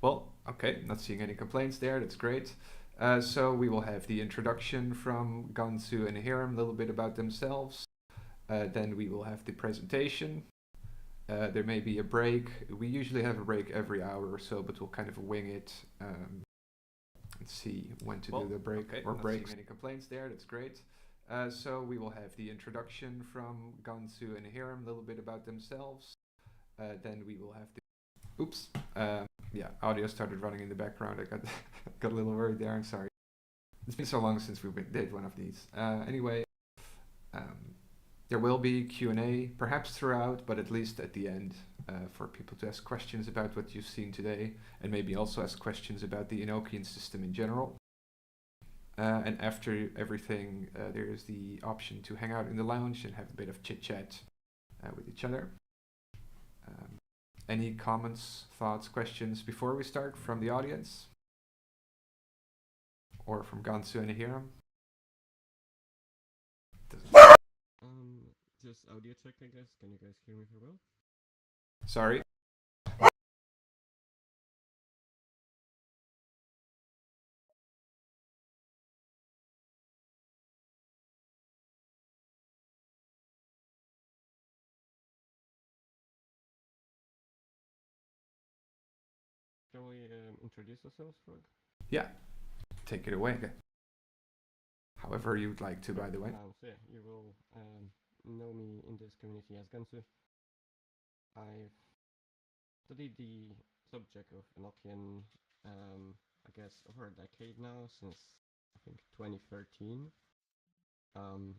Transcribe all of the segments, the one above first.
Well, okay, not seeing any complaints there. That's great. So we will have the introduction from Gantzu and Ahiram, a little bit about themselves. Then we will have the presentation. There may be a break. We usually have a break every hour or so, but we'll kind of wing it. Let's see when to do the break or breaks. Any complaints there? That's great. So we will have the introduction from Gantzu and Ahiram, a little bit about themselves. Then we will have the. Oops. Yeah, audio started running in the background. I got a little worried there. I'm sorry. It's been so long since we did one of these. Anyway, there will be Q&A, perhaps throughout, but at least at the end, for people to ask questions about what you've seen today, and maybe also ask questions about the Enochian system in general. And after everything, there is the option to hang out in the lounge and have a bit of chit-chat with each other. Any comments, thoughts, questions before we start from the audience? Or from Gantzu and Ahiram? Just audio check, I guess. Can you guys hear me very well? Sorry. Can we introduce ourselves, Frog? Yeah, take it away. However you'd like to, by the way. So yeah, you will know me in this community as Gantzu. I've studied the subject of Enochian, I guess, over a decade now, since I think 2013.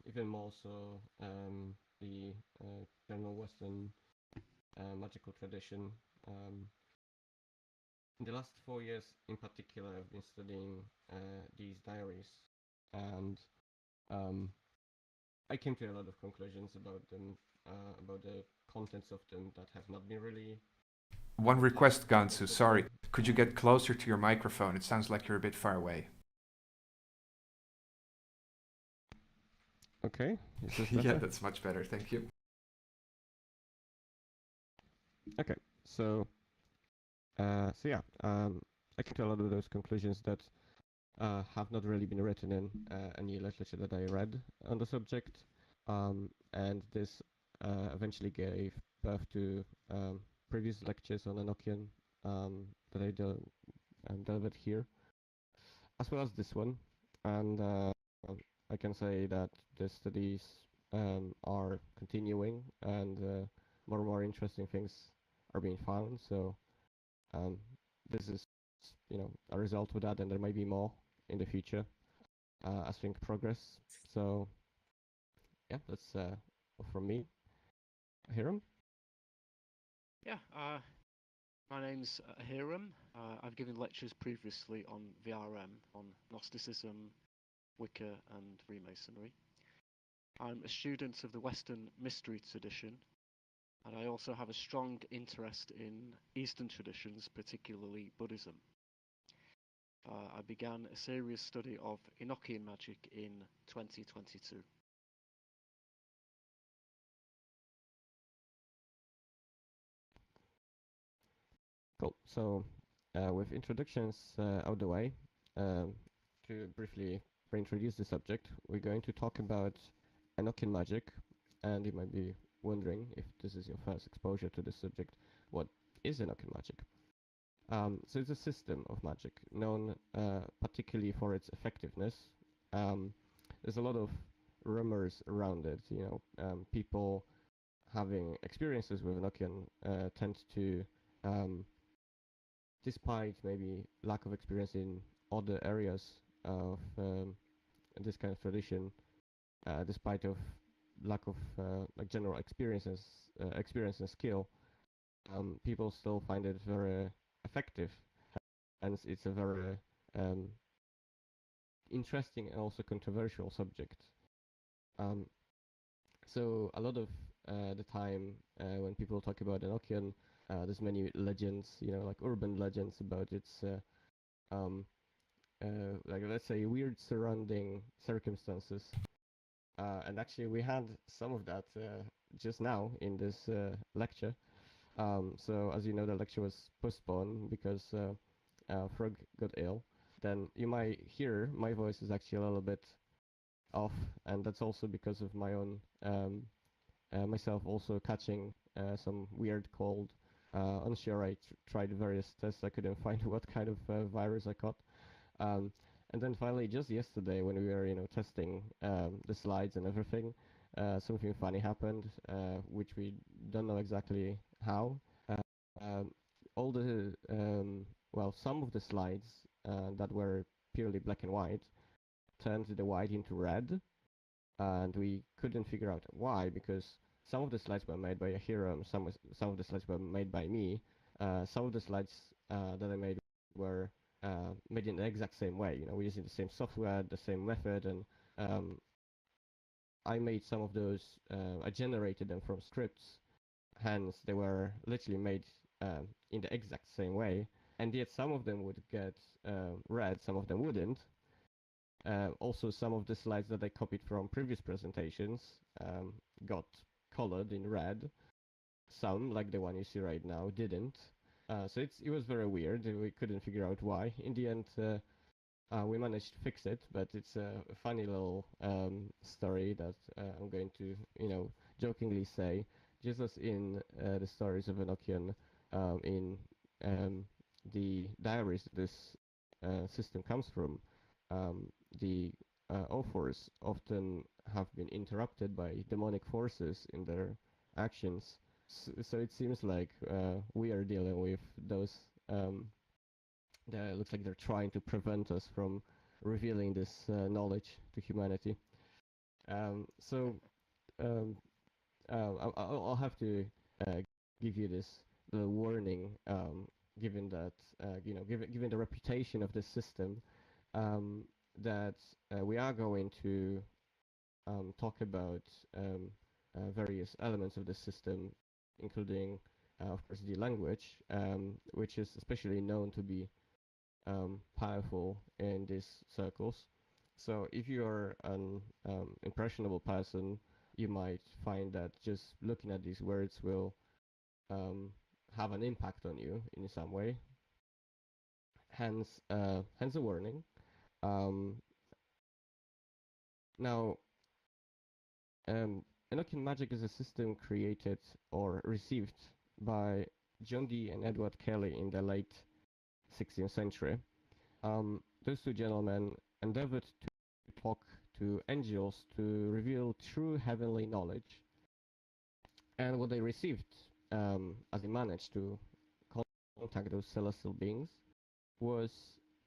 Even more so the general Western magical tradition. In the last 4 years, in particular, I've been studying these diaries, and I came to a lot of conclusions about them, about the contents of them that have not been really. One request, Gantzu, sorry. Could you get closer to your microphone? It sounds like you're a bit far away. Okay. Yeah, that's much better. Thank you. Okay. So yeah, I came to a lot of those conclusions that have not really been written in any literature that I read on the subject, and this eventually gave birth to previous lectures on Enochian that I delivered here, as well as this one. And I can say that the studies are continuing, and more and more interesting things are being found. So this is, a result of that, and there might be more in the future as things progress. So yeah, that's all from me. Ahiram? Yeah, my name's Ahiram. I've given lectures previously on VRM, on Gnosticism, Wicca, and Freemasonry. I'm a student of the Western mystery tradition, and I also have a strong interest in Eastern traditions, particularly Buddhism. I began a serious study of Enochian magic in 2022. Cool. So with introductions out of the way, to briefly reintroduce the subject, we're going to talk about Enochian magic, and you might be wondering, if this is your first exposure to this subject, what is Enochian magic? So it's a system of magic known particularly for its effectiveness. There's a lot of rumors around it. People having experiences with Enochian tend to, despite maybe lack of experience in other areas of this kind of tradition, despite of lack of like general experience and skill, people still find it very effective. Hence, it's a very interesting and also controversial subject. So a lot of the time when people talk about Enochian, there's many legends, like urban legends about its, like let's say, weird surrounding circumstances. And actually, we had some of that just now in this lecture. So as you know, the lecture was postponed because Frog got ill. Then you might hear my voice is actually a little bit off, and that's also because of my own myself also catching some weird cold. Unsure, I tried various tests. I couldn't find what kind of virus I caught. Um, and then finally, just yesterday, when we were, testing the slides and everything, something funny happened, which we don't know exactly how. Um, all the well, some of the slides that were purely black and white turned the white into red, and we couldn't figure out why, because some of the slides were made by Ahiram, some of the slides were made by me, some of the slides that I made were made in the exact same way. We're using the same software, the same method, and I made some of those. I generated them from scripts, hence they were literally made in the exact same way, and yet some of them would get read, some of them wouldn't. Also, some of the slides that I copied from previous presentations got colored in red. Some, like the one you see right now, didn't. So it was very weird. We couldn't figure out why. In the end, we managed to fix it, but it's a funny little story that I'm going to, jokingly say. Just as in the stories of Enochian, in the diaries this system comes from, the authors often have been interrupted by demonic forces in their actions. So it seems like we are dealing with those. Looks like they're trying to prevent us from revealing this knowledge to humanity. So I'll have to give you this little warning, given that given the reputation of this system, that we are going to talk about various elements of the system, including, of course, the language, which is especially known to be powerful in these circles. So if you are an impressionable person, you might find that just looking at these words will have an impact on you in some way. Hence a warning. Now, Enochian magic is a system created or received by John Dee and Edward Kelley in the late 16th century. Those two gentlemen endeavored to talk to angels to reveal true heavenly knowledge. And what they received, as they managed to contact those celestial beings, was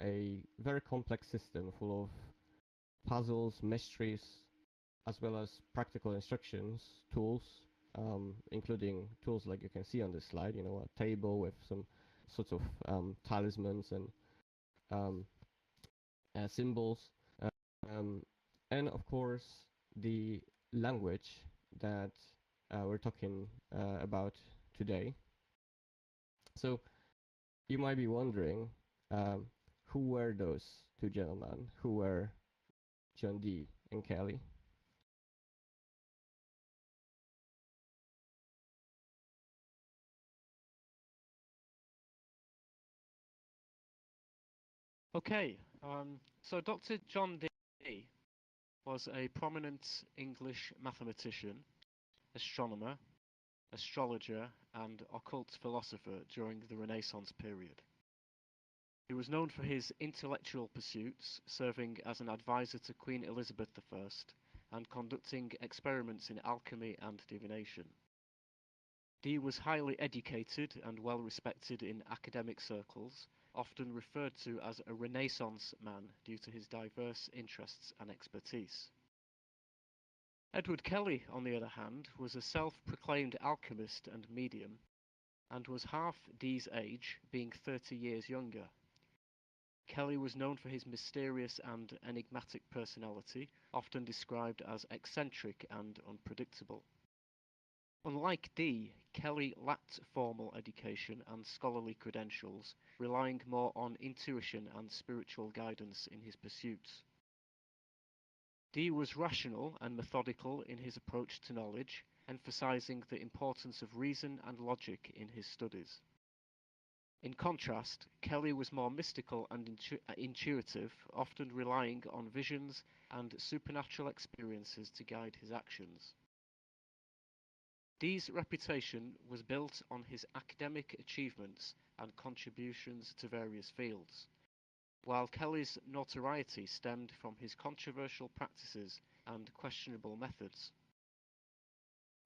a very complex system full of puzzles, mysteries, as well as practical instructions, tools, including tools like you can see on this slide, a table with some sorts of talismans and symbols, and of course the language that we're talking about today. So you might be wondering, who were those two gentlemen? Who were John Dee and Kelly? Okay, so Dr. John Dee was a prominent English mathematician, astronomer, astrologer, and occult philosopher during the Renaissance period. He was known for his intellectual pursuits, serving as an advisor to Queen Elizabeth I and conducting experiments in alchemy and divination. Dee was highly educated and well respected in academic circles, often referred to as a Renaissance man due to his diverse interests and expertise. Edward Kelley, on the other hand, was a self-proclaimed alchemist and medium, and was half Dee's age, being 30 years younger. Kelley was known for his mysterious and enigmatic personality, often described as eccentric and unpredictable. Unlike Dee, Kelley lacked formal education and scholarly credentials, relying more on intuition and spiritual guidance in his pursuits. Dee was rational and methodical in his approach to knowledge, emphasizing the importance of reason and logic in his studies. In contrast, Kelly was more mystical and intuitive, often relying on visions and supernatural experiences to guide his actions. Dee's reputation was built on his academic achievements and contributions to various fields, while Kelly's notoriety stemmed from his controversial practices and questionable methods.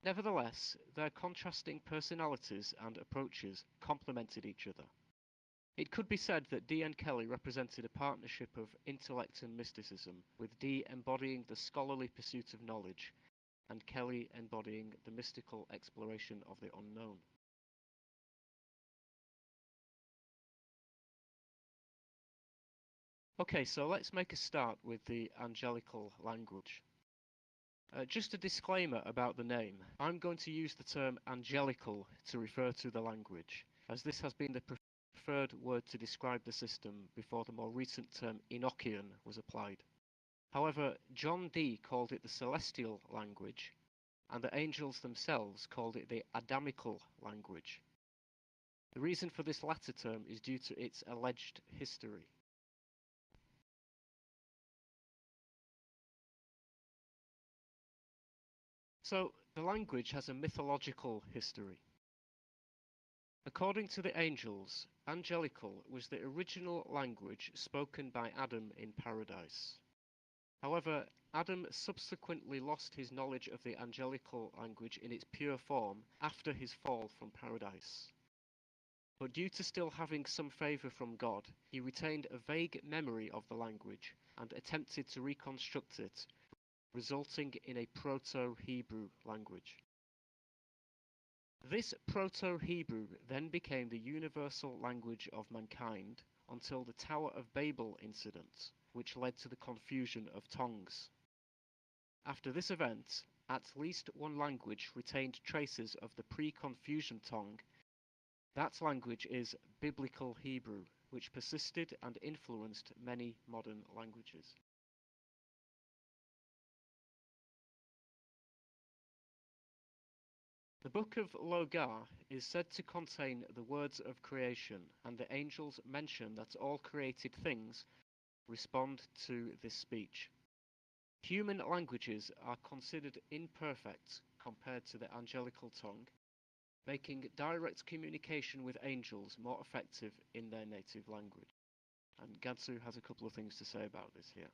Nevertheless, their contrasting personalities and approaches complemented each other. It could be said that Dee and Kelly represented a partnership of intellect and mysticism, with Dee embodying the scholarly pursuit of knowledge, and Kelly embodying the mystical exploration of the unknown. Okay, so let's make a start with the angelical language. Just a disclaimer about the name. I'm going to use the term angelical to refer to the language, as this has been the preferred word to describe the system before the more recent term Enochian was applied. However, John Dee called it the celestial language, and the angels themselves called it the Adamical language. The reason for this latter term is due to its alleged history. So, the language has a mythological history. According to the angels, angelical was the original language spoken by Adam in paradise. However, Adam subsequently lost his knowledge of the angelical language in its pure form after his fall from paradise. But due to still having some favour from God, he retained a vague memory of the language and attempted to reconstruct it, resulting in a Proto-Hebrew language. This Proto-Hebrew then became the universal language of mankind until the Tower of Babel incident, which led to the confusion of tongues. After this event, at least one language retained traces of the pre-confusion tongue. That language is Biblical Hebrew, which persisted and influenced many modern languages. The Book of Loagaeth is said to contain the words of creation, and the angels mention that all created things respond to this speech. Human languages are considered imperfect compared to the angelical tongue, making direct communication with angels more effective in their native language. And Gantzu has a couple of things to say about this here.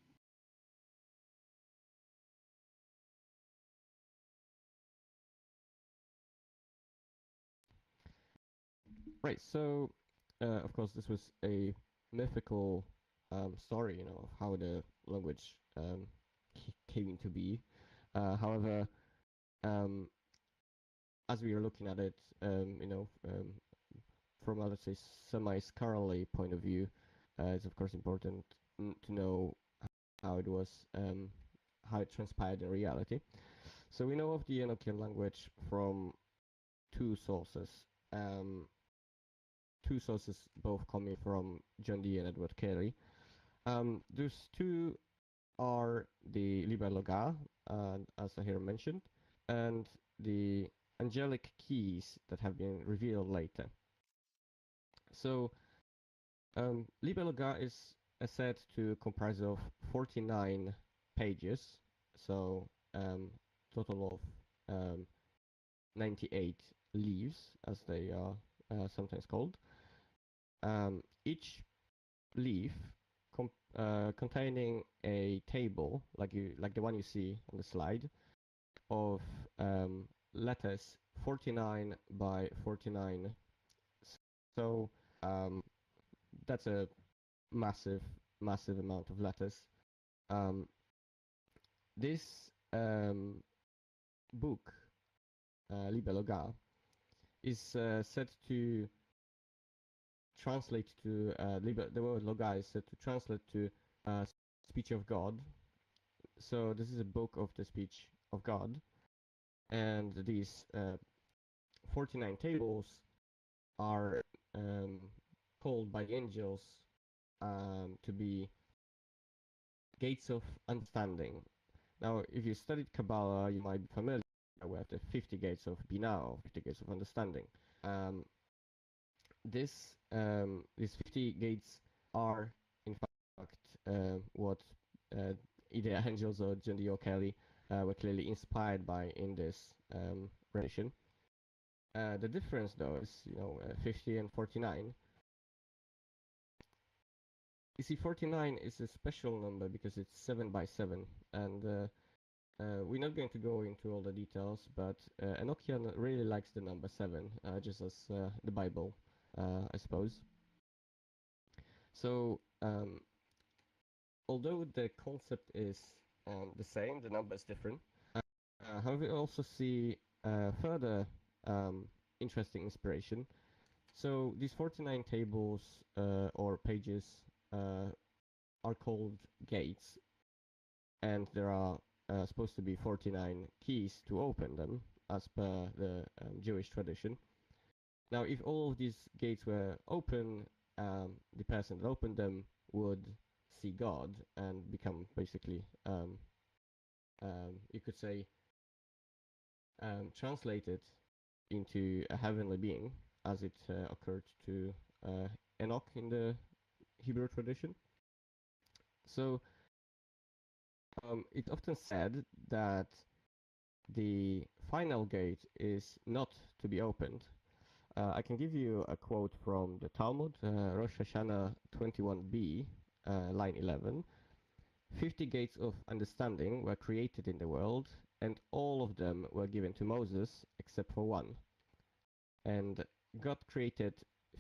Right, so of course this was a mythical story, of how the language came into be. However, as we are looking at it, from a, let's say, semi-scholarly point of view, it's of course important to know how it was, how it transpired in reality. So we know of the Enochian language from two sources. Two sources both coming from John Dee and Edward Kelley. Those two are the Liber Loagaeth, as Ahiram mentioned, and the angelic keys that have been revealed later. So, Liber Loagaeth is said to comprise of 49 pages, so total of 98 leaves, as they are sometimes called. Each leaf containing a table, like the one you see on the slide, of letters 49 by 49. So that's a massive amount of letters. This book, Liber Loagaeth, is said to translate to the word Loagaeth is said to translate to speech of God. So this is a book of the speech of God, and these 49 tables are called by the angels to be gates of understanding. Now, if you studied Kabbalah, you might be familiar we have the 50 gates of Binah, or 50 gates of understanding. These 50 gates are, in fact, what either Angels or Dee or Kelly were clearly inspired by in this rendition. The difference, though, is 50 and 49. You see, 49 is a special number because it's 7 by 7, and we're not going to go into all the details, but Enochian really likes the number 7, just as the Bible, I suppose. So, although the concept is the same, the number is different. However, we also see further interesting inspiration. So these 49 tables or pages are called gates, and there are supposed to be 49 keys to open them, as per the Jewish tradition. Now, if all of these gates were open, the person that opened them would see God and become basically, you could say, translated into a heavenly being, as it occurred to Enoch in the Hebrew tradition. So it's often said that the final gate is not to be opened. I can give you a quote from the Talmud, Rosh Hashanah 21b, line 11. 50 gates of understanding were created in the world, and all of them were given to Moses, except for one. And God created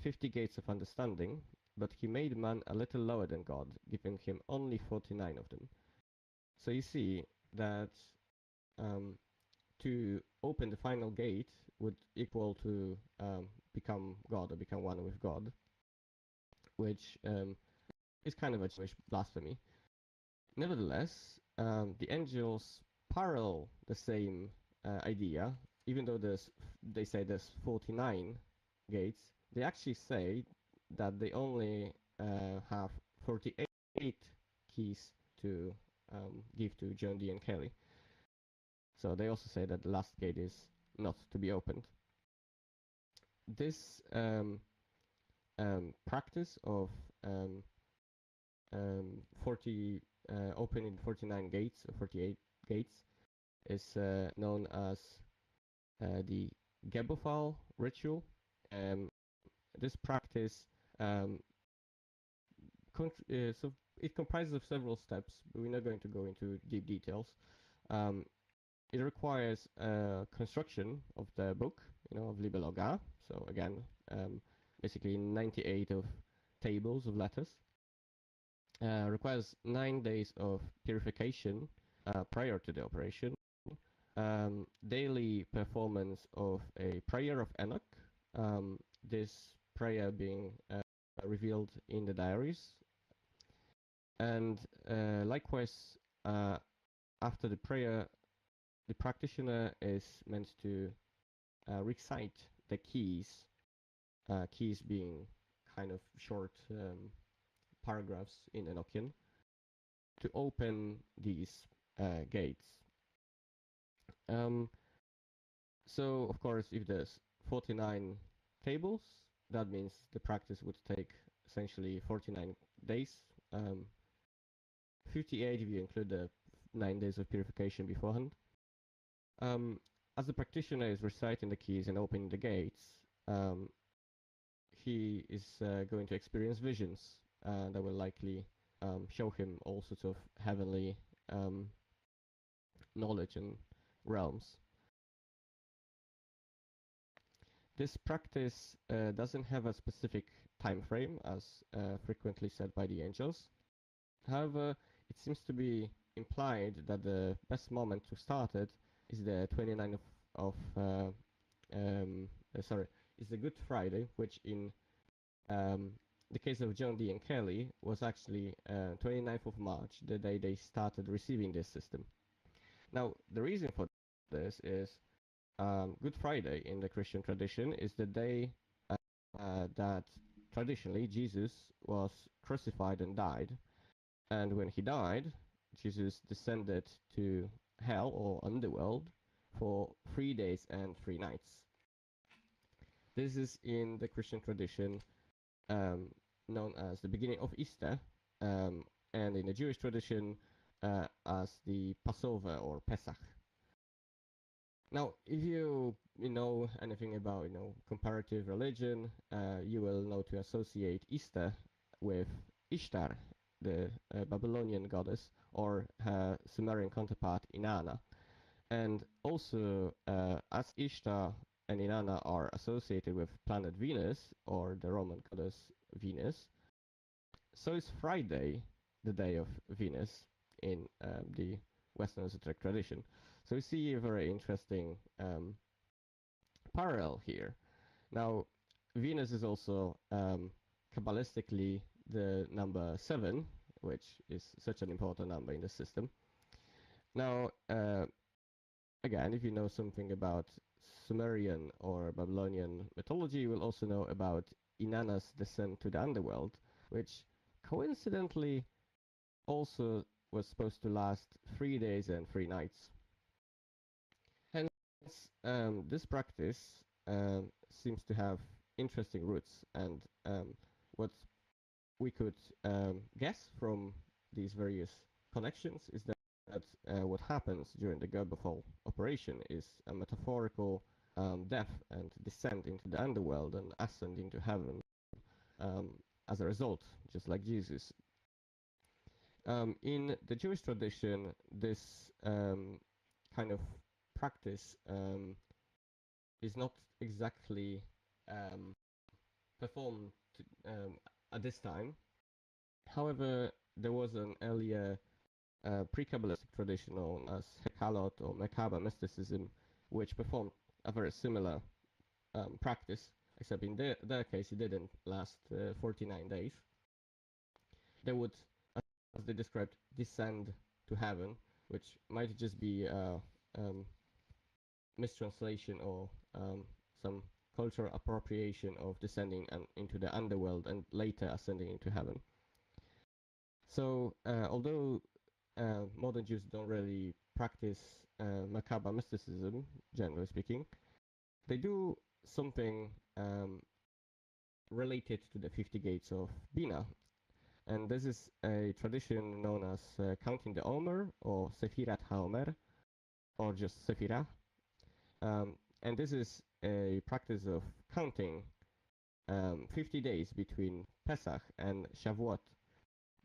50 gates of understanding, but he made man a little lower than God, giving him only 49 of them. So you see that to open the final gate would equal to become God or become one with God, which is kind of a Jewish blasphemy. Nevertheless, the angels parallel the same idea. Even though they say there's 49 gates, they actually say that they only have 48 keys to give to Dee and Kelly. So they also say that the last gate is not to be opened. This practice of opening 49 gates or 48 gates is known as the Gebophal ritual. This practice so it comprises of several steps, but we're not going to go into deep details. It requires construction of the book, of Liber Loagaeth. So again, basically 98 of tables of letters. Requires 9 days of purification prior to the operation. Daily performance of a prayer of Enoch. This prayer being revealed in the diaries. And likewise, after the prayer, the practitioner is meant to recite the keys, keys being kind of short paragraphs in Enochian, to open these gates. So, of course, if there's 49 tables, that means the practice would take essentially 49 days. 58 if you include the 9 days of purification beforehand. As the practitioner is reciting the keys and opening the gates, he is going to experience visions that will likely show him all sorts of heavenly knowledge and realms. This practice doesn't have a specific time frame, as frequently said by the angels. However, it seems to be implied that the best moment to start it is the 29th is the Good Friday, which in the case of Dee and Kelly was actually 29th of March, the day they started receiving this system. Now, the reason for this is Good Friday in the Christian tradition is the day that traditionally Jesus was crucified and died. And when he died, Jesus descended to hell or underworld for 3 days and 3 nights. This is in the Christian tradition known as the beginning of Easter, and in the Jewish tradition as the Passover or Pesach. Now, if you know anything about comparative religion, you will know to associate Easter with Ishtar, the Babylonian goddess, or her Sumerian counterpart Inanna. And also, as Ishtar and Inanna are associated with planet Venus, or the Roman goddess Venus, so is Friday the day of Venus in the Western esoteric tradition. So we see a very interesting parallel here. Now, Venus is also Kabbalistically the number 7, which is such an important number in the system. Now, again, if you know something about Sumerian or Babylonian mythology, you will also know about Inanna's descent to the underworld, which coincidentally also was supposed to last 3 days and 3 nights. Hence, this practice seems to have interesting roots, and what we could guess from these various connections is that what happens during the Gerbafall operation is a metaphorical death and descent into the underworld and ascent into heaven as a result, just like Jesus. In the Jewish tradition, this kind of practice is not exactly performed at this time. However, there was an earlier pre-Kabbalistic tradition known as Hekhalot or Merkaba mysticism, which performed a very similar practice, except in their case it didn't last 49 days. They would, as they described, descend to heaven, which might just be a mistranslation or some cultural appropriation of descending into the underworld and later ascending into heaven. So, although modern Jews don't really practice Merkaba mysticism, generally speaking, they do something related to the 50 gates of Bina. And this is a tradition known as counting the Omer, or Sefirat HaOmer, or just Sefirah. And this is a practice of counting 50 days between Pesach and Shavuot.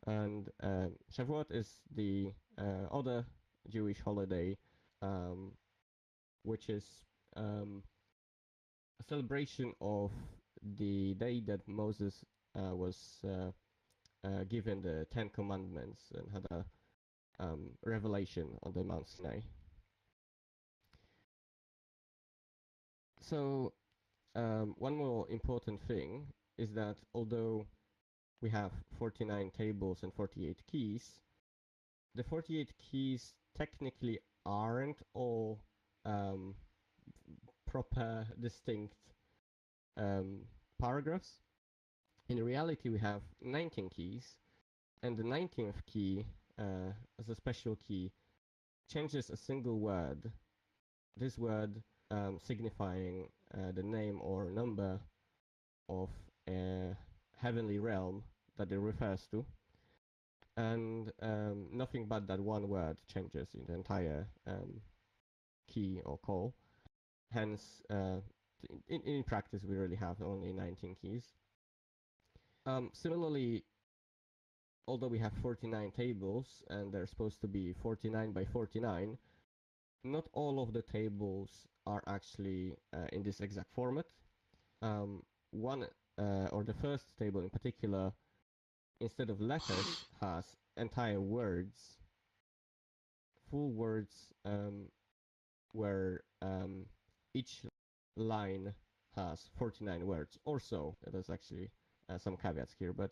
And Shavuot is the other Jewish holiday, which is a celebration of the day that Moses was given the 10 Commandments and had a revelation on the Mount Sinai. So one more important thing is that although we have 49 tables and 48 keys, the 48 keys technically aren't all proper, distinct paragraphs. In reality, we have 19 keys, and the 19th key, as a special key, changes a single word. This word signifying the name or number of a heavenly realm that it refers to, and nothing but that one word changes in the entire key or call. Hence, in practice, we really have only 19 keys. Similarly, although we have 49 tables and they're supposed to be 49 by 49, not all of the tables are actually in this exact format. One or the first table in particular, instead of letters, has entire words, full words, where each line has 49 words or so. There's actually some caveats here, but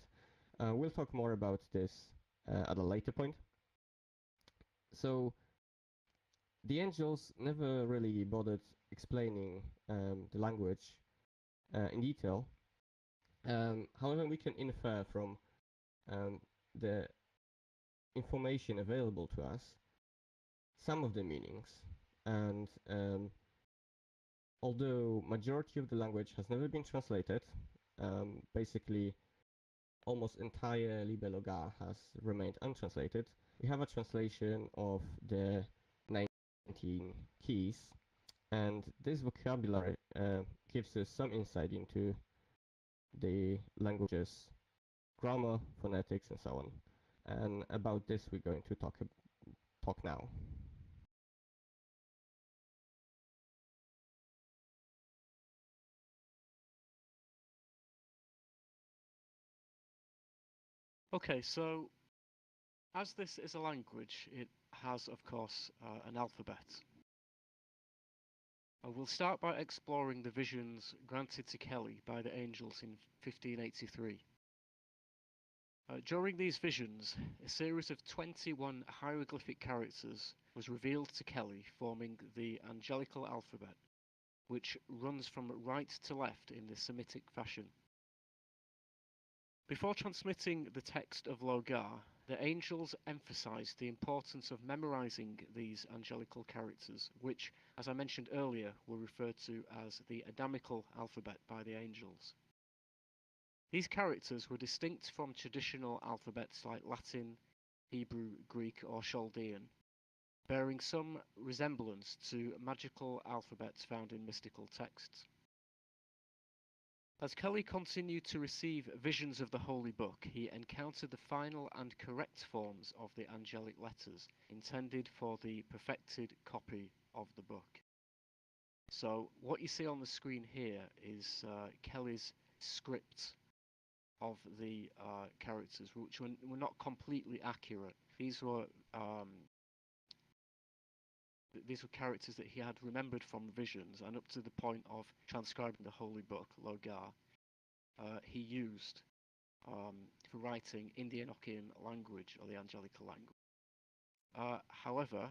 we'll talk more about this at a later point. So the angels never really bothered explaining the language in detail. However, we can infer from the information available to us some of the meanings. And although majority of the language has never been translated, basically almost entire Liber Loagaeth has remained untranslated. We have a translation of the 19 keys, and this vocabulary gives us some insight into the language's grammar, phonetics, and so on. And about this we're going to talk now. Okay, so as this is a language, it has, of course, an alphabet. We'll start by exploring the visions granted to Kelly by the angels in 1583. During these visions, a series of 21 hieroglyphic characters was revealed to Kelly, forming the angelical alphabet, which runs from right to left in the Semitic fashion. Before transmitting the text of Loagaeth, the angels emphasized the importance of memorizing these angelical characters, which, as I mentioned earlier, were referred to as the Adamical alphabet by the angels. These characters were distinct from traditional alphabets like Latin, Hebrew, Greek, or Chaldean, bearing some resemblance to magical alphabets found in mystical texts. As Kelly continued to receive visions of the Holy Book, he encountered the final and correct forms of the angelic letters intended for the perfected copy of the book. So what you see on the screen here is Kelly's script of the characters, which were not completely accurate. These were characters that he had remembered from visions, and up to the point of transcribing the Holy Book, Loagaeth, he used for writing in the Enochian language, or the angelical language. However,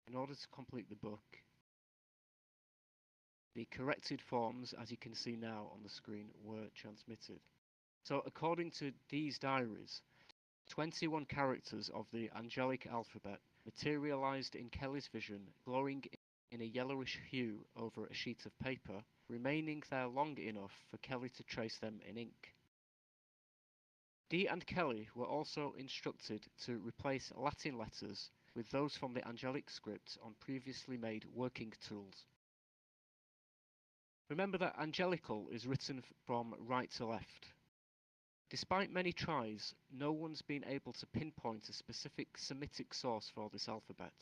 in order to complete the book, the corrected forms, as you can see now on the screen, were transmitted. So according to Dee's diaries, 21 characters of the angelic alphabet materialized in Kelly's vision, glowing in a yellowish hue over a sheet of paper, remaining there long enough for Kelly to trace them in ink. Dee and Kelly were also instructed to replace Latin letters with those from the angelic script on previously made working tools. Remember that angelical is written from right to left. Despite many tries, no one's been able to pinpoint a specific Semitic source for this alphabet.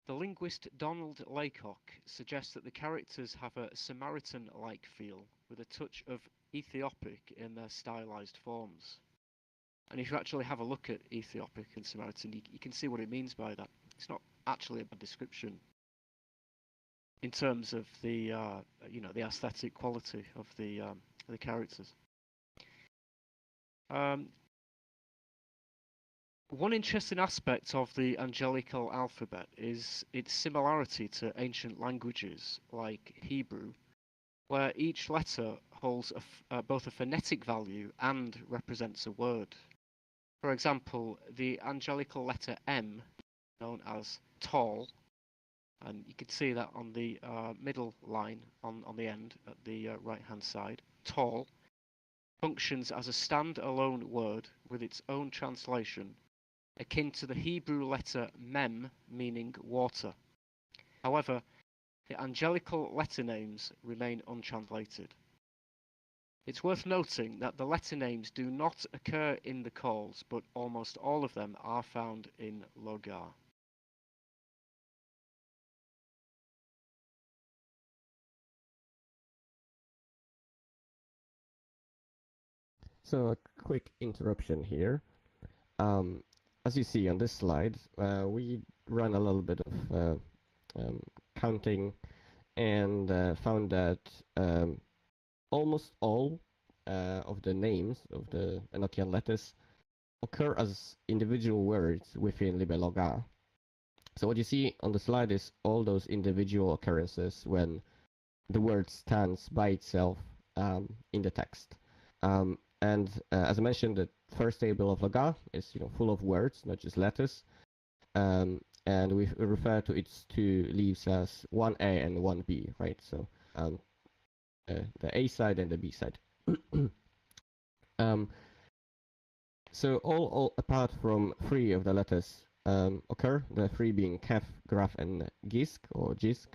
The linguist Donald Laycock suggests that the characters have a Samaritan-like feel, with a touch of Ethiopic in their stylized forms. And if you actually have a look at Ethiopic and Samaritan, you can see what it means by that. It's not actually a bad description in terms of the the aesthetic quality of the characters. One interesting aspect of the angelical alphabet is its similarity to ancient languages like Hebrew, where each letter holds both a phonetic value and represents a word. For example, the angelical letter M, known as tall, and you can see that on the middle line on the end at the right-hand side, tall, functions as a stand-alone word with its own translation, akin to the Hebrew letter mem, meaning water. However, the angelical letter names remain untranslated. It's worth noting that the letter names do not occur in the calls, but almost all of them are found in Loagaeth. So a quick interruption here. As you see on this slide, we run a little bit of counting and found that almost all of the names of the Enochian letters occur as individual words within Liber Loagaeth. So what you see on the slide is all those individual occurrences when the word stands by itself in the text. And as I mentioned, the first table of Loagaeth is full of words, not just letters. and we refer to its two leaves as 1A and 1B, right? So the A side and the B side. So all apart from three of the letters occur, the three being kef, graph, and gisk or jisk.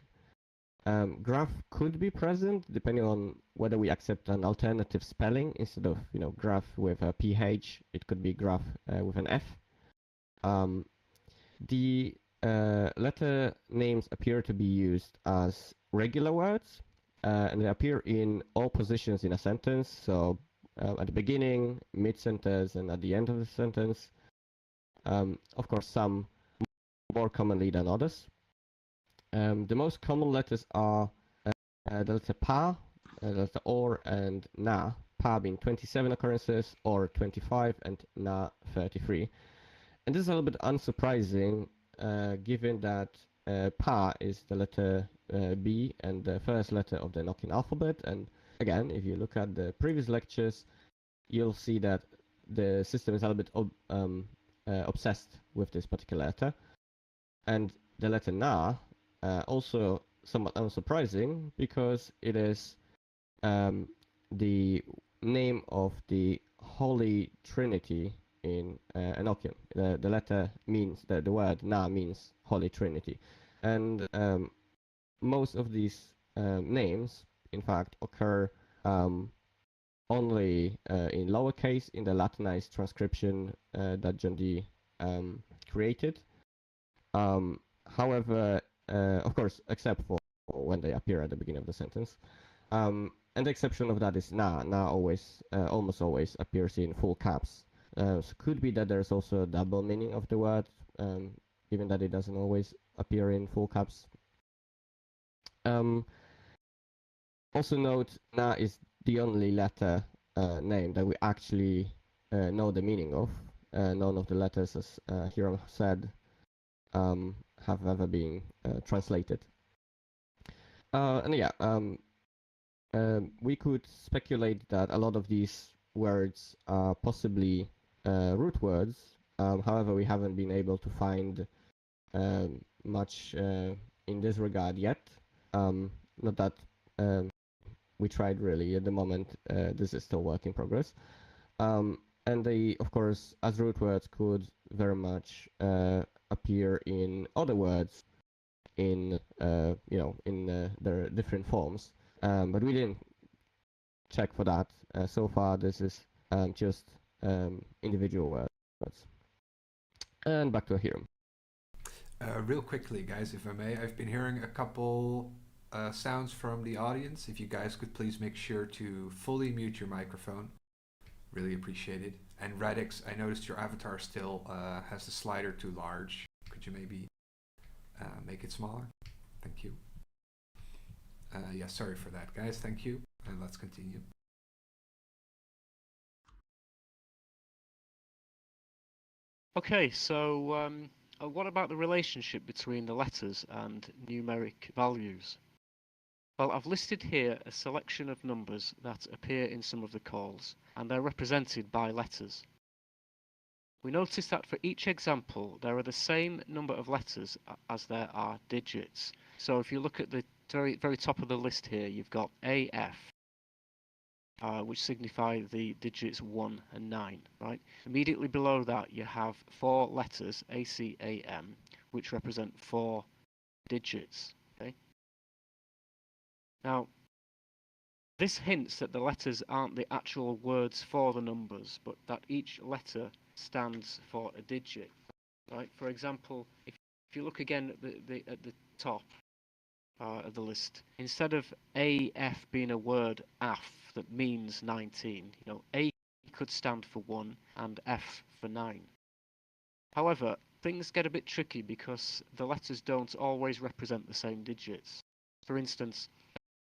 Graph could be present depending on whether we accept an alternative spelling instead of graph with a ph. It could be graph with an f. The letter names appear to be used as regular words, and they appear in all positions in a sentence. So at the beginning, mid-sentence, and at the end of the sentence. Of course, some more commonly than others. The most common letters are the letter pa, the letter or, and na. Pa being 27 occurrences, or 25, and na 33. And this is a little bit unsurprising, given that pa is the letter B and the first letter of the Enochian alphabet. And again, if you look at the previous lectures, you'll see that the system is a little bit obsessed with this particular letter. And the letter na, also somewhat unsurprising, because it is the name of the Holy Trinity in Enochian. The letter means, the word na means Holy Trinity. And most of these names, in fact, occur only in lowercase in the Latinized transcription that John Dee created. However, of course, except for when they appear at the beginning of the sentence. And the exception of that is na. Na always, almost always appears in full caps. So could be that there's also a double meaning of the word, given that it doesn't always appear in full caps. Also note, na is the only letter name that we actually know the meaning of. None of the letters, as Ahiram said, have ever been translated. And yeah, we could speculate that a lot of these words are possibly root words. However, we haven't been able to find much in this regard yet. Not that we tried really at the moment. This is still work in progress. And they, of course, as root words, could very much appear in other words in their different forms. But we didn't check for that. So far, this is just individual words. And back to Ahiram. Real quickly, guys, if I may, I've been hearing a couple sounds from the audience. If you guys could please make sure to fully mute your microphone. Really appreciate it. And Radix, I noticed your avatar still has the slider too large. Could you maybe make it smaller? Thank you. Yeah, sorry for that, guys. Thank you. And let's continue. Okay, so what about the relationship between the letters and numeric values? Well, I've listed here a selection of numbers that appear in some of the calls, and they're represented by letters. We notice that for each example, there are the same number of letters as there are digits. So if you look at the very top of the list here, you've got AF, which signify the digits 1 and 9, right? Immediately below that, you have 4 letters, ACAM, which represent 4 digits, okay? Now, this hints that the letters aren't the actual words for the numbers, but that each letter stands for a digit, right? For example, if you look again at the top of the list, instead of AF being a word AF that means 19, A could stand for 1 and F for 9. However, things get a bit tricky because the letters don't always represent the same digits. For instance,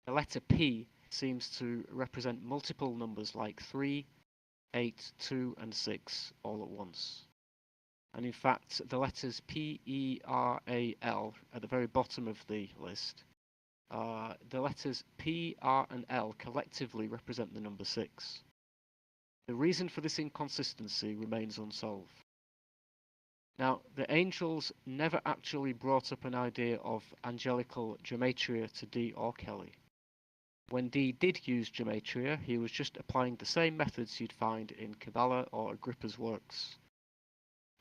the letter P seems to represent multiple numbers like 3, 8, 2, and 6 all at once. And in fact, the letters P, E, R, A, L at the very bottom of the list, the letters P, R, and L collectively represent the number 6. The reason for this inconsistency remains unsolved. Now, the angels never actually brought up an idea of angelical gematria to Dee or Kelly. When Dee did use gematria, he was just applying the same methods you'd find in Kabbalah or Agrippa's works.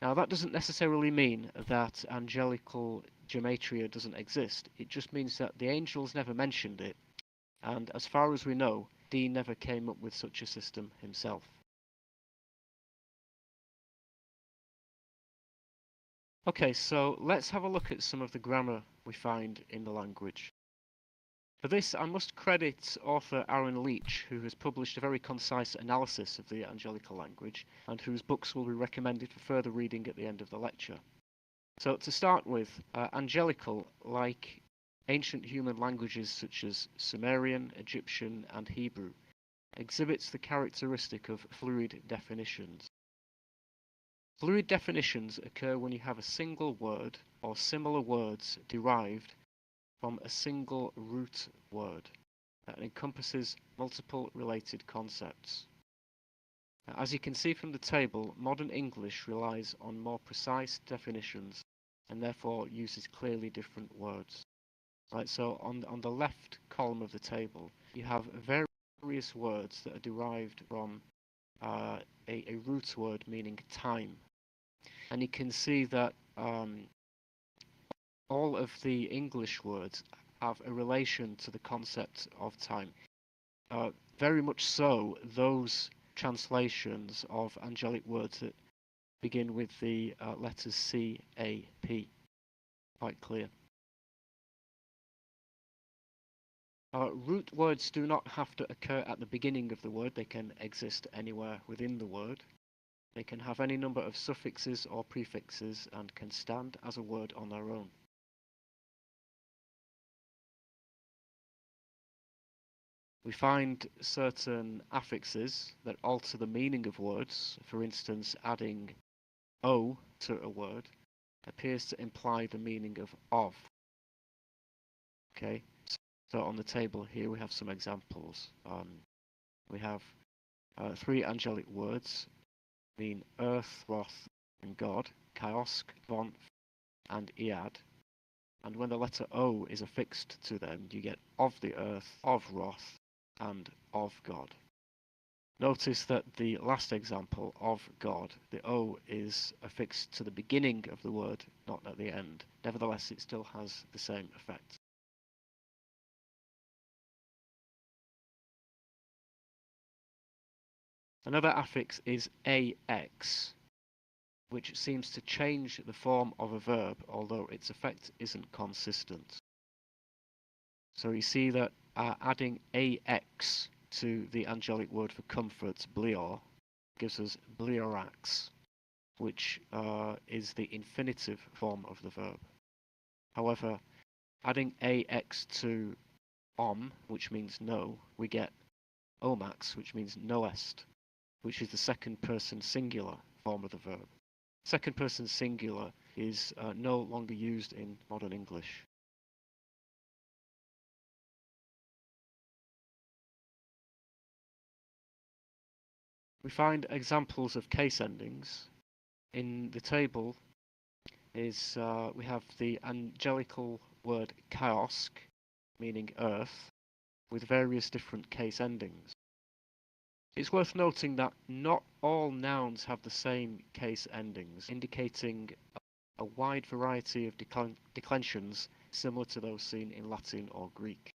Now, that doesn't necessarily mean that angelical gematria doesn't exist. It just means that the angels never mentioned it, and as far as we know, Dee never came up with such a system himself. Okay, so let's have a look at some of the grammar we find in the language. For this, I must credit author Aaron Leach, who has published a very concise analysis of the angelical language, and whose books will be recommended for further reading at the end of the lecture. So to start with, angelical, like ancient human languages such as Sumerian, Egyptian, and Hebrew, exhibits the characteristic of fluid definitions. Fluid definitions occur when you have a single word or similar words derived from a single root word that encompasses multiple related concepts. Now, as you can see from the table, modern English relies on more precise definitions and therefore uses clearly different words. Right, so on the left column of the table, you have various words that are derived from a root word meaning time. And you can see that all of the English words have a relation to the concept of time. Very much so, those translations of angelic words that begin with the letters C, A, P. Quite clear. Root words do not have to occur at the beginning of the word. They can exist anywhere within the word. They can have any number of suffixes or prefixes and can stand as a word on their own. We find certain affixes that alter the meaning of words. For instance, adding O to a word appears to imply the meaning of. Okay, so on the table here we have some examples. We have 3 angelic words, mean earth, wrath, and God, Kiosk, Von, and Iad. And when the letter O is affixed to them, you get of the earth, of wrath, and of God. Notice that the last example, of God, the O is affixed to the beginning of the word, not at the end. Nevertheless, it still has the same effect. Another affix is AX, which seems to change the form of a verb, although its effect isn't consistent. So you see that adding AX to the angelic word for comfort, blior, gives us bliorax, which is the infinitive form of the verb. However, adding AX to which means no, we get omax, which means noest, which is the second person singular form of the verb. Second person singular is no longer used in modern English. We find examples of case endings. In the table is we have the angelical word kiosk, meaning earth, with various different case endings. It's worth noting that not all nouns have the same case endings, indicating a wide variety of declensions similar to those seen in Latin or Greek.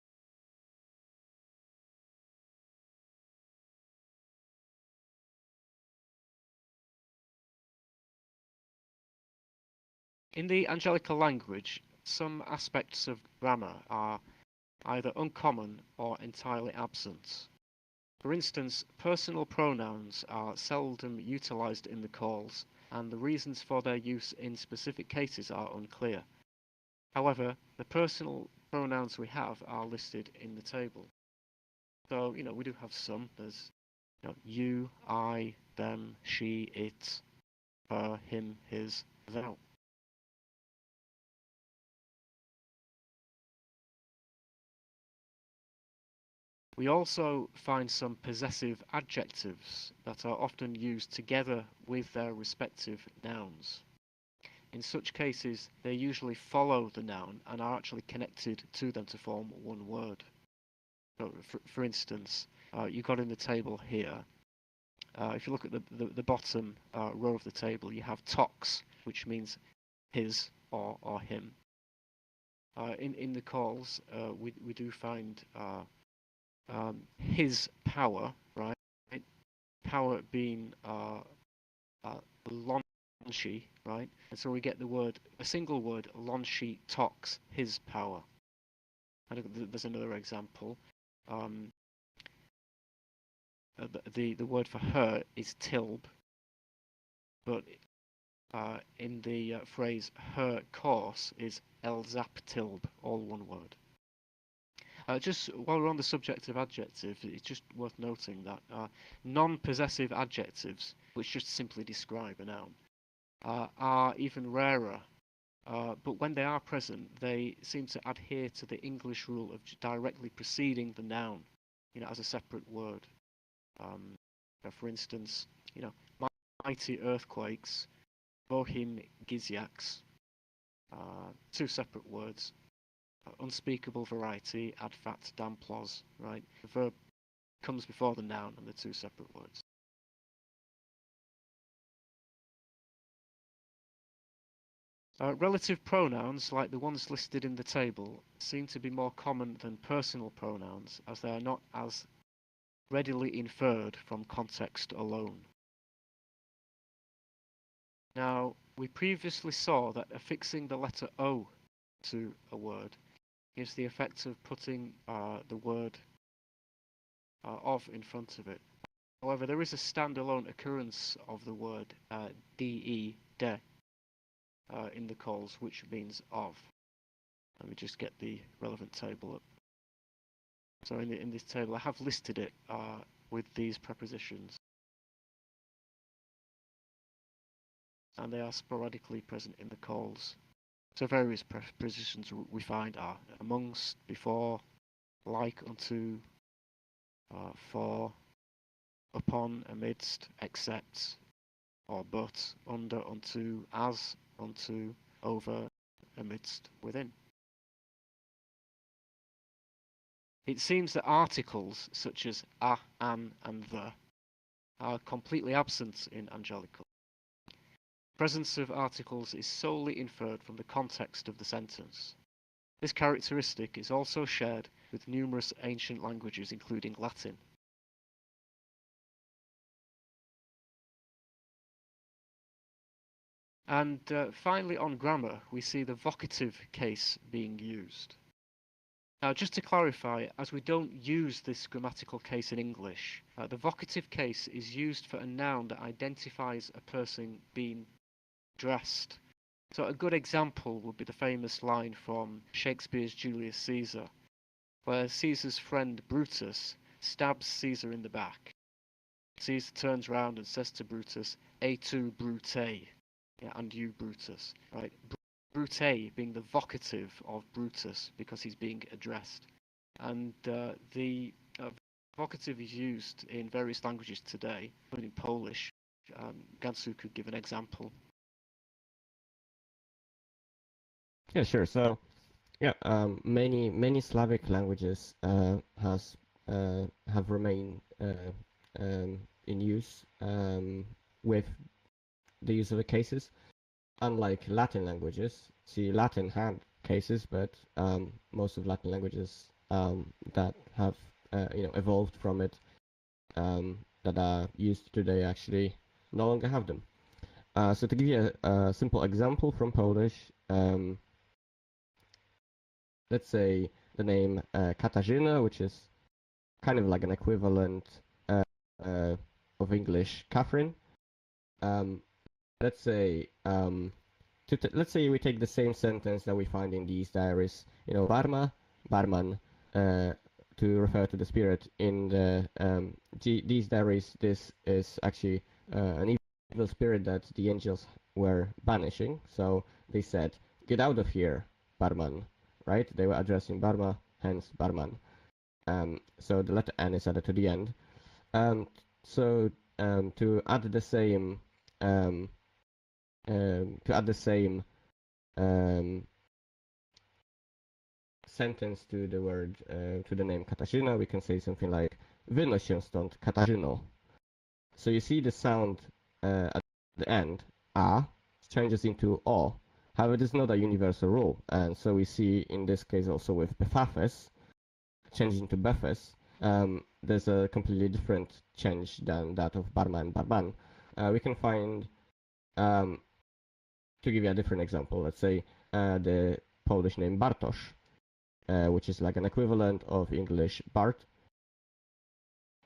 In the angelical language, some aspects of grammar are either uncommon or entirely absent. For instance, personal pronouns are seldom utilized in the calls, and the reasons for their use in specific cases are unclear. However, the personal pronouns we have are listed in the table. So, we do have some. There's you, I, them, she, it, her, him, his, thou. We also find some possessive adjectives that are often used together with their respective nouns. In such cases, they usually follow the noun and are actually connected to them to form one word. So, for instance, you've got in the table here, if you look at the bottom row of the table, you have tox, which means his or him. In the calls, we do find his power, right? Power being lonshi, right? And so we get the word, a single word, lonshi tox, his power. And there's another example. The word for her is tilb, but in the phrase her course is elzap tilb, all one word. Just while we're on the subject of adjective, it's just worth noting that non-possessive adjectives, which just simply describe a noun, are even rarer. But when they are present, they seem to adhere to the English rule of directly preceding the noun, as a separate word. For instance, mighty earthquakes, bohim gizyaks, two separate words. Unspeakable variety, adfat damplos, right? The verb comes before the noun and the two separate words. Relative pronouns, like the ones listed in the table, seem to be more common than personal pronouns, as they are not as readily inferred from context alone. Now, we previously saw that affixing the letter O to a word gives the effect of putting the word of in front of it. However, there is a standalone occurrence of the word de, in the calls, which means of. Let me just get the relevant table up. So in this table, I have listed it with these prepositions. And they are sporadically present in the calls. So various prepositions we find are amongst, before, like unto, for, upon, amidst, except, or but, under, unto, as, unto, over, amidst, within. It seems that articles such as a, an, and the are completely absent in angelical. The presence of articles is solely inferred from the context of the sentence. This characteristic is also shared with numerous ancient languages, including Latin. And finally, on grammar, we see the vocative case being used. Now, just to clarify, as we don't use this grammatical case in English, the vocative case is used for a noun that identifies a person being dressed. So a good example would be the famous line from Shakespeare's Julius Caesar, where Caesar's friend Brutus stabs Caesar in the back. Caesar turns around and says to Brutus, "Et tu, Brute," and you, Brutus, right? Brute being the vocative of Brutus because he's being addressed. And the vocative is used in various languages today, including Polish. Gantzu could give an example. Yeah, sure. So, yeah, many Slavic languages have remained in use with the use of the cases. Unlike Latin languages, see, Latin had cases, but most of Latin languages that have evolved from it, that are used today, actually no longer have them. So to give you a simple example from Polish, let's say the name Katarzyna, which is kind of like an equivalent of English Catherine. Let's say let's say we take the same sentence that we find in these diaries, barma, barman, to refer to the spirit. In these diaries, this is actually an evil spirit that the angels were banishing. So they said, "Get out of here, barman," right? They were addressing Barma, hence barman. So the letter N is added to the end. So to add the same to add the same sentence to the word, to the name Katarzyna, we can say something like wynoś się stąd, Katarzyno. So you see the sound at the end, a, changes into o. However, it is not a universal rule, and so we see in this case also with befafes, changing to befes, there's a completely different change than that of barma and barban. We can find, to give you a different example, let's say the Polish name Bartosz, which is like an equivalent of English Bart.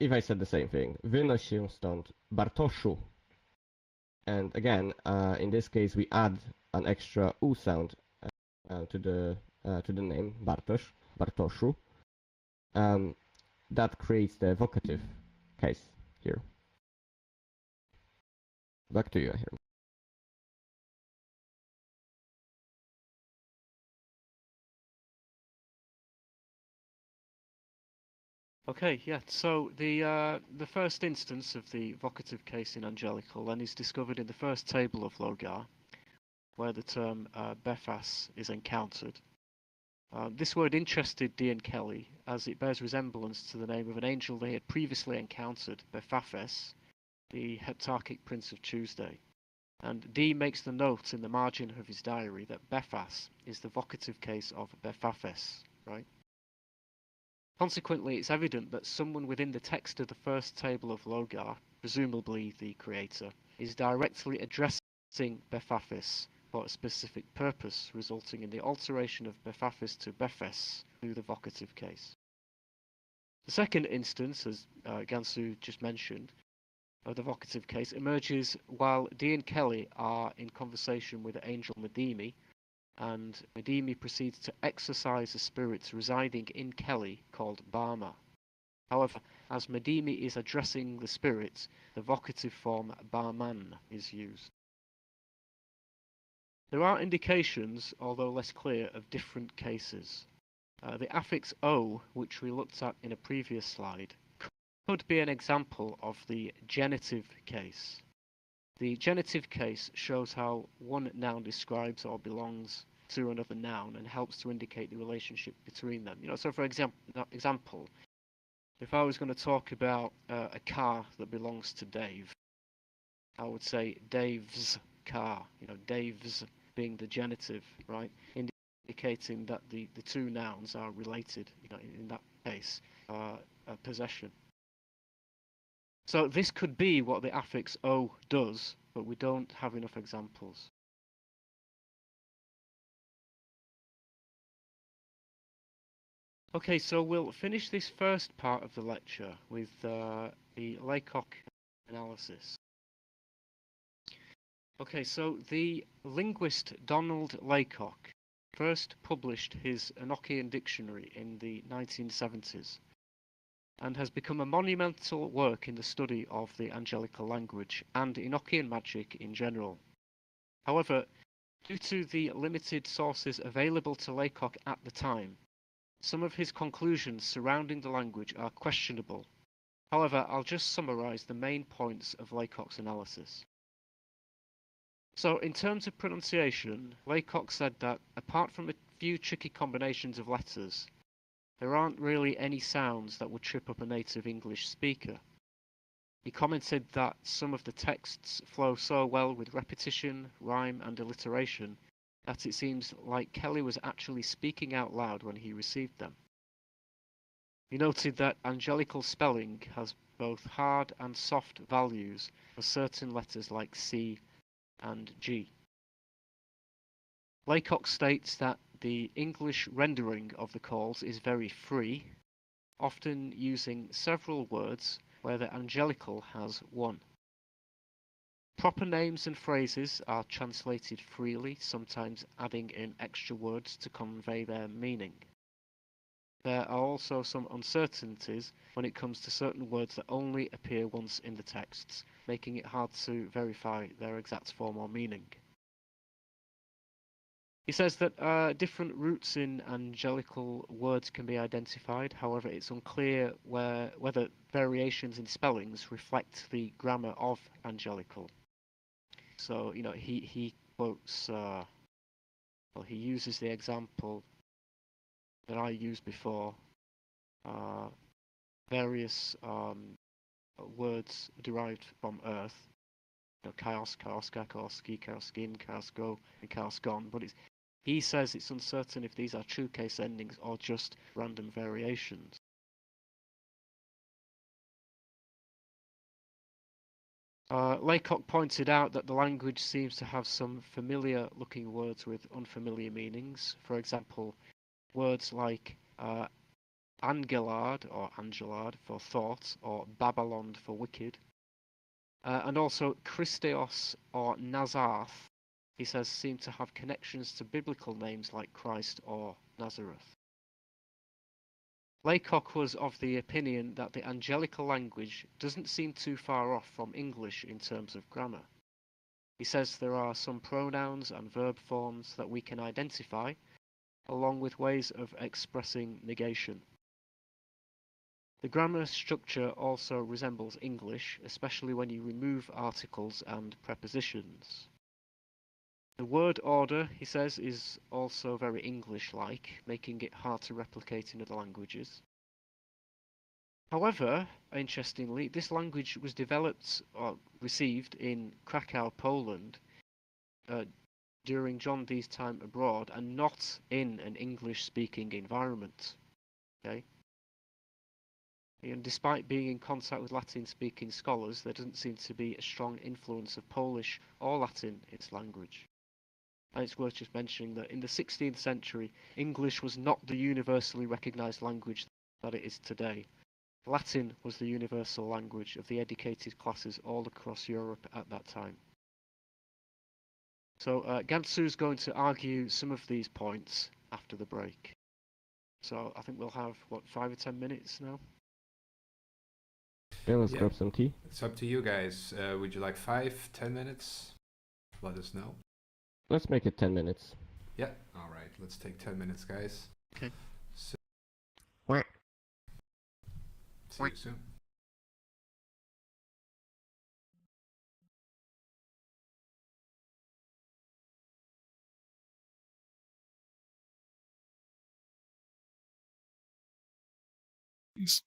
If I said the same thing, wynoś się stąd, Bartoszu. And again, in this case, we add an extra u sound to the name Bartosz, Bartoszu. That creates the vocative case here. Back to you, Ahiram. Okay, yeah. So the first instance of the vocative case in angelical then is discovered in the first table of Loagaeth, where the term befas is encountered. This word interested Dee and Kelly, as it bears resemblance to the name of an angel they had previously encountered, Befafes, the heptarchic prince of Tuesday. And Dee makes the note in the margin of his diary that Befas is the vocative case of Befafes, right? Consequently, it's evident that someone within the text of the first table of Loagaeth, presumably the creator, is directly addressing Befafes for a specific purpose, resulting in the alteration of Befafes to Befes through the vocative case. The second instance, as Gantzu just mentioned, of the vocative case emerges while Dee and Kelly are in conversation with the angel Medimi, and Medimi proceeds to exorcise the spirits residing in Kelly called Barma. However, as Medimi is addressing the spirits, the vocative form Barman is used. There are indications, although less clear, of different cases. The affix O, which we looked at in a previous slide, could be an example of the genitive case. The genitive case shows how one noun describes or belongs to another noun and helps to indicate the relationship between them. So for example, if I was going to talk about a car that belongs to Dave, I would say Dave's car. Dave's being the genitive, right? Indicating that the two nouns are related. In that case, a possession. So this could be what the affix O does, but we don't have enough examples. Okay, so we'll finish this first part of the lecture with the Laycock analysis. Okay, so the linguist Donald Laycock first published his Enochian dictionary in the 1970s and has become a monumental work in the study of the angelical language and Enochian magic in general. However, due to the limited sources available to Laycock at the time, some of his conclusions surrounding the language are questionable. However, I'll just summarize the main points of Laycock's analysis. So, in terms of pronunciation, Laycock said that apart from a few tricky combinations of letters, there aren't really any sounds that would trip up a native English speaker. He commented that some of the texts flow so well with repetition, rhyme, and alliteration that it seems like Kelly was actually speaking out loud when he received them. He noted that angelical spelling has both hard and soft values for certain letters like C and G. Laycock states that the English rendering of the calls is very free, often using several words where the angelical has one. Proper names and phrases are translated freely, sometimes adding in extra words to convey their meaning. There are also some uncertainties when it comes to certain words that only appear once in the texts, making it hard to verify their exact form or meaning. He says that different roots in angelical words can be identified, however it's unclear whether variations in spellings reflect the grammar of angelical. So, you know, he quotes, well, he uses the example that I used before, various words derived from Earth, you know, chaos, chaoska, chaoski, chaoskin, chaosgo, and chaosgon, but he says it's uncertain if these are true case endings or just random variations. Laycock pointed out that the language seems to have some familiar looking words with unfamiliar meanings. For example, words like angelard or angelard for thought or Babylon for wicked. And also Christeos or Nazarth, he says, seem to have connections to biblical names like Christ or Nazareth. Laycock was of the opinion that the angelical language doesn't seem too far off from English in terms of grammar. He says there are some pronouns and verb forms that we can identify, along with ways of expressing negation. The grammar structure also resembles English, especially when you remove articles and prepositions. The word order, he says, is also very English-like, making it hard to replicate in other languages. However, interestingly, this language was developed or received in Krakow, Poland, during John Dee's time abroad, and not in an English-speaking environment. Okay? And despite being in contact with Latin-speaking scholars, there doesn't seem to be a strong influence of Polish or Latin in its language. And it's worth just mentioning that in the 16th century, English was not the universally recognized language that it is today. Latin was the universal language of the educated classes all across Europe at that time. So Gantzu is going to argue some of these points after the break. So I think we'll have, what, 5 or 10 minutes now? Yeah, let's grab some tea. It's up to you guys. Would you like 5, 10 minutes? Let us know. Let's make it 10 minutes. Yeah, alright, let's take 10 minutes, guys. Okay. So, see you soon. Peace.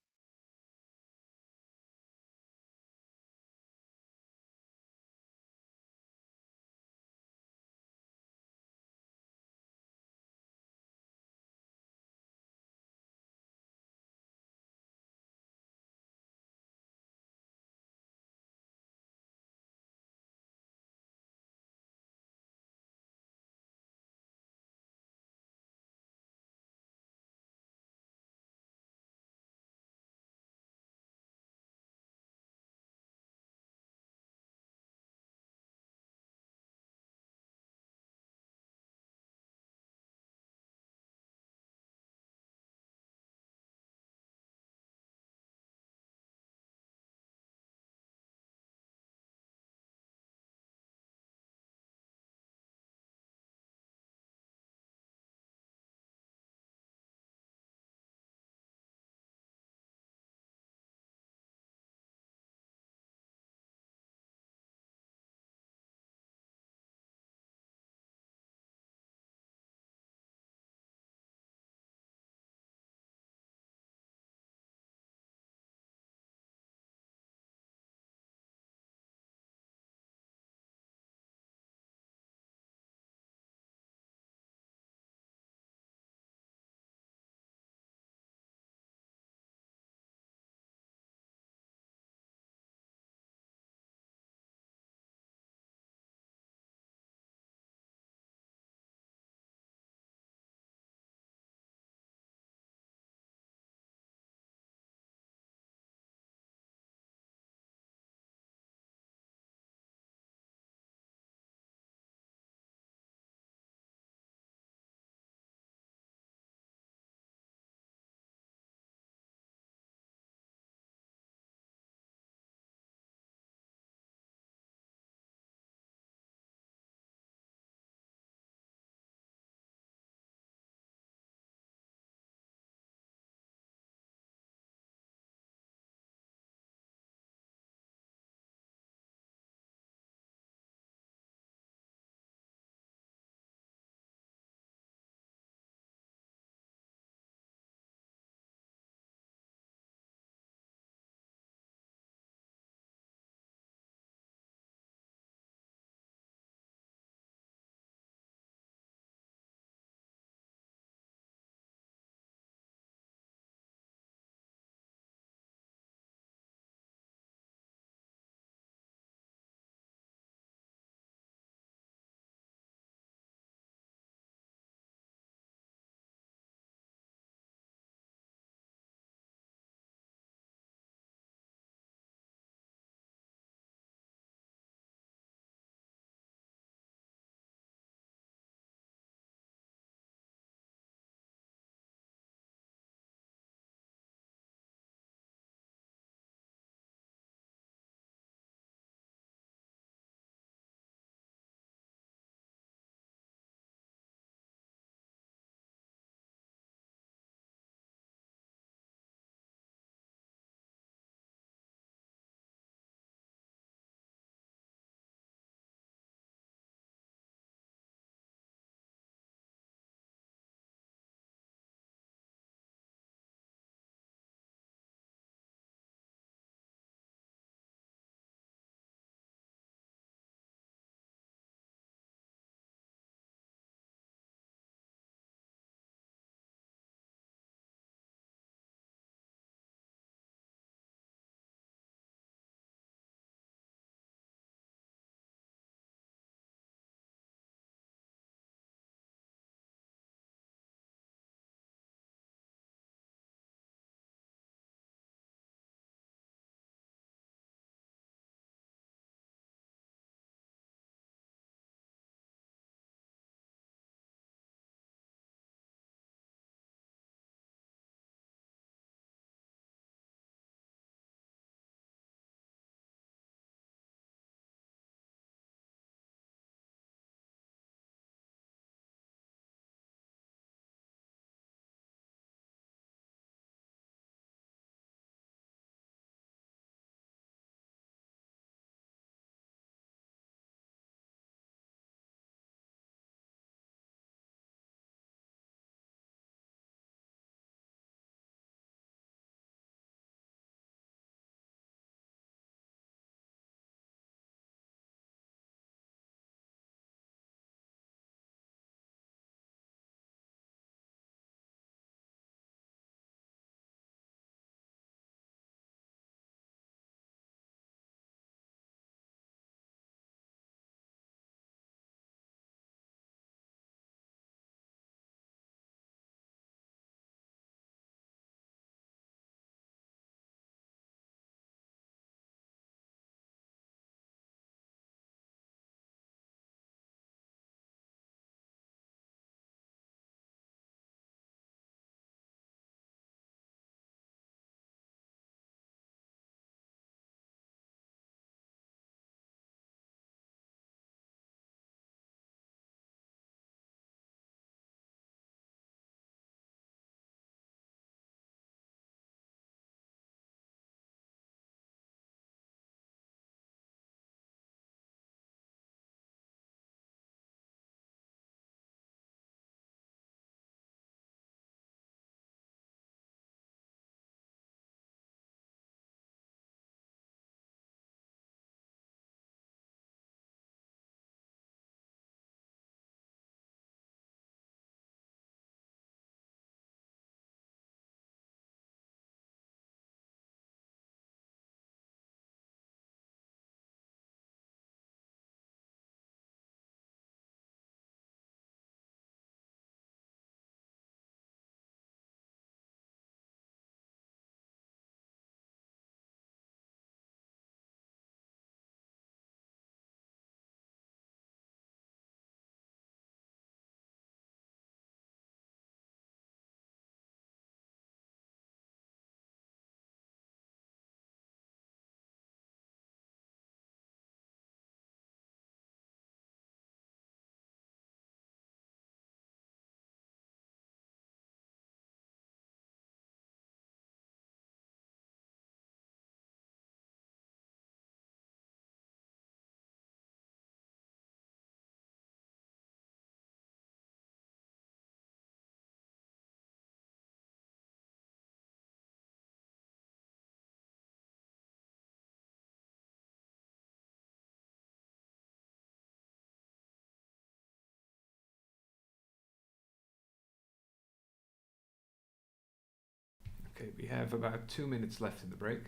Okay, we have about 2 minutes left in the break,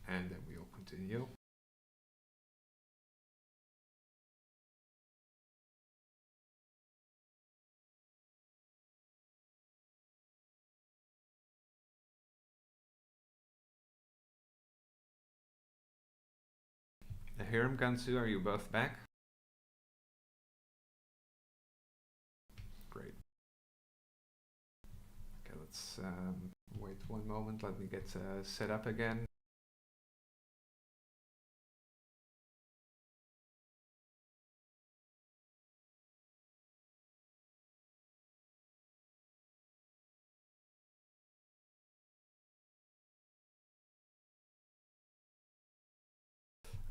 and then we'll continue. Ahiram, Gantzu, are you both back? Great. Okay, let's wait one moment. Let me get set up again.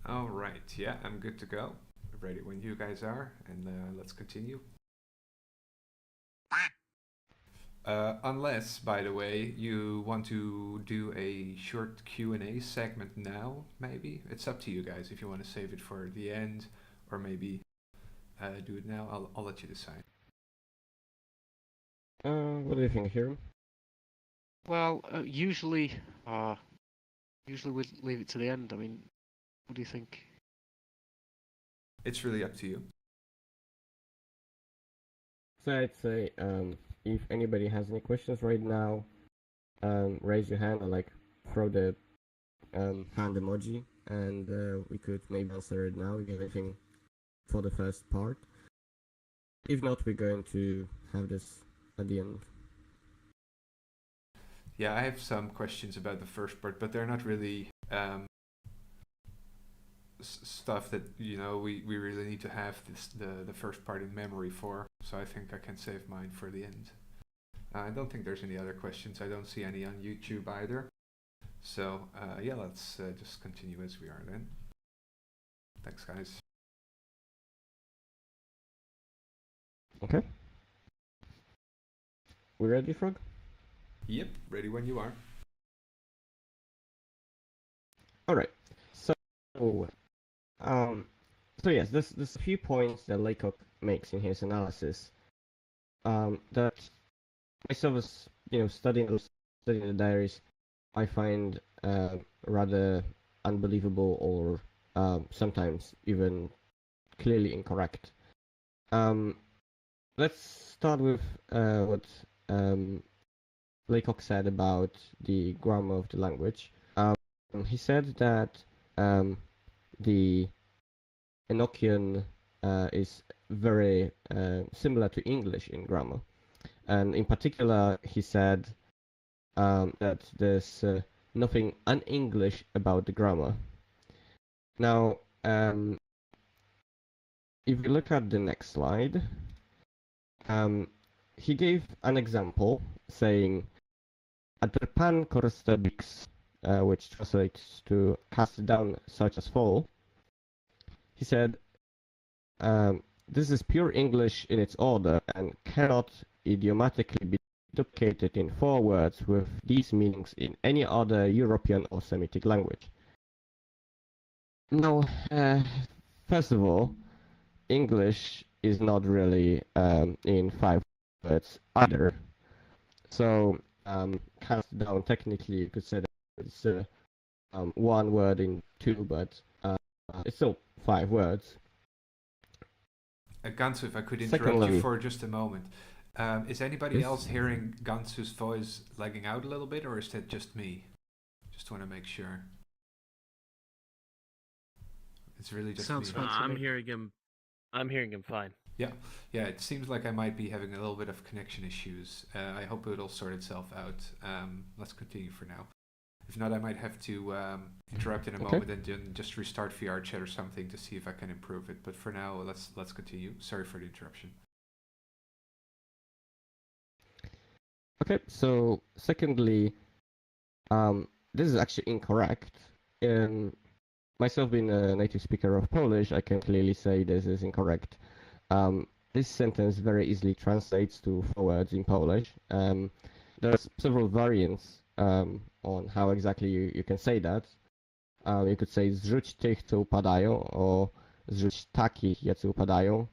All right, yeah, I'm good to go. Ready when you guys are, and let's continue. Unless, by the way, you want to do a short Q&A segment now, maybe. It's up to you guys if you want to save it for the end, or maybe do it now. I'll let you decide. What do you think, Hiram? Well, usually we'd leave it to the end. I mean, what do you think? It's really up to you. So I'd say, if anybody has any questions right now, raise your hand or like throw the hand emoji, and we could maybe answer it now if you have anything for the first part. If not, we're going to have this at the end. Yeah, I have some questions about the first part, but they're not really stuff that, you know, we really need to have the first part in memory for, so I think I can save mine for the end. I don't think there's any other questions. I don't see any on YouTube either. So yeah, let's just continue as we are then. Thanks, guys. Okay. We ready, Frog? Yep, ready when you are. All right. So yes, there's a few points that Laycock makes in his analysis. That myself, as studying the diaries, I find rather unbelievable, or sometimes even clearly incorrect. Let's start with what Laycock said about the grammar of the language. He said that the Enochian is very similar to English in grammar. And in particular, he said that there's nothing un-English about the grammar. Now, if you look at the next slide, he gave an example saying, "Atrpan korstebix," which translates to "cast down such as fall." He said, "This is pure English in its order and cannot idiomatically be duplicated in 4 words with these meanings in any other European or Semitic language." Now, first of all, English is not really in 5 words either. So, cast down, technically, you could say that it's 1 word in 2, but it's still 5 words. Gantzu, if I could interrupt you for just a moment. Is anybody else hearing Gantzu's voice lagging out a little bit, or is that just me? Just want to make sure. It's really just Sounds me. fine. I'm hearing him fine. Yeah, it seems like I might be having a little bit of connection issues. I hope it'll sort itself out. Let's continue for now. If not, I might have to interrupt in a moment and then just restart VRChat or something to see if I can improve it. But for now, let's continue. Sorry for the interruption. Okay, so secondly, this is actually incorrect. Myself being a native speaker of Polish, I can clearly say this is incorrect. This sentence very easily translates to 4 words in Polish. There's several variants on how exactly you can say that. You could say "zrzuć tych, co upadają," or "zrzuć takich, jacy upadają."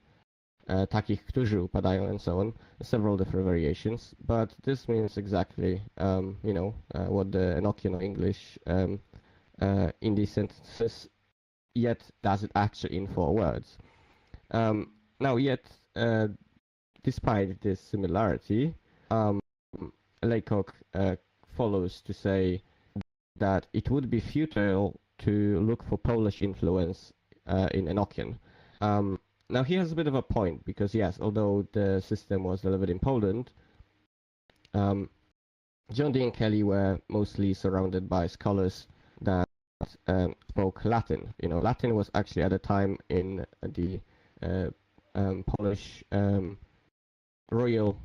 takich, którzy upadają, and so on, several different variations, but this means exactly, what the Enochian or English in these sentences, yet does it actually in 4 words. Now, yet, despite this similarity, Laycock follows to say that it would be futile to look for Polish influence in Enochian. Now, he has a bit of a point, because yes, although the system was delivered in Poland, John Dee and Kelly were mostly surrounded by scholars that spoke Latin. Latin was actually at the time in the Polish royal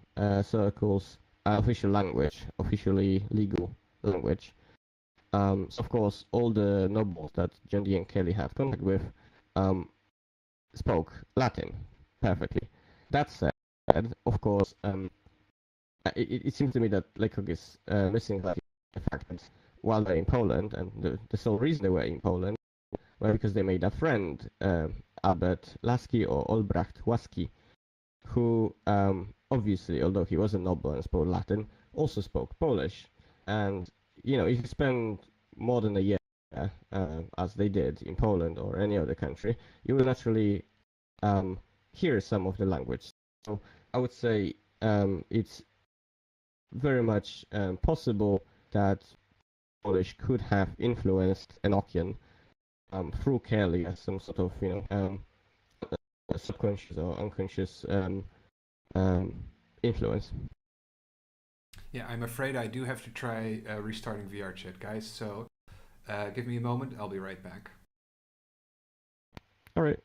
circles official language, officially legal language. So of course, all the nobles that John Dee and Kelly had contact with spoke Latin perfectly. That said, of course, it seems to me that Laycock is missing the fact that while they're in Poland, and the sole reason they were in Poland were because they made a friend, Albert Laski or Olbracht Łaski, who obviously, although he was a noble and spoke Latin, also spoke Polish. And if you spend more than a year, as they did in Poland or any other country, you will naturally hear some of the language. So I would say it's very much possible that Polish could have influenced Enochian through Kelly as some sort of subconscious or unconscious influence. Yeah, I'm afraid I do have to try restarting VRChat, guys. So give me a moment. I'll be right back. All right.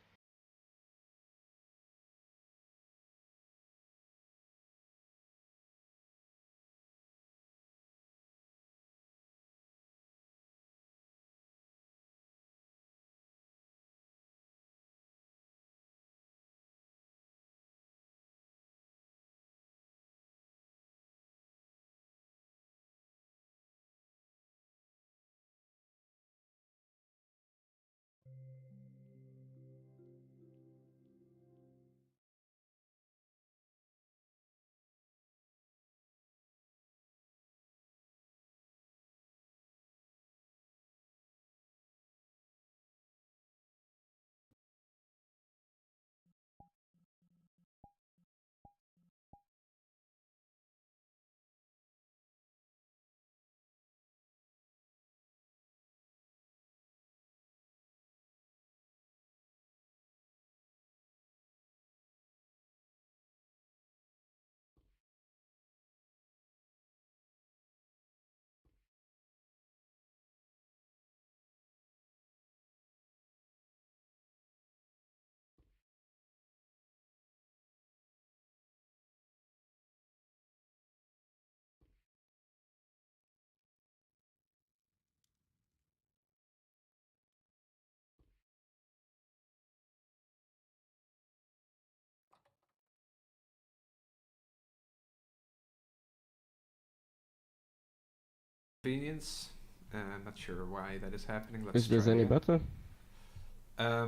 Convenience. I'm not sure why that is happening. Let's Is this try any again. better?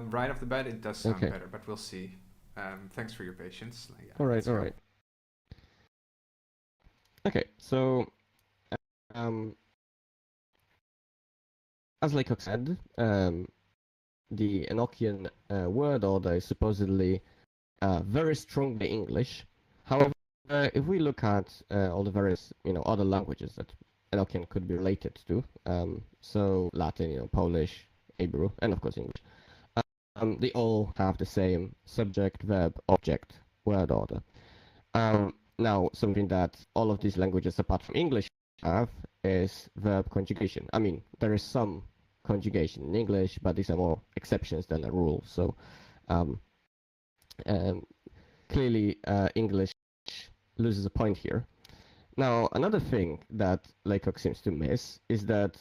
Right off the bat, it does sound Okay. better, but we'll see. Thanks for your patience. Yeah, All right, let's all go. right. Okay, so as Laycock said, the Enochian word order is supposedly very strongly English. However, if we look at all the various other languages that Enochian could be related to, so Latin, Polish, Hebrew, and of course English, they all have the same subject, verb, object word order. Now, something that all of these languages apart from English have is verb conjugation. I mean, there is some conjugation in English, but these are more exceptions than a rule. So clearly English loses a point here. Now, another thing that Laycock seems to miss is that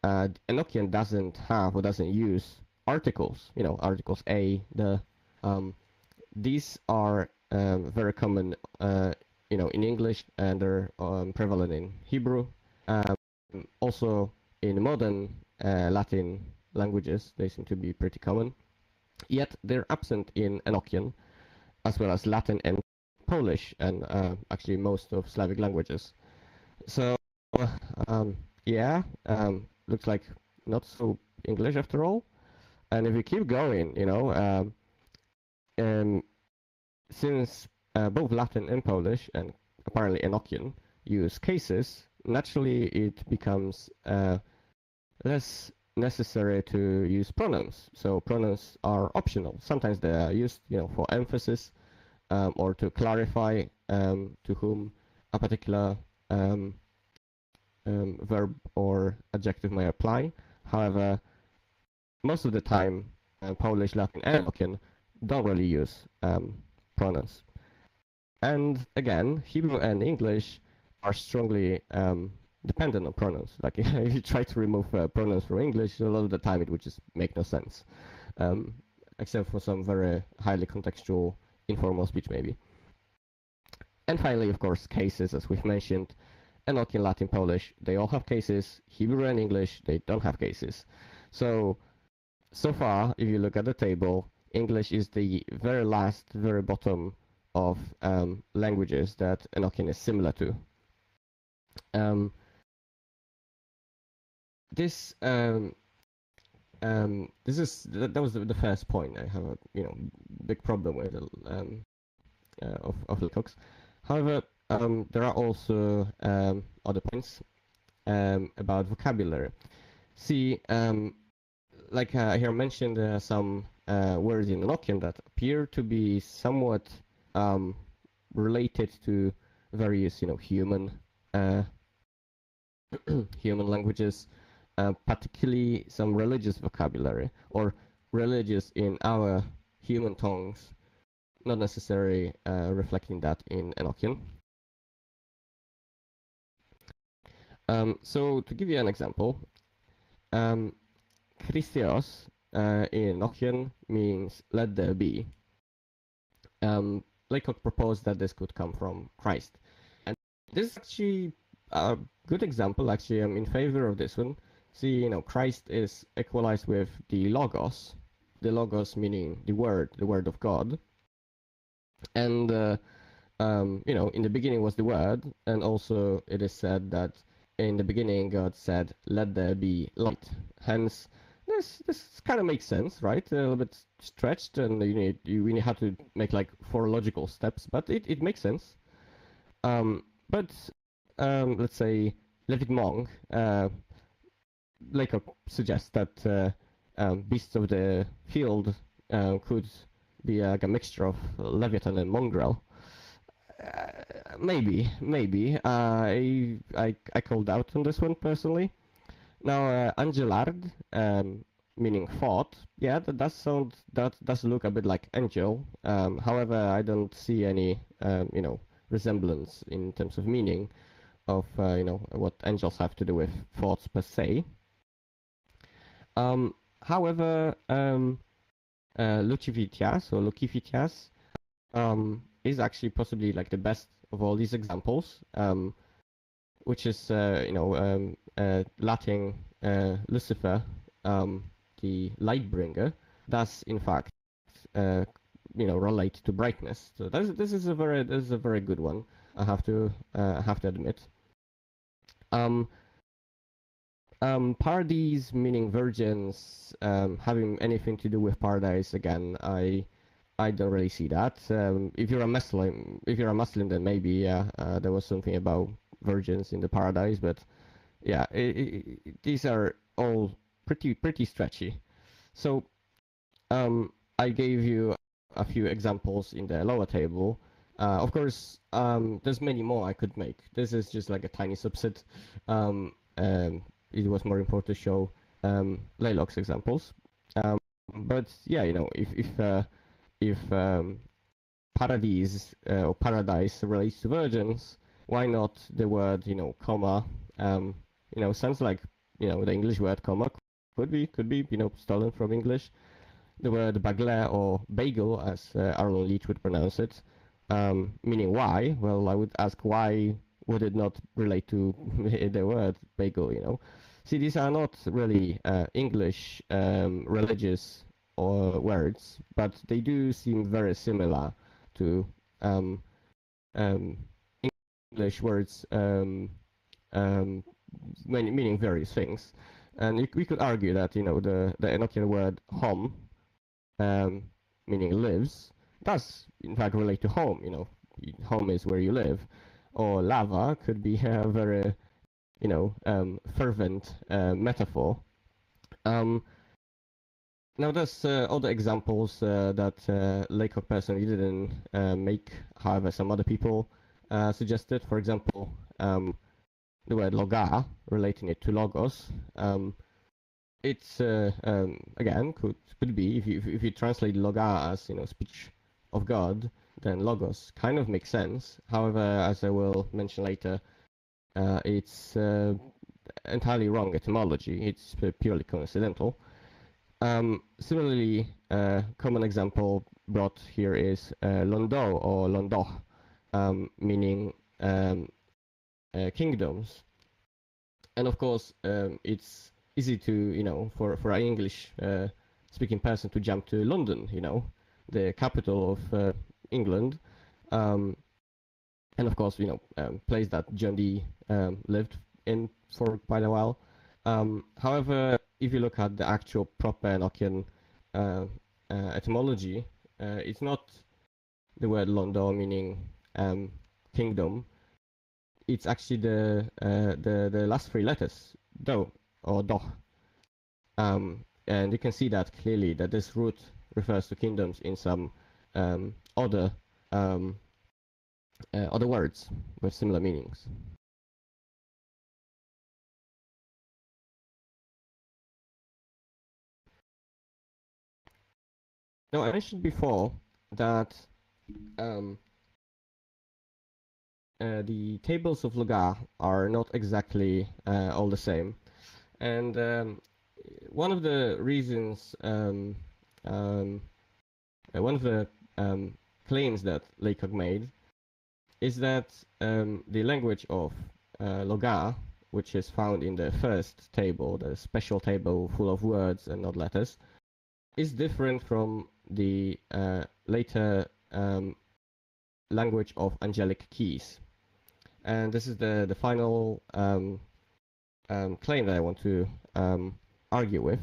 Enochian doesn't have or doesn't use articles. Articles a, the. These are very common, in English, and they're prevalent in Hebrew. Also, in modern Latin languages, they seem to be pretty common. Yet they're absent in Enochian. as well as Latin and Polish, and actually most of Slavic languages. So, yeah, looks like not so English after all. And if you keep going, since both Latin and Polish, and apparently Enochian, use cases, naturally it becomes less necessary to use pronouns. So pronouns are optional. Sometimes they are used, for emphasis or to clarify to whom a particular verb or adjective may apply. However, most of the time, Polish, Latin, and Enochian don't really use pronouns. And again, Hebrew and English are strongly dependent on pronouns. Like if you try to remove pronouns from English, a lot of the time it would just make no sense, except for some very highly contextual informal speech maybe. And finally, of course, cases, as we've mentioned. Enochian, Latin, Polish, they all have cases. Hebrew and English, they don't have cases. So far, if you look at the table, English is the very last, very bottom of languages that Enochian is similar to. This was the first point I have a big problem with of Laycock's. However, there are also other points about vocabulary. See, like I here mentioned some words in Enochian that appear to be somewhat related to various human human languages, particularly some religious vocabulary, or religious in our human tongues, not necessarily reflecting that in Enochian. So to give you an example, Christios in Enochian means let there be. Laycock proposed that this could come from Christ. And this is actually a good example. Actually, I'm in favor of this one. See, Christ is equalized with the Logos meaning the Word of God. And, in the beginning was the Word, and also it is said that in the beginning God said, let there be light. Hence, this kind of makes sense, right? A little bit stretched, and you really have to make like 4 logical steps, but it makes sense. But let's say Levit Monk, Laycock suggests that beasts of the field could be like a mixture of Leviathan and mongrel. Maybe. I called out on this one personally. Now, angelard, meaning thought, yeah, that does look a bit like angel. However, I don't see any, resemblance in terms of meaning of, what angels have to do with thoughts per se. However, Lucifitias is actually possibly like the best of all these examples, which is Latin Lucifer, the light bringer, does in fact relate to brightness. So this is a very good one. I have to admit. Paradise meaning virgins, having anything to do with paradise, again, I don't really see that. If you're a Muslim, then maybe there was something about virgins in the paradise, but yeah, these are all pretty stretchy. So I gave you a few examples in the lower table. Of course, there's many more I could make. This is just like a tiny subset. It was more important to show Laylock's examples. But yeah, if paradise or paradise relates to virgins, why not the word comma? Sounds like the English word comma could be stolen from English. The word bagle or bagel, as Arlen Leach would pronounce it, meaning why? Well, I would ask why would it not relate to the word bagel? See, these are not really English religious or words, but they do seem very similar to English words meaning various things. And we could argue that, you know, the Enochian word home, meaning lives, does in fact relate to home. You know, home is where you live. Or lava could be a very, you know, fervent metaphor. Now there's other examples that Laycock personally didn't make, however some other people suggested. For example, the word loga, relating it to logos. It's again could be, if you translate loga as, you know, speech of God, then logos kind of makes sense. However, as I will mention later, it's entirely wrong etymology. It's purely coincidental. Similarly, common example brought here is londo or londoh, meaning kingdoms. And of course, it's easy to, you know, for an English speaking person to jump to London, you know, the capital of England, and of course, you know, place that John Dee lived in for quite a while. However, if you look at the actual proper Enochian etymology, it's not the word londo, meaning kingdom. It's actually the last three letters, do or doh. And you can see that clearly, that this root refers to kingdoms in some other words with similar meanings. Now, I mentioned before that the tables of Loagaeth are not exactly all the same. And one of the reasons, one of the claims that Laycock made is that the language of Loagaeth, which is found in the first table, the special table full of words and not letters, is different from the later language of angelic keys. And this is the final claim that I want to argue with.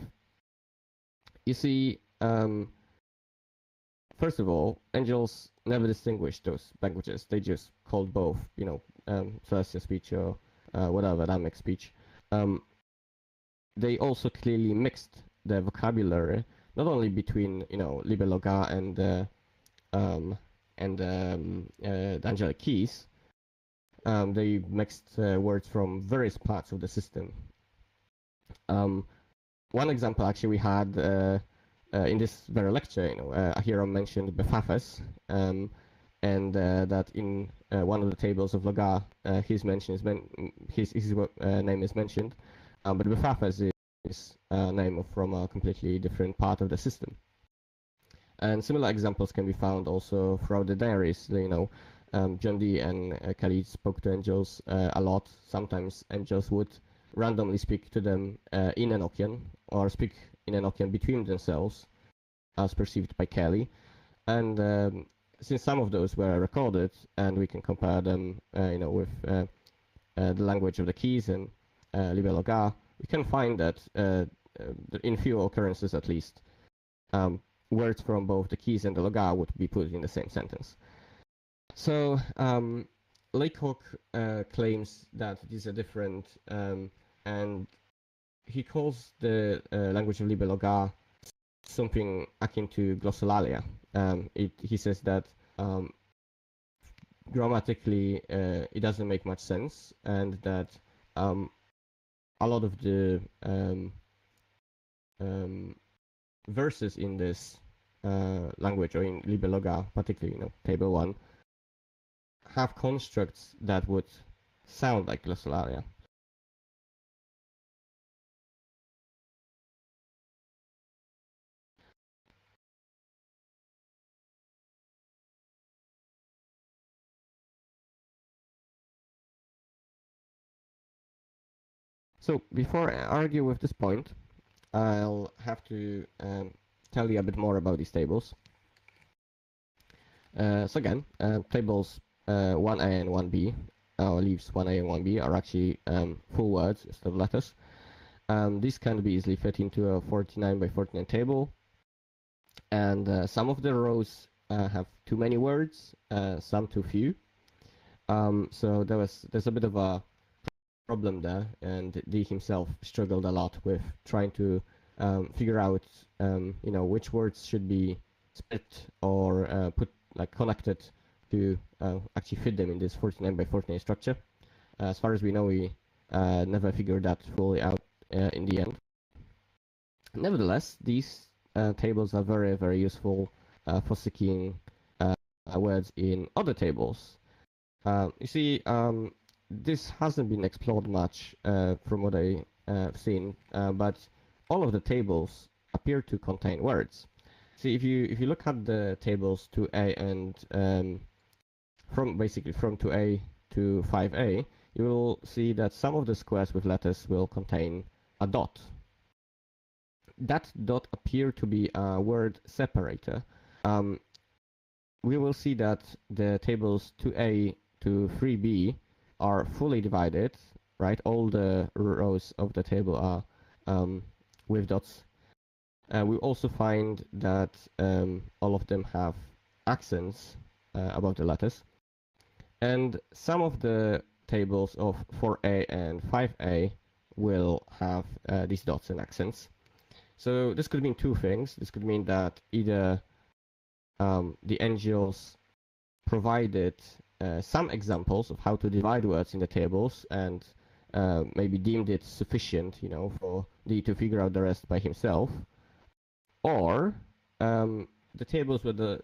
You see, first of all, angels never distinguished those languages. They just called both, you know, celestial speech or whatever, Adamic speech. They also clearly mixed the vocabulary, not only between, you know, Liber Loagaeth and the angelic keys. They mixed words from various parts of the system. One example actually we had in this very lecture, you know, Ahiram mentioned Befafes, and that in one of the tables of Loagaeth, his name is mentioned, but Befafes is a name from a completely different part of the system. And similar examples can be found also throughout the diaries. You know, John Dee and Kelly spoke to angels a lot. Sometimes angels would randomly speak to them in Enochian, or speak in Enochian between themselves, as perceived by Kelly. And since some of those were recorded, and we can compare them, you know, with the language of the keys and Liber Loagaeth, we can find that in few occurrences at least, words from both the keys and the Loagaeth would be put in the same sentence. So Laycock claims that these are different, and he calls the language of Liber Loagaeth something akin to glossolalia. He says that grammatically it doesn't make much sense, and that a lot of the verses in this language, or in Liber Loagaeth, particularly, you know, table 1, have constructs that would sound like glossolalia. So before I argue with this point, I'll have to tell you a bit more about these tables. So again, tables 1a and 1b, or leaves 1a and 1b are actually full words instead of letters. These can be easily fit into a 49 by 49 table, and some of the rows have too many words, some too few. So there's a bit of a problem there, and Dee himself struggled a lot with trying to figure out, which words should be split or connected to actually fit them in this 49 by 49 structure. As far as we know, we never figured that fully out in the end. Nevertheless, these tables are very, very useful for seeking words in other tables. You see, this hasn't been explored much from what I've seen, but all of the tables appear to contain words. See, if you look at the tables 2a and from 2a to 5a, you will see that some of the squares with letters will contain a dot. That dot appear to be a word separator. We will see that the tables 2a to 3b are fully divided, right? All the rows of the table are with dots. We also find that all of them have accents above the letters. And some of the tables of 4a and 5a will have these dots and accents. So this could mean two things. This could mean that either the angels provided some examples of how to divide words in the tables and maybe deemed it sufficient, for Dee to figure out the rest by himself, or the tables were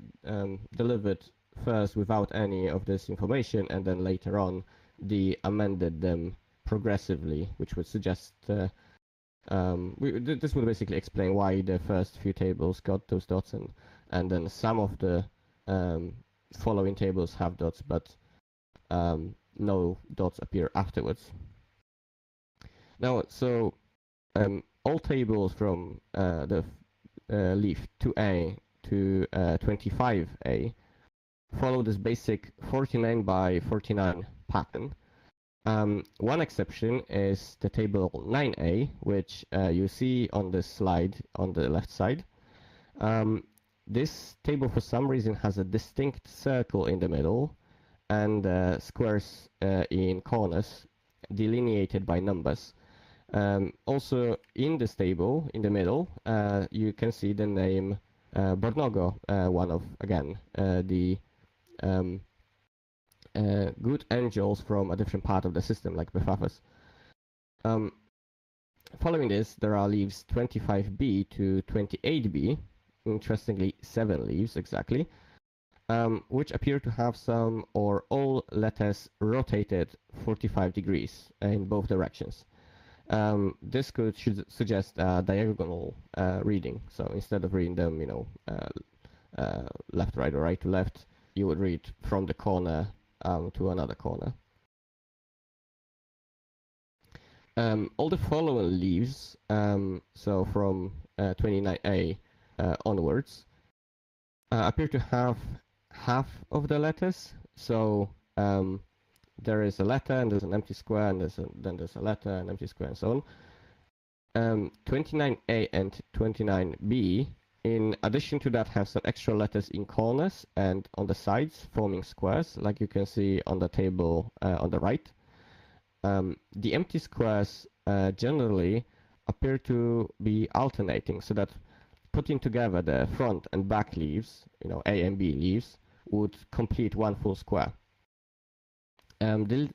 delivered first without any of this information, and then later on Dee amended them progressively, which would suggest this would basically explain why the first few tables got those dots, and then some of the following tables have dots, but no dots appear afterwards. Now, so all tables from the leaf 2a to 25a follow this basic 49 by 49 pattern. One exception is the table 9a, which you see on the slide on the left side. This table for some reason has a distinct circle in the middle and squares in corners delineated by numbers. Also in this table in the middle you can see the name Bornogo, one of, again, the good angels from a different part of the system, like Bethafas. Following this, there are leaves 25b to 28b, interestingly 7 leaves exactly, which appear to have some or all letters rotated 45 degrees in both directions. This should suggest a diagonal reading. So instead of reading them, left, right, or right to left, you would read from the corner to another corner. All the following leaves, so from 29a onwards, appear to have half of the letters. So there is a letter and there's an empty square, and then there's a letter and empty square, and so on. 29a and 29b, in addition to that, have some extra letters in corners and on the sides, forming squares, like you can see on the table on the right. The empty squares generally appear to be alternating, so that putting together the front and back leaves, A and B leaves, would complete one full square. The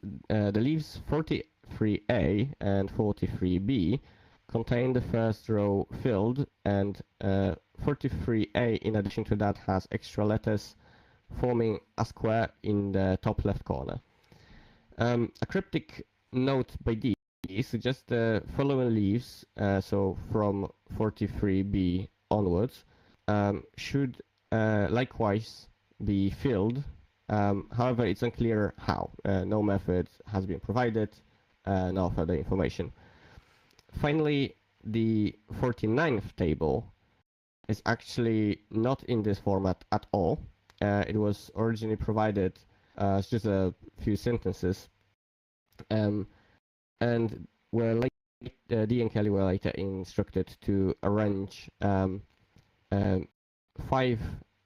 leaves 43a and 43b contain the first row filled, and 43a, in addition to that, has extra letters forming a square in the top left corner. A cryptic note by Dee suggests the following leaves, so from 43b onwards, should likewise be filled. However, it's unclear how. No method has been provided, no further information. Finally, the 49th table is actually not in this format at all. it was originally provided as just a few sentences, and were Dee and Kelly were later instructed to arrange 5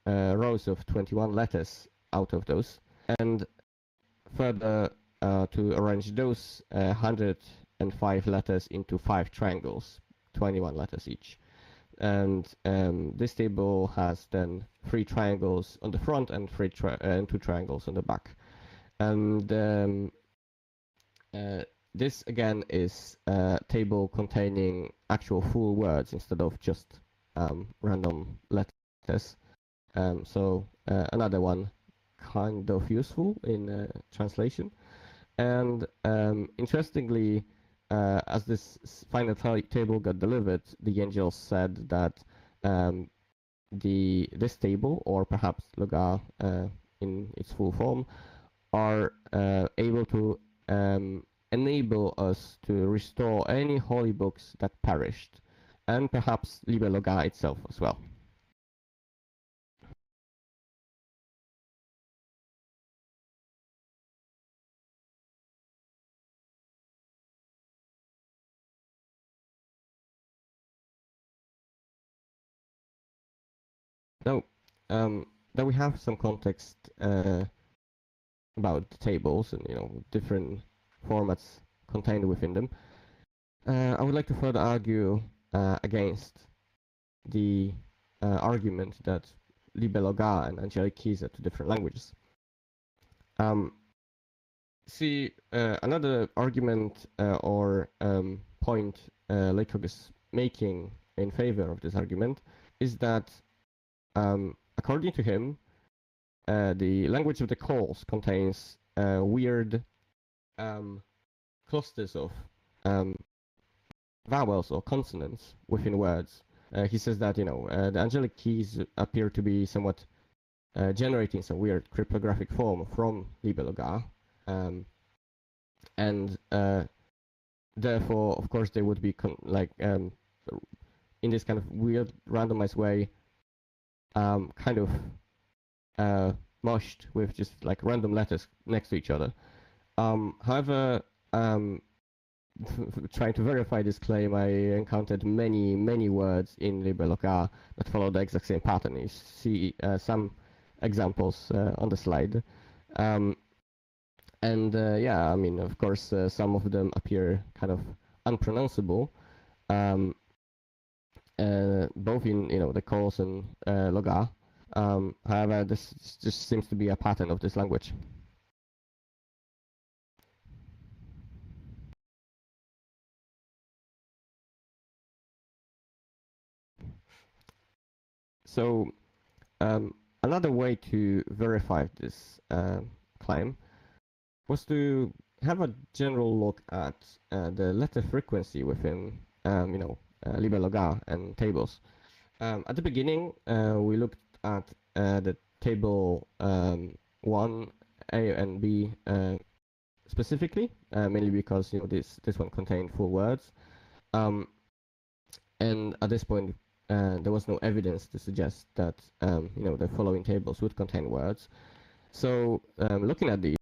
rows of 21 letters out of those, and further to arrange those 105 letters into 5 triangles, 21 letters each. And this table has then 3 triangles on the front and 2 triangles on the back. And this again is a table containing actual full words instead of just random letters. So another one kind of useful in translation. And interestingly, as this final table got delivered, the angels said that this table, or perhaps Loagaeth in its full form, are able to enable us to restore any holy books that perished, and perhaps Liber Loagaeth itself as well. Now, that we have some context about the tables and different formats contained within them, I would like to further argue against the argument that Liber Loagaeth and angelic keys are 2 different languages. Another argument or point Laycock is making in favor of this argument is that according to him, the language of the calls contains weird clusters of vowels or consonants within words. He says that the angelic keys appear to be somewhat generating some weird cryptographic form from Liber Loagaeth, and therefore, of course, they would be in this kind of weird randomized way, kind of mushed with just like random letters next to each other. However, trying to verify this claim, I encountered many words in Liber Loagaeth that follow the exact same pattern. You see some examples on the slide. Yeah, I mean, of course, some of them appear kind of unpronounceable, both in the calls and Loagaeth. However, this just seems to be a pattern of this language. So another way to verify this claim was to have a general look at the letter frequency within Liber Loagaeth and tables. At the beginning, we looked at the table 1, A and B specifically, mainly because this one contained full words, and at this point there was no evidence to suggest that the following tables would contain words. So looking at these,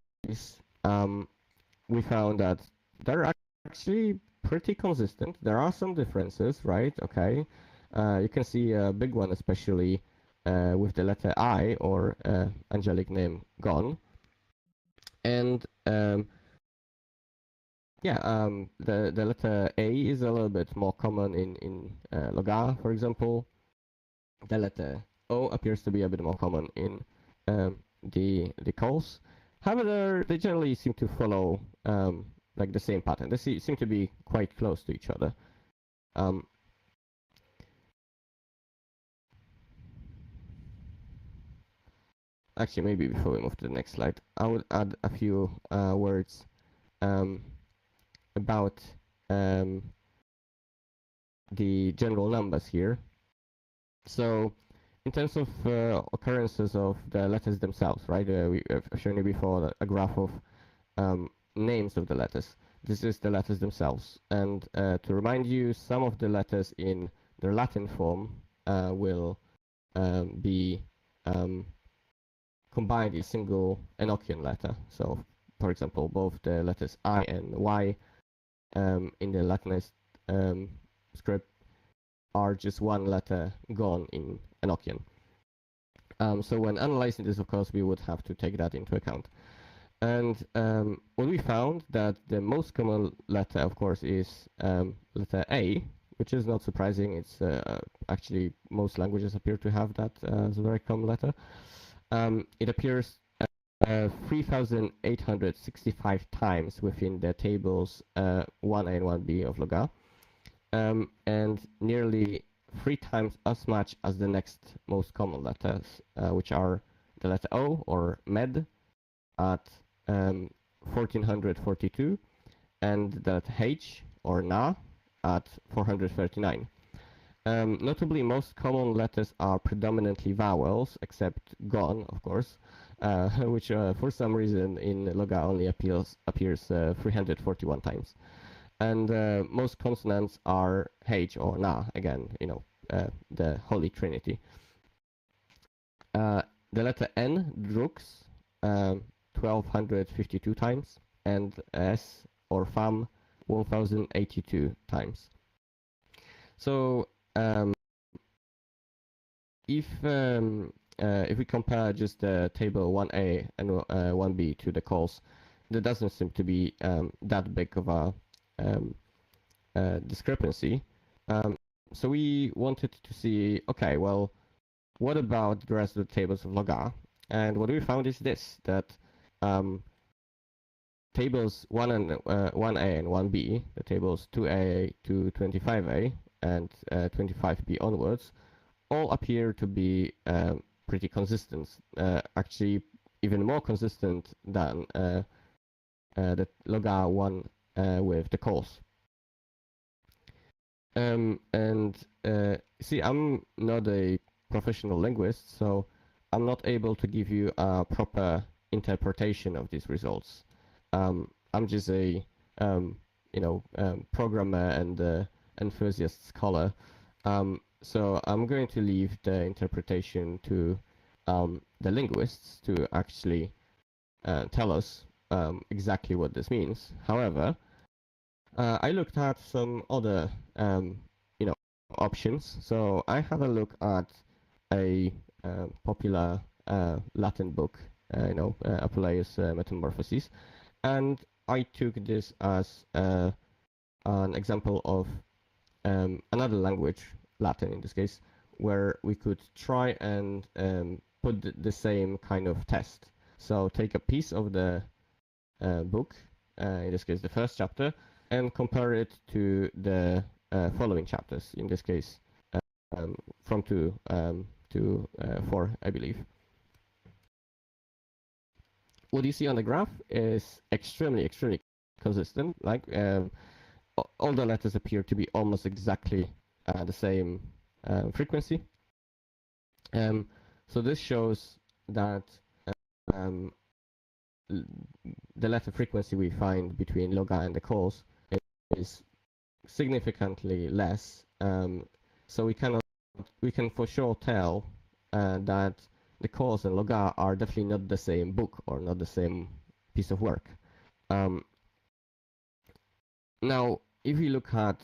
we found that they're actually pretty consistent. There are some differences, right? Okay, you can see a big one, especially with the letter I, or angelic name gone, and the letter A is a little bit more common in Loagaeth, for example. The letter O appears to be a bit more common in the calls. However, they generally seem to follow like the same pattern. They seem to be quite close to each other. Actually, maybe before we move to the next slide, I would add a few words about the general numbers here. So, in terms of occurrences of the letters themselves, right? I've shown you before a graph of names of the letters. This is the letters themselves. And to remind you, some of the letters in their Latin form will be combined in a single Enochian letter. So, for example, both the letters I and Y in the Latinized script are just one letter gone in Enochian. So when analyzing this, of course, we would have to take that into account. And what we found that the most common letter, of course, is letter A, which is not surprising. It's actually most languages appear to have that as a very common letter. It appears 3,865 times within the tables 1A and 1B of Loagaeth, and nearly 3 times as much as the next most common letters, which are the letter O or med at 1442, and the letter H or na at 439. Notably, most common letters are predominantly vowels, except gon, of course, which for some reason in Loagaeth only appears 341 times. And most consonants are H or na, again, the Holy Trinity. The letter N, drux, 1,252 times, and S or fam, 1,082 times. So if we compare just the table 1A and 1B to the calls, there doesn't seem to be that big of a discrepancy. So we wanted to see, okay, well, what about the rest of the tables of Loagaeth? And what we found is this, that tables 1A and 1B, the tables 2A to 25A and 25B onwards, all appear to be pretty consistent, actually even more consistent than the Loagaeth one with the calls. See, I'm not a professional linguist, so I'm not able to give you a proper interpretation of these results. I'm just a programmer and enthusiast scholar. So I'm going to leave the interpretation to the linguists to actually tell us exactly what this means. However, I looked at some other options. So I had a look at a popular Latin book, Apuleius Metamorphoses, and I took this as an example of another language, Latin in this case, where we could try and put the same kind of test. So take a piece of the book, in this case the first chapter, and compare it to the following chapters, in this case from 2 to 4, I believe. What you see on the graph is extremely consistent. Like all the letters appear to be almost exactly the same frequency. So this shows that the letter frequency we find between Loagaeth and the calls is significantly less. So we can for sure tell that the calls and Loagaeth are definitely not the same book or not the same piece of work. Now, if we look at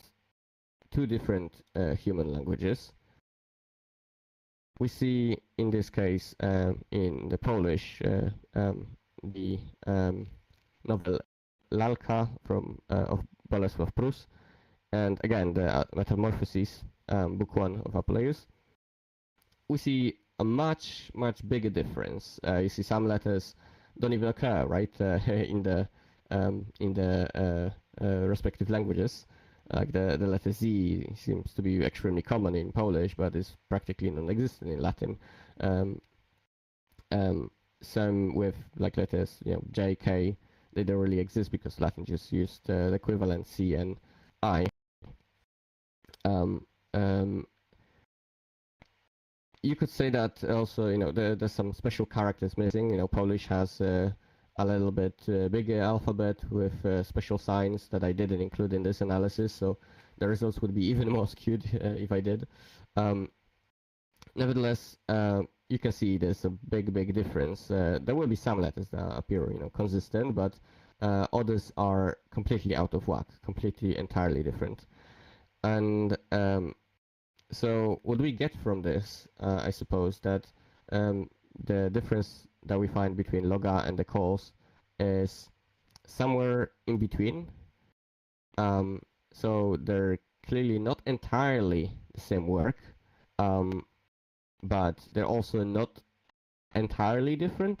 2 different human languages, we see in this case in the Polish the novel Lalka of Bolesław Prus, and again the Metamorphoses, book 1 of Apuleius. We see a much bigger difference. You see some letters don't even occur right in the respective languages. Like the letter Z seems to be extremely common in Polish, but is practically non-existent in Latin. Some with like letters, J, K, they don't really exist because Latin just used the equivalent C and I. You could say that also, there's some special characters missing. Polish has a little bit bigger alphabet with special signs that I didn't include in this analysis, so the results would be even more skewed if I did. Nevertheless, you can see there's a big difference. There will be some letters that appear, consistent, but others are completely out of whack, completely entirely different. And so what we get from this, I suppose, that the difference that we find between Loga and the calls is somewhere in between. So they're clearly not entirely the same work, but they're also not entirely different.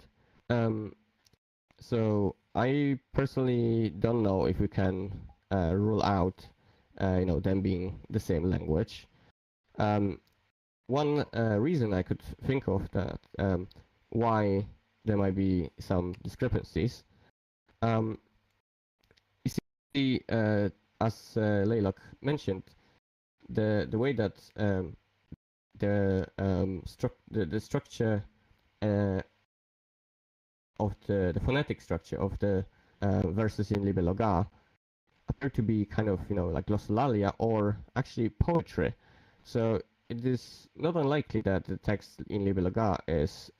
So I personally don't know if we can rule out, them being the same language. One reason I could think of that why there might be some discrepancies. You see, as Laylock mentioned, the way that the structure of the phonetic structure of the verses in Liber Loagaeth appear to be kind of, like glossolalia or actually poetry. So it is not unlikely that the text in Liber Loagaeth is,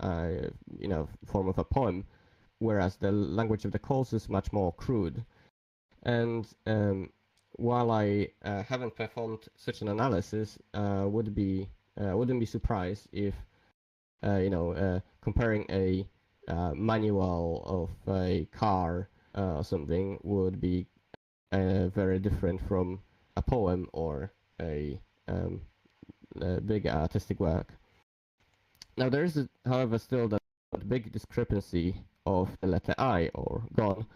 form of a poem, whereas the language of the calls is much more crude. And while I haven't performed such an analysis, wouldn't be surprised if, comparing a manual of a car or something would be very different from a poem or a big artistic work. Now there is, however, still that big discrepancy of the letter I, or God,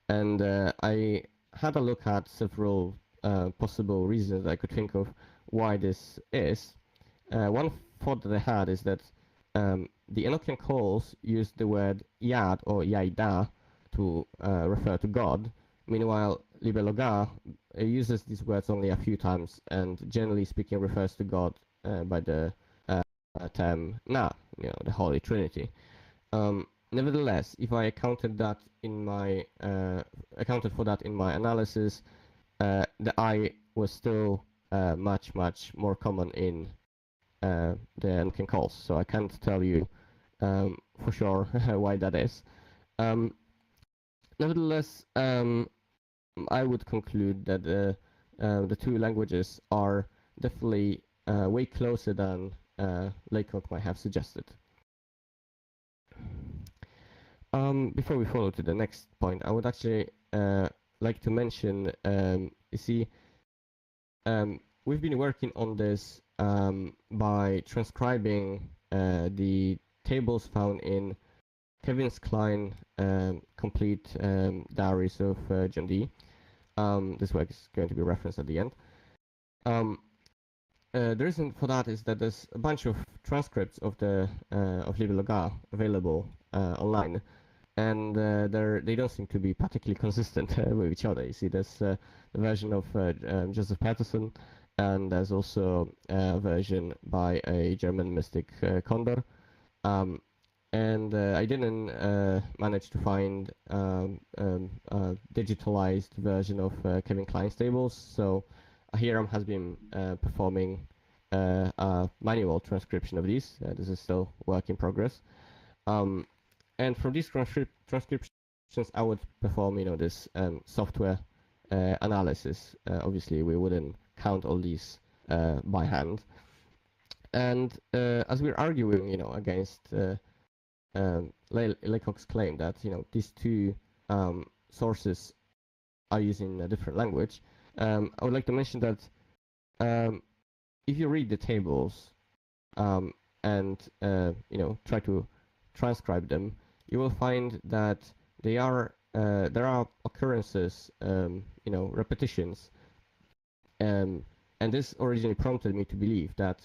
and I had a look at several possible reasons I could think of why this is. One thought that I had is that the Enochian calls use the word Yad or Yaida to refer to God. Meanwhile, Liber Loagaeth uses these words only a few times and generally speaking refers to God by the term Na, the Holy Trinity. Nevertheless, if I accounted for that in my analysis, the I was still much more common in the Enochian calls. So I can't tell you for sure why that is. Nevertheless, I would conclude that the two languages are definitely way closer than Laycock might have suggested. Before we follow to the next point, I would actually like to mention, you see, we've been working on this by transcribing the tables found in Kevin's Klein complete diaries of John Dee. This work is going to be referenced at the end. The reason for that is that there's a bunch of transcripts of the of Liber Loagaeth available online, and they don't seem to be particularly consistent with each other. You see, there's the version of Joseph Patterson, and there's also a version by a German mystic, Condor. And I didn't manage to find a digitalized version of Kevin Klein's tables, so Ahiram has been performing a manual transcription of these. This is still work in progress. And from these transcriptions, I would perform, this software analysis. Obviously, we wouldn't count all these by hand. And as we're arguing, against Laycock's claim that these two sources are using a different language, I would like to mention that if you read the tables and try to transcribe them, you will find that there are occurrences, repetitions, and this originally prompted me to believe that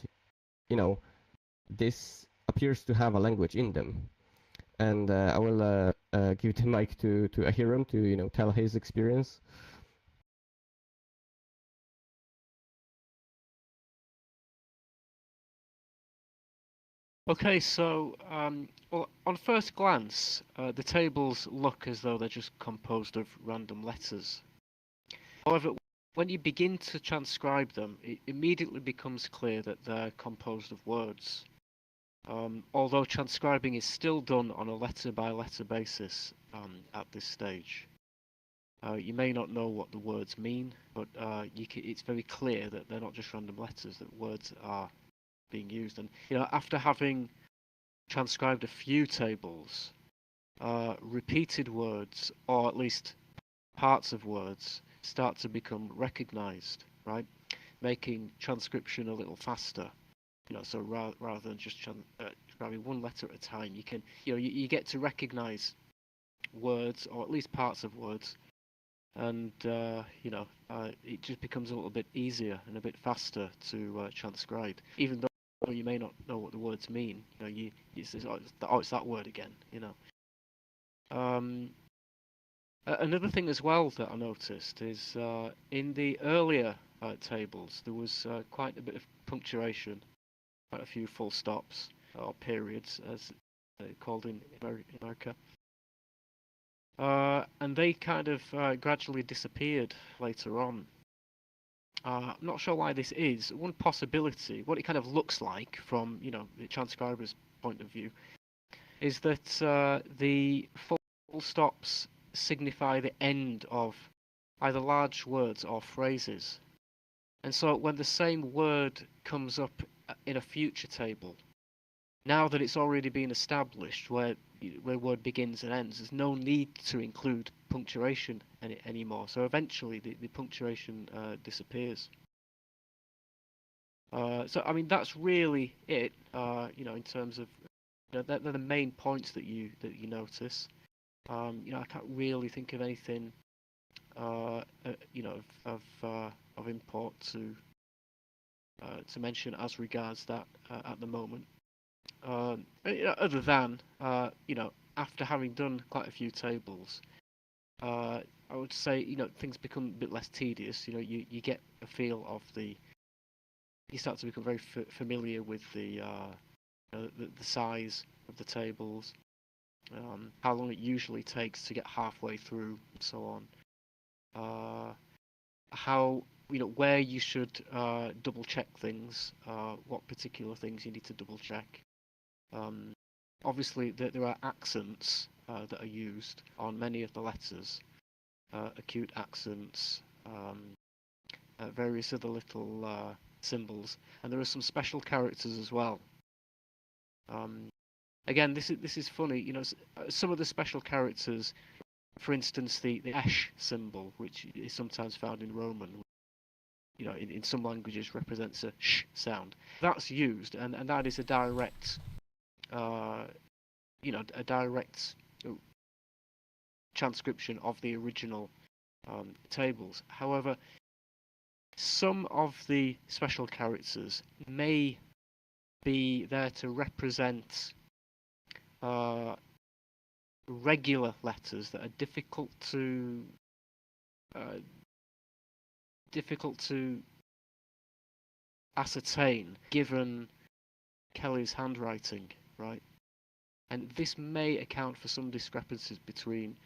this appears to have a language in them. And I will give the mic to Ahiram to tell his experience. Okay, so well, on first glance, the tables look as though they're just composed of random letters. However, when you begin to transcribe them, it immediately becomes clear that they're composed of words. although transcribing is still done on a letter-by-letter basis at this stage. You may not know what the words mean, but it's very clear that they're not just random letters, that words are being used. And after having transcribed a few tables, repeated words, or at least parts of words, start to become recognized, right? Making transcription a little faster. So rather than just transcribing one letter at a time, you can, you get to recognize words, or at least parts of words, and it just becomes a little bit easier and a bit faster to transcribe, even though you may not know what the words mean. It's that word again. Another thing as well that I noticed is in the earlier tables there was quite a bit of punctuation, quite a few full stops or periods, as they're called in America. And they kind of gradually disappeared later on. I'm not sure why this is. One possibility, what it kind of looks like from the transcriber's point of view, is that the full stops signify the end of either large words or phrases. And so when the same word comes up in a future table, now that it's already been established where word begins and ends, there's no need to include punctuation anymore. So eventually the punctuation disappears. So I mean that's really it. In terms of they're the main points that you notice. I can't really think of anything of import to mention as regards that at the moment. Other than after having done quite a few tables, I would say things become a bit less tedious. You get a feel of you start to become very familiar with the size of the tables, how long it usually takes to get halfway through, and so on. How where you should double check things, what particular things you need to double check. Obviously, there are accents that are used on many of the letters, acute accents, various other little symbols, and there are some special characters as well. Again, this is funny. Some of the special characters, for instance, the ash symbol, which is sometimes found in Roman, in some languages represents a sh sound. That's used, and that is a direct, a direct transcription of the original tables. However, some of the special characters may be there to represent regular letters that are difficult to ascertain given Kelly's handwriting, right? And this may account for some discrepancies between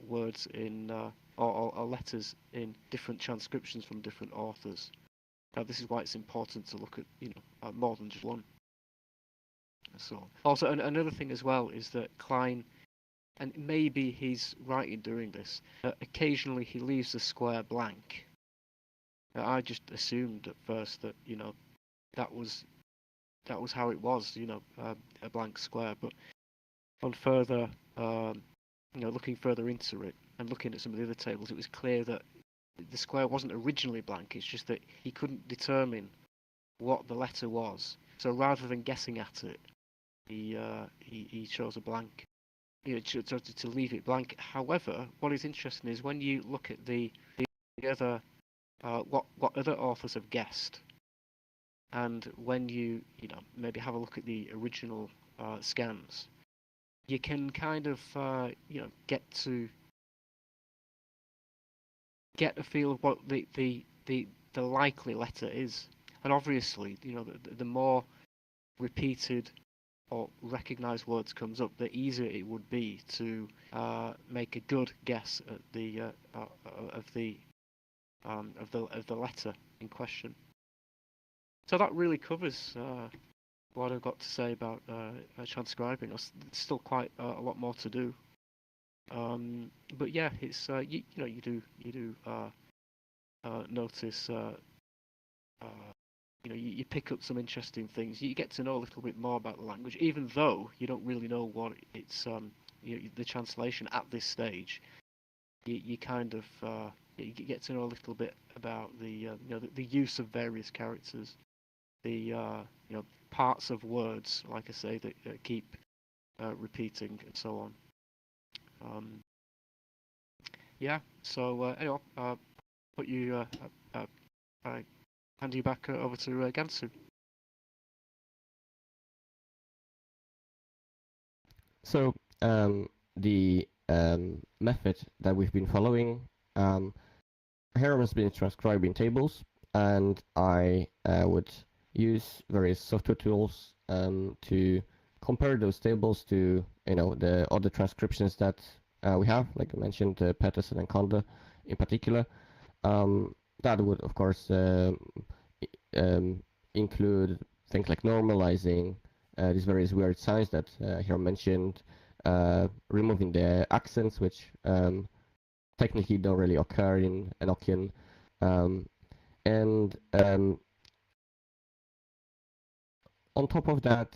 words in or letters in different transcriptions from different authors. Now, this is why it's important to look at more than just one. So, also another thing as well is that Klein, and maybe he's right in doing this, occasionally he leaves the square blank. I just assumed at first that that was how it was, a blank square. But on further, looking further into it and looking at some of the other tables, it was clear that the square wasn't originally blank. It's just that he couldn't determine what the letter was. So rather than guessing at it, he chose a blank. He chose to leave it blank. However, what is interesting is when you look at the other what other authors have guessed, and when you maybe have a look at the original scans, you can kind of get a feel of what the likely letter is. And obviously, the more repeated or recognized words comes up, the easier it would be to make a good guess at the letter in question. So that really covers what I've got to say about transcribing. There's still quite a lot more to do. But yeah, it's you know you do notice you know you pick up some interesting things. You get to know a little bit more about the language, even though you don't really know what it's the translation at this stage. You kind of you get to know a little bit about the the use of various characters, the parts of words, like I say, that keep repeating and so on. Yeah. So anyway, put you I hand you back over to Gantzu. So the method that we've been following, Ahiram has been transcribing tables, and I would use various software tools to compare those tables to the other transcriptions that we have, like I mentioned, Peterson and Conda in particular. That would, of course, include things like normalizing these various weird signs that Ahiram mentioned, removing the accents, which technically don't really occur in Enochian, and on top of that,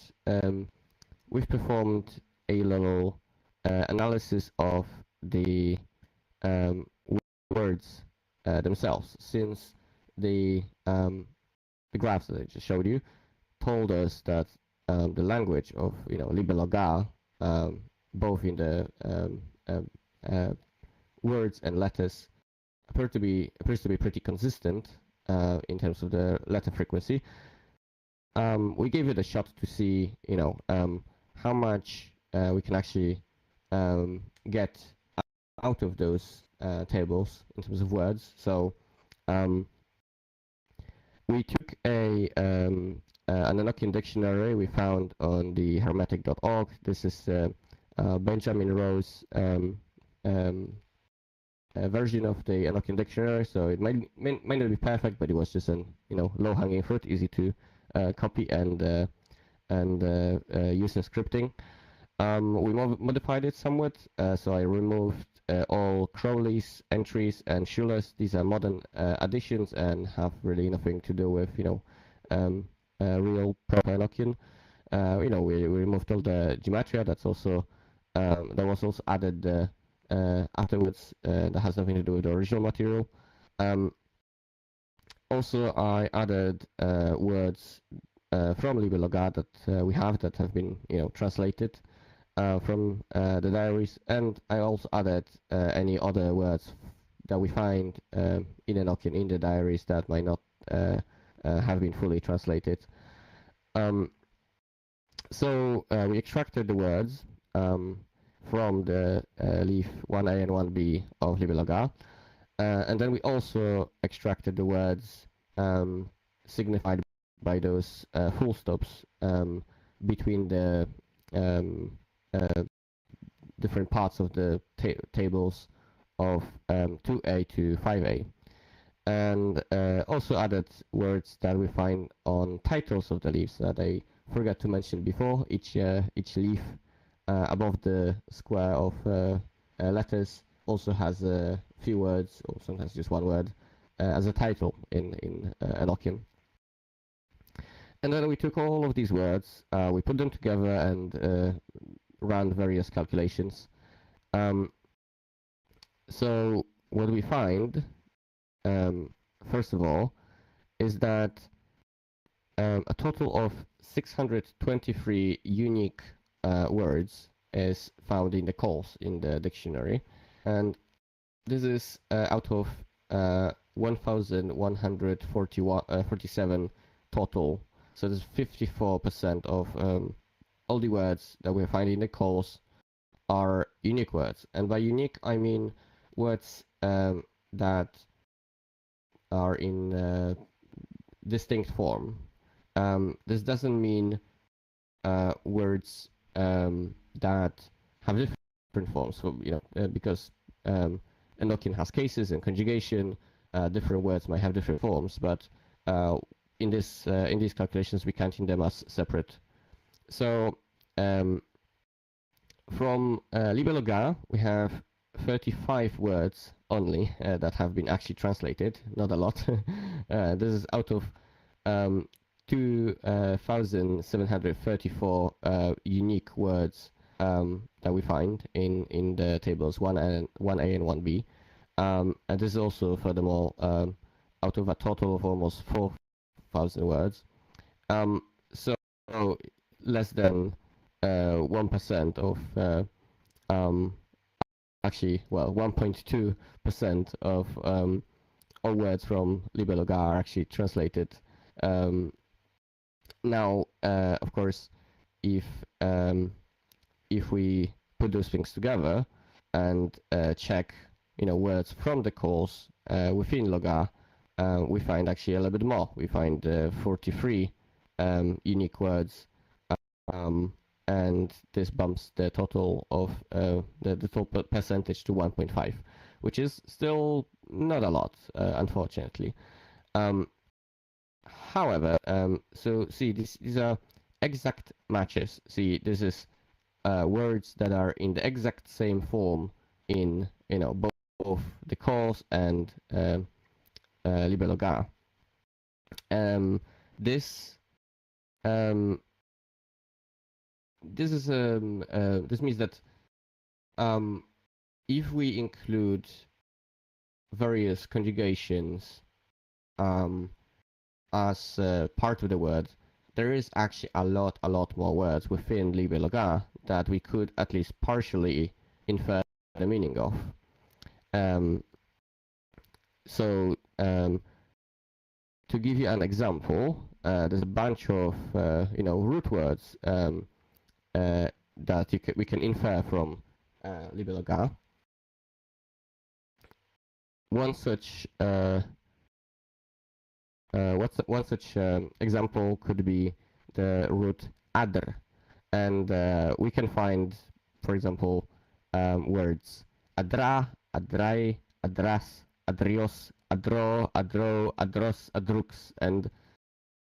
we've performed a little analysis of the words themselves, since the graphs that I just showed you told us that the language of Libera Loagaeth, both in the words and letters, appears to be pretty consistent in terms of the letter frequency. We gave it a shot to see how much we can actually get out of those tables in terms of words. So we took an Enochian dictionary we found on the hermetic.org. This is Benjamin Rowe's version of the Enochian dictionary, so it might not be perfect, but it was just an low-hanging fruit, easy to copy and use in scripting. We modified it somewhat, so I removed all Crowley's entries and Schuller's. These are modern additions and have really nothing to do with real proper Enochian. We removed all the gematria. That's also that was also added afterwards. That has nothing to do with the original material. Also, I added words from Liber Loagaeth that we have that have been translated from the diaries, and I also added any other words that we find in Enochian in the diaries that might not have been fully translated. So we extracted the words from the leaf 1a and 1b of Liber Loagaeth, and then we also extracted the words signified by those full stops between the different parts of the tables of 2a to 5a, and also added words that we find on titles of the leaves that I forgot to mention before. Each leaf above the square of letters also has a few words, or sometimes just one word, as a title in Enochian. And then we took all of these words, we put them together and ran various calculations. So what we find, first of all, is that a total of 623 unique words is found in the calls in the dictionary, and this is out of 1,147 total. So there's 54% of all the words that we find in the calls are unique words, and by unique I mean words that are in distinct form. This doesn't mean words that have different forms. So because Enochian has cases and conjugation, different words might have different forms, but in these calculations we counting them as separate So from Liber Loagaeth, we have 35 words only that have been actually translated, not a lot. This is out of 2,734 unique words that we find in the tables 1A and 1B. And this is also, furthermore, out of a total of almost 4,000 words. So less than 1% of actually, well, 1.2% of all words from Liber Loagaeth are actually translated. Now, of course, if we put those things together and check, words from the course within Loagaeth, we find actually a little bit more. We find 43 unique words. And this bumps the total of the total percentage to 1.5, which is still not a lot, unfortunately. However, so see, these are exact matches. See, this is words that are in the exact same form in both the course and Liber Loagaeth. This means that if we include various conjugations as part of the word, there is actually a lot more words within Liber Loagaeth that we could at least partially infer the meaning of. So to give you an example, there's a bunch of root words that we can infer from Liber Loagaeth. One such example could be the root adr, and we can find, for example, words adra, adrai, adras, adrios, adro, adro, adros, adrux, and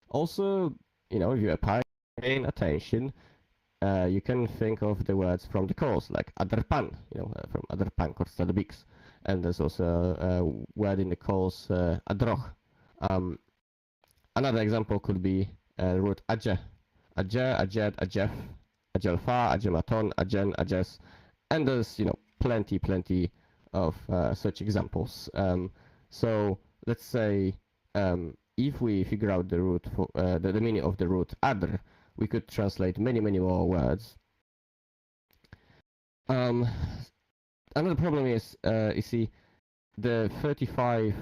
also, if you are paying attention, you can think of the words from the course, like adarpan, from adarpan, korstadabix, and there's also a word in the course, adroch. Another example could be the root adje, ajed, ajef, ajelfa, ajematon, ajen, ajes, and there's plenty of such examples. So let's say if we figure out the root for the meaning of the root adr, we could translate many more words. Another problem is, you see, the 35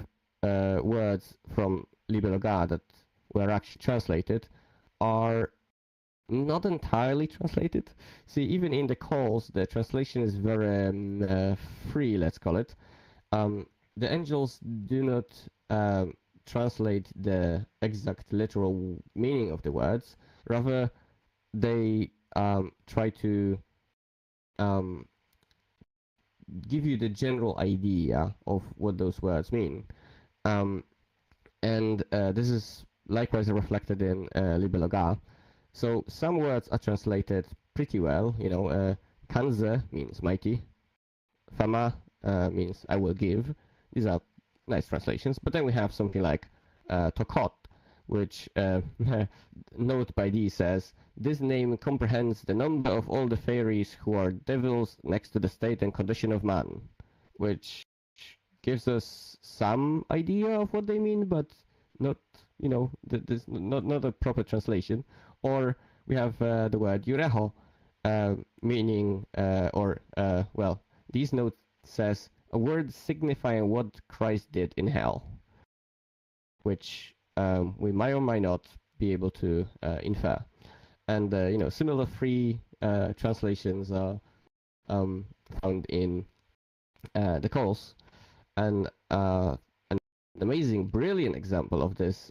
words from Liber Loagaeth that were actually translated are not entirely translated. See, even in the calls, the translation is very free, let's call it. The angels do not translate the exact literal meaning of the words. Rather, they try to give you the general idea of what those words mean. And this is likewise reflected in Liber Loagaeth. So some words are translated pretty well. Kanze means mighty. Fama means I will give. These are nice translations. But then we have something like Tokot, which note by Dee says, this name comprehends the number of all the fairies who are devils next to the state and condition of man, which gives us some idea of what they mean, but not, there's not a proper translation. Or we have the word Yureho, meaning, these note says, a word signifying what Christ did in hell, which we might or might not be able to infer. And, similar free translations are found in the course. And an amazing, brilliant example of this,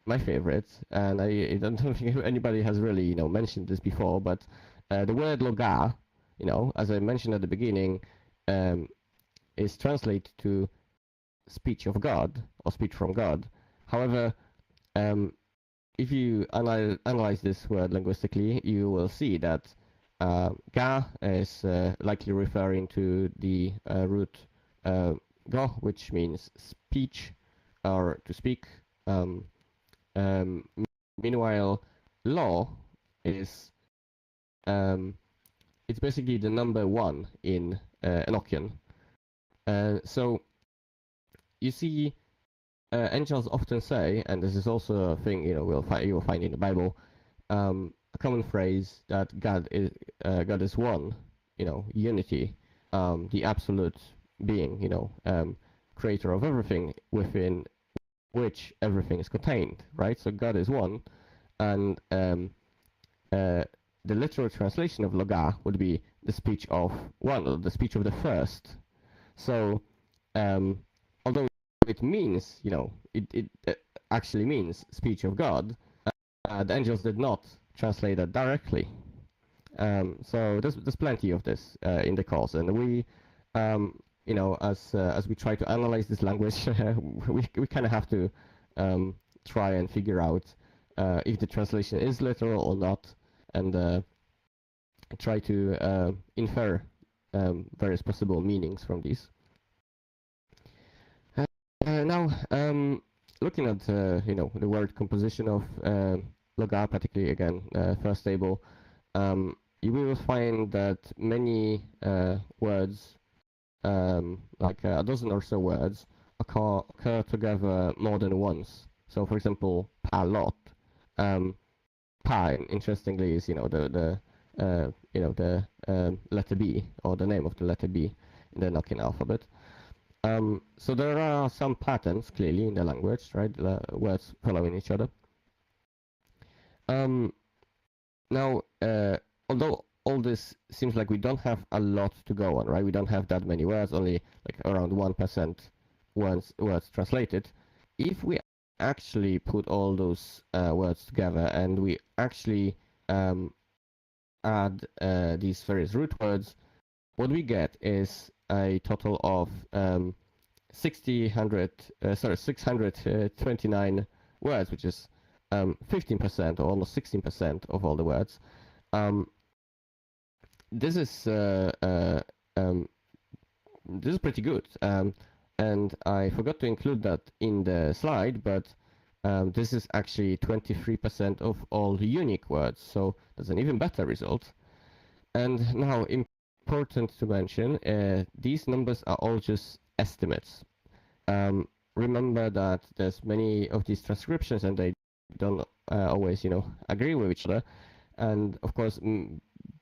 my favorite, and I don't think anybody has really, mentioned this before, but the word Loagaeth, as I mentioned at the beginning, is translated to speech of God, or speech from God. However, if you analyze this word linguistically, you will see that ga is likely referring to the root go, which means speech or to speak. Meanwhile, law is it's basically the number 1 in Enochian. So you see, angels often say, and this is also a thing you will find in the Bible, a common phrase that God is one, unity, the absolute being, creator of everything, within which everything is contained, right? So God is one, and the literal translation of Loga would be the speech of one, or the speech of the first. So, although it means, it actually means speech of God, the angels did not translate that directly. So there's plenty of this in the course, and we, as we try to analyze this language, we kind of have to try and figure out if the translation is literal or not, and try to infer various possible meanings from these. Now, looking at the word composition of Loga, particularly again first table, you will find that many words, like a dozen or so words, occur together more than once. So, for example, palot. Pa, interestingly, is the letter B, or the name of the letter B in the Enochian alphabet. So there are some patterns clearly in the language, right? Words following each other. Now, although all this seems like we don't have a lot to go on, right? We don't have that many words, only like around 1% words translated. If we actually put all those words together and we actually add these various root words, what we get is a total of 629 words, which is 15% or almost 16% of all the words. This is pretty good, and I forgot to include that in the slide, but this is actually 23% of all the unique words, so that's an even better result. And now, important to mention, these numbers are all just estimates. Remember that there's many of these transcriptions, and they don't always, agree with each other. And of course,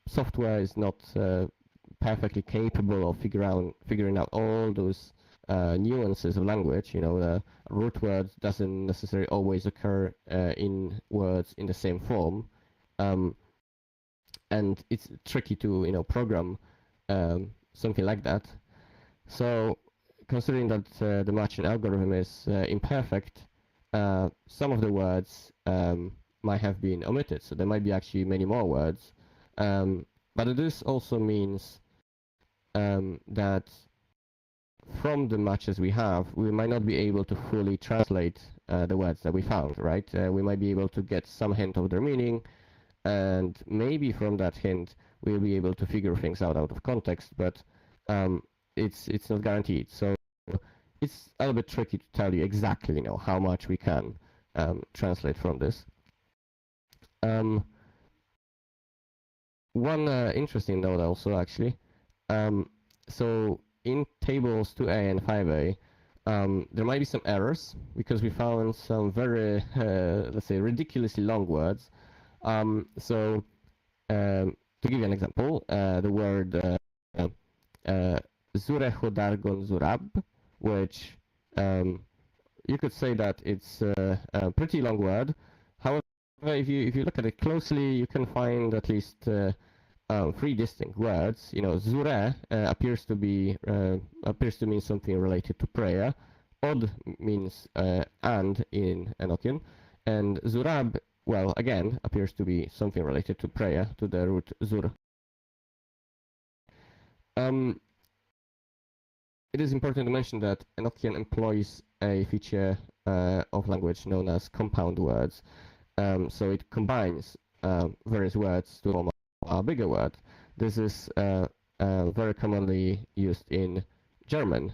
software is not perfectly capable of figuring out all those nuances of language. The root word doesn't necessarily always occur in words in the same form, and it's tricky to program something like that. So, considering that the matching algorithm is imperfect, some of the words might have been omitted, so there might be actually many more words. But this also means that from the matches we have, we might not be able to fully translate the words that we found, right? We might be able to get some hint of their meaning, and maybe from that hint, we'll be able to figure things out of context, but it's not guaranteed. So it's a little bit tricky to tell you exactly, how much we can translate from this. One interesting note also, actually. So in tables 2A and 5A, there might be some errors because we found some very, let's say, ridiculously long words. So to give you an example, the word Zurechodargon Zurab, which you could say that it's a pretty long word. However, if you look at it closely, you can find at least 3 distinct words. Zure appears to mean something related to prayer. Od means and in Enochian, and Zurab, well, again, appears to be something related to prayer, to the root zur. It is important to mention that Enochian employs a feature of language known as compound words. so it combines various words to form a bigger word. This is very commonly used in German.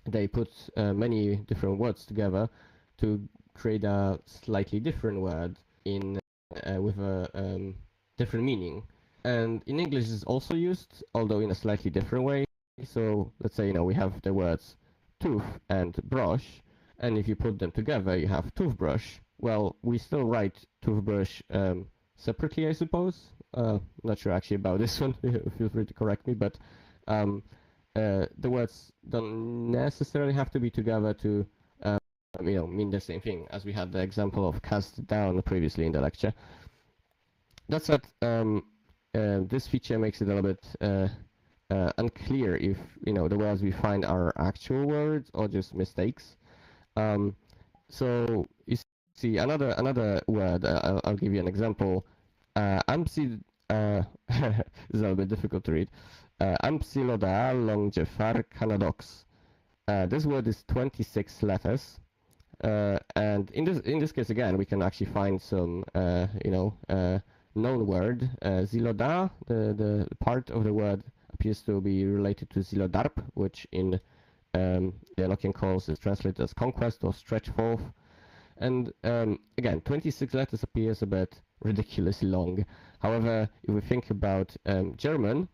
They put many different words together to create a slightly different word in with a different meaning. And in English it's also used, although in a slightly different way. So let's say we have the words tooth and brush, and if you put them together you have toothbrush. Well, we still write toothbrush separately, I suppose. Not sure actually about this one. Feel free to correct me, but the words don't necessarily have to be together to mean the same thing, as we had the example of cast down previously in the lecture. That said, this feature makes it a little bit unclear if the words we find are actual words or just mistakes. So you see another word. I'll give you an example. This is a little bit difficult to read. Ampsiloda longifar canadox. This word is 26 letters, and in this case again we can actually find some known word. Ziloda, the part of the word appears to be related to zilodarp, which in the Enochian calls is translated as conquest or stretch forth. And again, 26 letters appears a bit ridiculously long. However, if we think about German,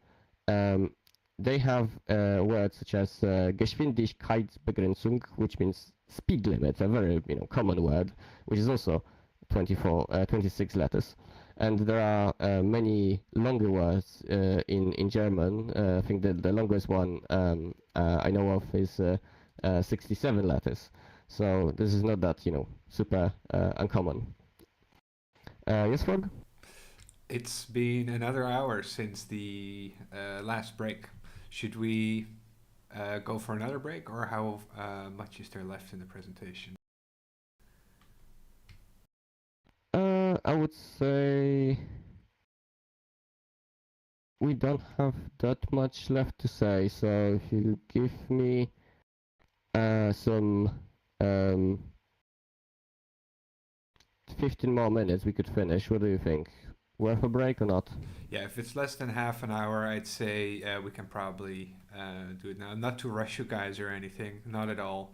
they have words such as Geschwindigkeitsbegrenzung, which means speed limit, a very common word, which is also 26 letters. And there are many longer words in German. I think that the longest one I know of is 67 letters. So this is not that super uncommon. Yes, Frog? It's been another hour since the last break. Should we go for another break, or how much is there left in the presentation? I would say we don't have that much left to say. So if you give me some 15 more minutes, we could finish. What do you think? Worth a break or not? Yeah, if it's less than half an hour, I'd say we can probably do it now. Not to rush you guys or anything, not at all.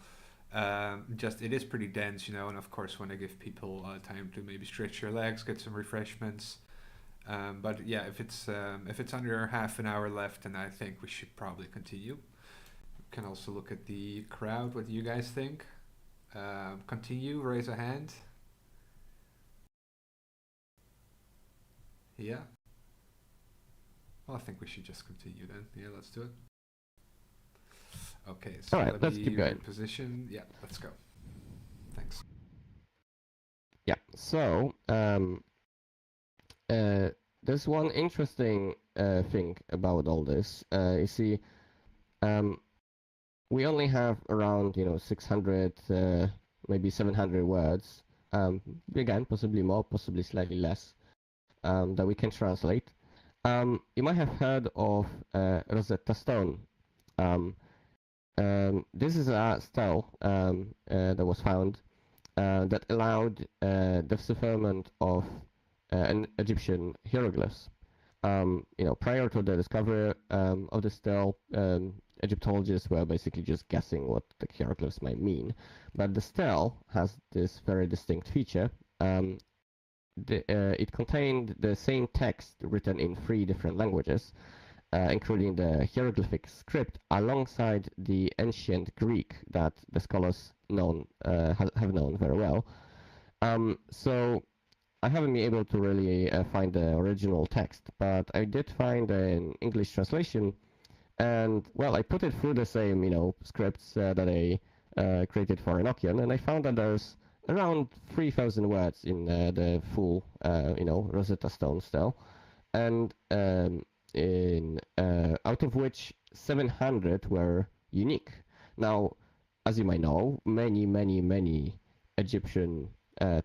Just it is pretty dense, and of course want to give people time to maybe stretch your legs, get some refreshments. But yeah, if it's under half an hour left, then I think we should probably continue. We can also look at the crowd. What do you guys think? Continue, raise a hand. Yeah. Well, I think we should just continue then. Yeah, let's do it. Okay, so all right, let's keep going. Position. Yeah, let's go. Thanks. Yeah, so there's one interesting thing about all this. You see, we only have around 600, maybe 700 words. Again, possibly more, possibly slightly less, that we can translate. You might have heard of Rosetta Stone. This is a stele that was found that allowed the decipherment of an Egyptian hieroglyphs. Prior to the discovery of the stele, Egyptologists were basically just guessing what the hieroglyphs might mean. But the stele has this very distinct feature. It contained the same text written in 3 different languages, including the hieroglyphic script, alongside the ancient Greek that the scholars have known very well. So I haven't been able to really find the original text, but I did find an English translation, and well, I put it through the same scripts that I created for Enochian, and I found that there's around 3,000 words in the full Rosetta Stone stele, and out of which 700 were unique. Now, as you might know, many Egyptian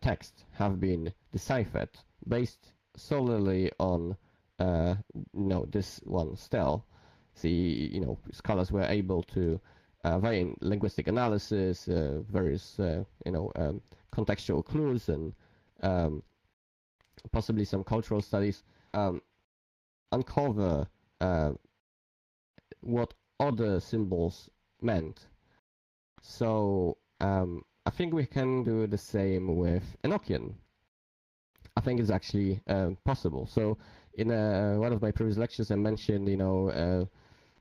texts have been deciphered based solely on this one stele. See, scholars were able to via linguistic analysis, various contextual clues, and possibly some cultural studies, uncover what other symbols meant. So I think we can do the same with Enochian. I think it's actually possible. So in one of my previous lectures, I mentioned,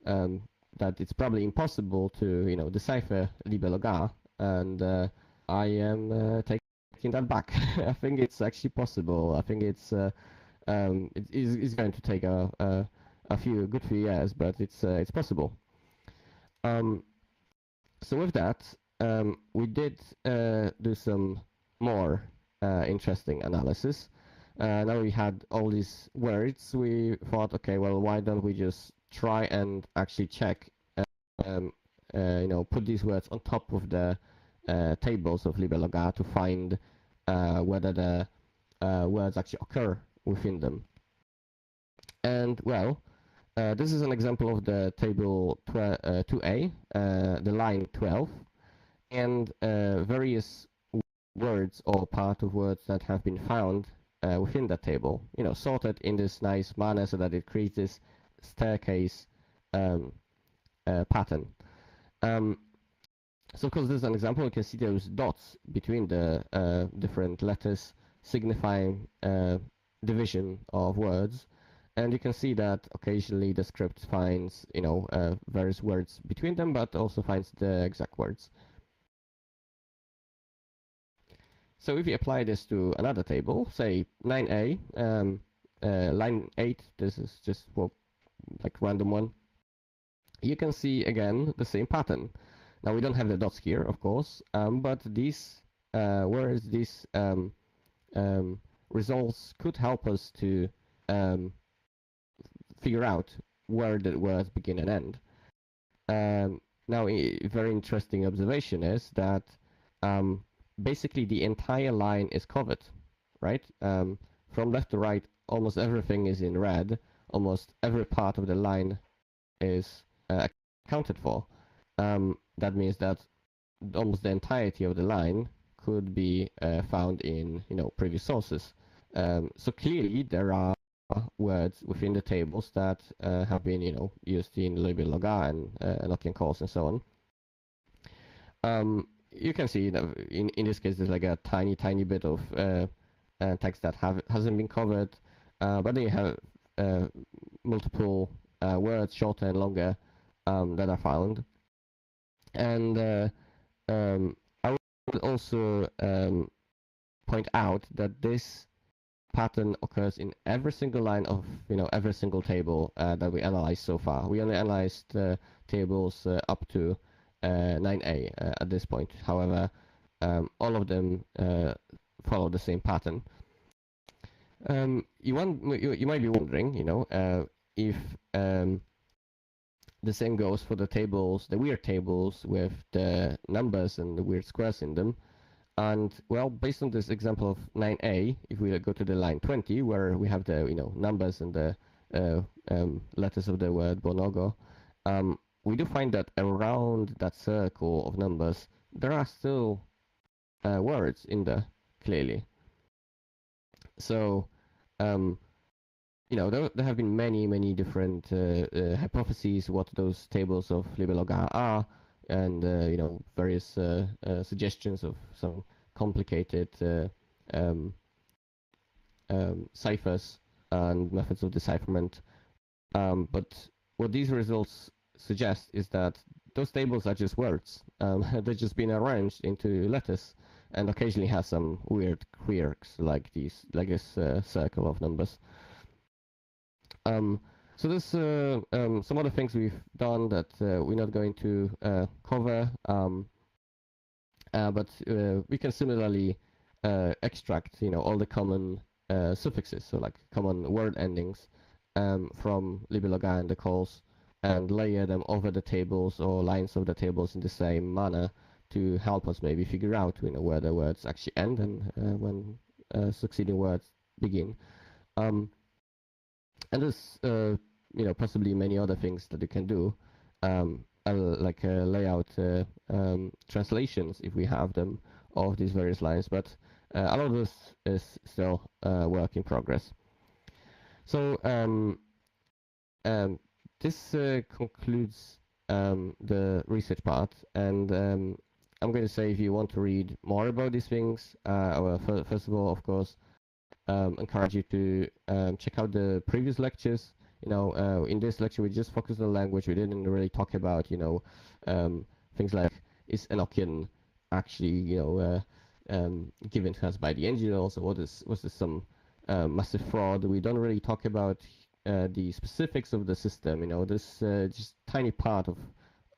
that it's probably impossible to, decipher Liber Loagaeth, and I am taking that back. I think it's actually possible. I think it's going to take a few years, but it's possible. So with that, we did do some more interesting analysis. Now we had all these words. We thought, okay, well, why don't we just try and actually check, put these words on top of the tables of Liber Loagaeth to find whether the words actually occur within them. And well, this is an example of the table 2a, the line 12, and various words or part of words that have been found within that table, sorted in this nice manner so that it creates this staircase pattern. So of course, this is an example. You can see those dots between the different letters signifying division of words. And you can see that occasionally the script finds, various words between them, but also finds the exact words. So if you apply this to another table, say 9a, line 8, this is just like random one, you can see again the same pattern. Now we don't have the dots here, of course, but these words, these results could help us to figure out where the words begin and end. Now, a very interesting observation is that basically the entire line is covered, right? From left to right, almost everything is in red. Almost every part of the line is accounted for. That means that almost the entirety of the line could be found in, previous sources. So clearly there are words within the tables that have been, used in Liber Loagaeth and Enochian calls and so on. You can see that in this case there's like a tiny bit of text that hasn't been covered, but then you have multiple words, shorter and longer, that are found. And I would also point out that this pattern occurs in every single line of every single table that we analyzed so far. We only analyzed tables up to 9a at this point. However, all of them follow the same pattern. You might be wondering, if the same goes for the tables, the weird tables with the numbers and the weird squares in them. And well, based on this example of 9a, if we go to the line 20, where we have the numbers and the letters of the word bonogo, we do find that around that circle of numbers, there are still words in there, clearly. So, there have been many different hypotheses what those tables of Liber Loagaeth are, and various suggestions of some complicated ciphers and methods of decipherment. But what these results suggest is that those tables are just words. They've just been arranged into letters, and occasionally has some weird quirks like this circle of numbers. So there's some other things we've done that we're not going to cover, but we can similarly extract, all the common suffixes, so like common word endings from Liber Loagaeth and the calls, and layer them over the tables or lines of the tables in the same manner to help us maybe figure out, where the words actually end and when succeeding words begin. And there's possibly many other things that you can do, like lay out translations if we have them of these various lines. But a lot of this is still work in progress. So this concludes the research part, and I'm going to say if you want to read more about these things, well, first of all, of course, encourage you to check out the previous lectures. In this lecture we just focused on language. We didn't really talk about, things like, is Enochian actually, given to us by the angels, or was this some massive fraud? We don't really talk about the specifics of the system. This just tiny part of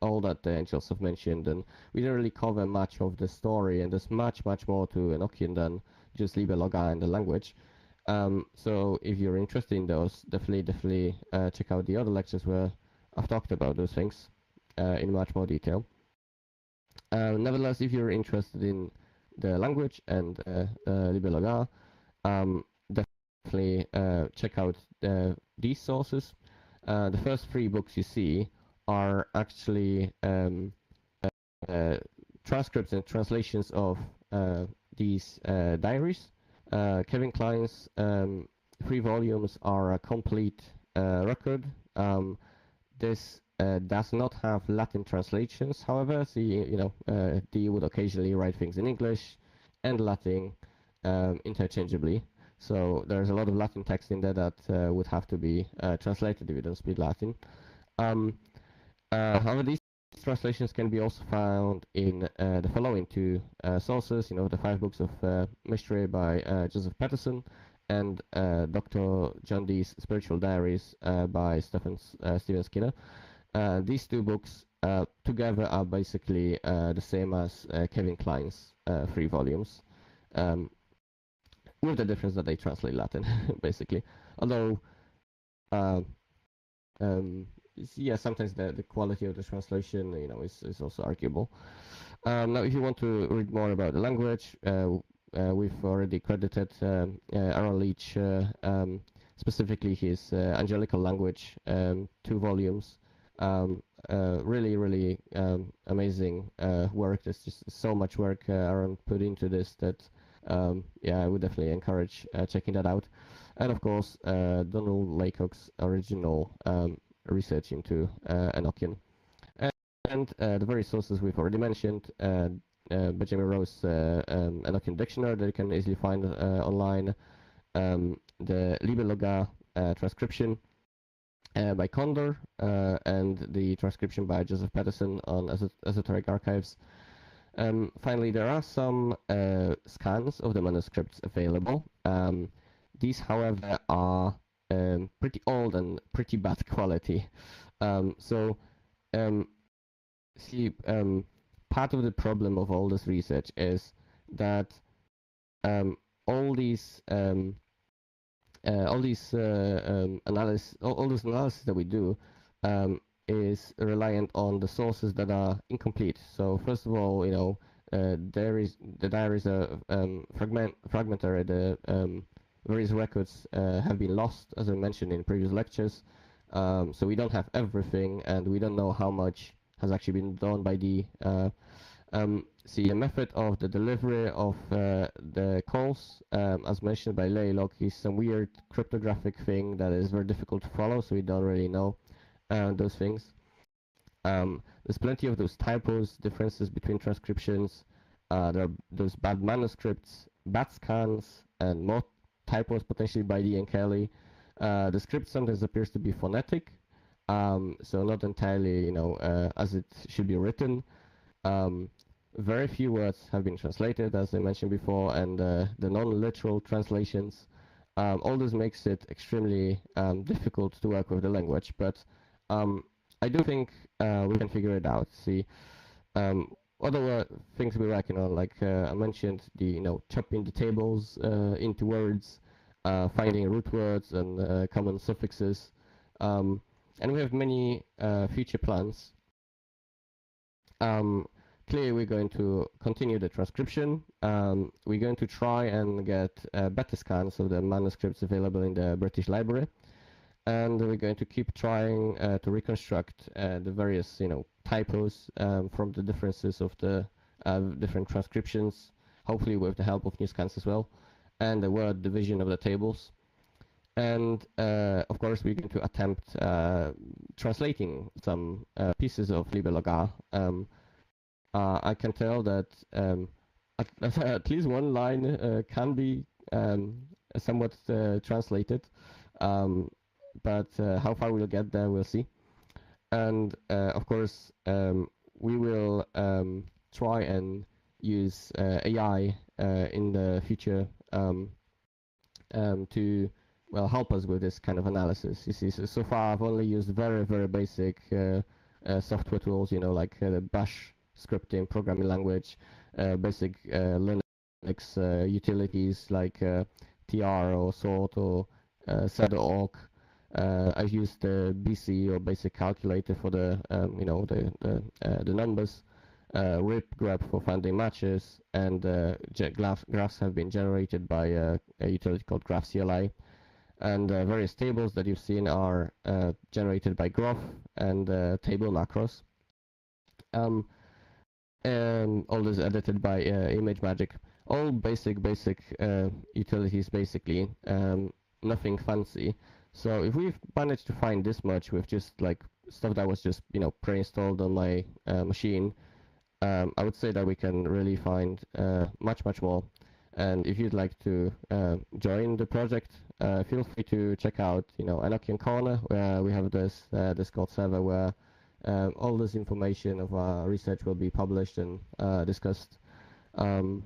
all that the angels have mentioned, and we didn't really cover much of the story, and there's much more to Enochian than just Liber Loagaeth and the language. So if you're interested in those, definitely check out the other lectures where I've talked about those things in much more detail. Nevertheless, if you're interested in the language and Liber Loagaeth, definitely check out these sources. The first 3 books you see are actually transcripts and translations of these diaries. Kevin Klein's 3 volumes are a complete record. This does not have Latin translations, however. Dee would occasionally write things in English and Latin interchangeably. So there's a lot of Latin text in there that would have to be translated if you don't speak Latin. However, these translations can be also found in the following 2 sources, the 5 books of mystery by Joseph Patterson, and Dr. John Dee's Spiritual Diaries by Stephen Skinner. These 2 books together are basically the same as Kevin Klein's 3 volumes, with the difference that they translate Latin, basically. Although, sometimes the quality of the translation, is also arguable. Now, if you want to read more about the language, we've already credited Aaron Leach, specifically his angelical language, 2 volumes. Really amazing work. There's just so much work Aaron put into this that, I would definitely encourage checking that out. And of course, Donald Laycock's original research into Enochian. And the very sources we've already mentioned, Benjamin Rowe's Enochian dictionary that you can easily find online, the Liber Loagaeth transcription by Condor, and the transcription by Joseph Patterson on Esoteric Archives. Finally, there are some scans of the manuscripts available. These, however, are pretty old and pretty bad quality. Part of the problem of all this research is that all this analysis that we do is reliant on the sources that are incomplete. So first of all, the diaries are fragmentary. The various records have been lost, as I mentioned in previous lectures. So we don't have everything, and we don't know how much has actually been done by the method of the delivery of the calls, as mentioned by Laycock, is some weird cryptographic thing that is very difficult to follow, so we don't really know those things. There's plenty of those typos, differences between transcriptions. There are those bad manuscripts, bad scans, and more typos potentially by Dee and Kelly. The script sometimes appears to be phonetic, so not entirely, as it should be written. Very few words have been translated, as I mentioned before, and the non-literal translations. All this makes it extremely difficult to work with the language, but I do think we can figure it out. Other things we're working on, like I mentioned, chopping the tables into words, finding root words and common suffixes, and we have many future plans. Clearly, we're going to continue the transcription. We're going to try and get better scans of the manuscripts available in the British Library, and we're going to keep trying to reconstruct the various, typos from the differences of the different transcriptions. hopefully with the help of new scans as well, and the word division of the tables. And of course, we're going to attempt translating some pieces of Liber Loagaeth. I can tell that at least one line can be somewhat translated, but how far we'll get there, we'll see. And of course, we will try and use AI in the future to help us with this kind of analysis. You see, so far I've only used very, very basic software tools, like the Bash scripting programming language, basic Linux utilities like TR or sort or sed.org. I've used the BC or basic calculator for the numbers, rip grep for finding matches, and graphs have been generated by a utility called graph CLI. And various tables that you've seen are generated by graph and table macros. And all this edited by image magick. All basic utilities basically, nothing fancy. So if we've managed to find this much with just like stuff that was just pre-installed on my machine, I would say that we can really find much more. And if you'd like to join the project, feel free to check out Enochian Corner, where we have this Discord server where all this information of our research will be published and discussed. So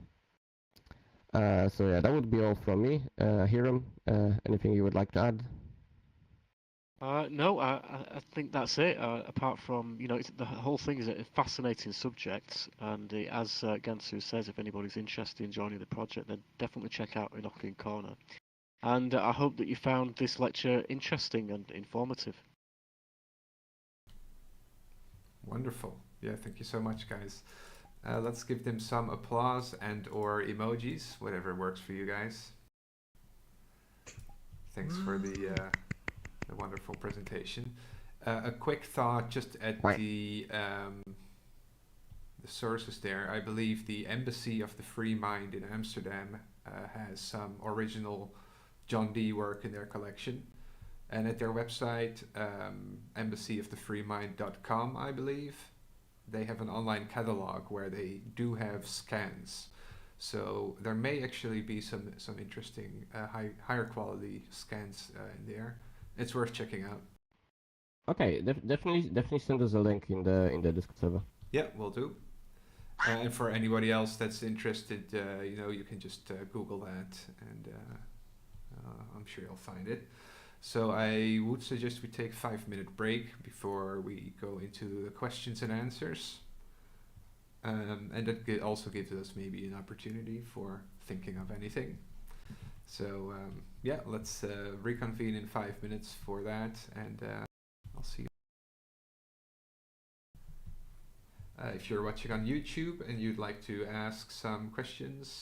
yeah, that would be all from me. Ahiram, anything you would like to add? No, I think that's it. Apart from, the whole thing is a fascinating subject, and as Gantzu says, if anybody's interested in joining the project, then definitely check out Enochian Corner. And I hope that you found this lecture interesting and informative. Wonderful. Yeah, thank you so much, guys. Let's give them some applause and or emojis, whatever works for you guys. Thanks for the wonderful presentation. A quick thought just at the sources there. I believe the Embassy of the Free Mind in Amsterdam has some original John Dee work in their collection. And at their website, embassyofthefreemind.com, I believe, they have an online catalog where they do have scans. So there may actually be some interesting higher quality scans in there. It's worth checking out. Okay, definitely send us a link in the Discord server. Yeah, we'll do. And for anybody else that's interested, you can just Google that, and I'm sure you'll find it. So I would suggest we take a 5-minute break before we go into the questions and answers. And that also gives us maybe an opportunity for thinking of anything. So yeah, let's reconvene in 5 minutes for that, and I'll see you. If you're watching on YouTube and you'd like to ask some questions,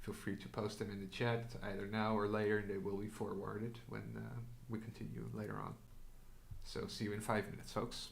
feel free to post them in the chat either now or later, and they will be forwarded when we continue later on. So see you in 5 minutes, folks.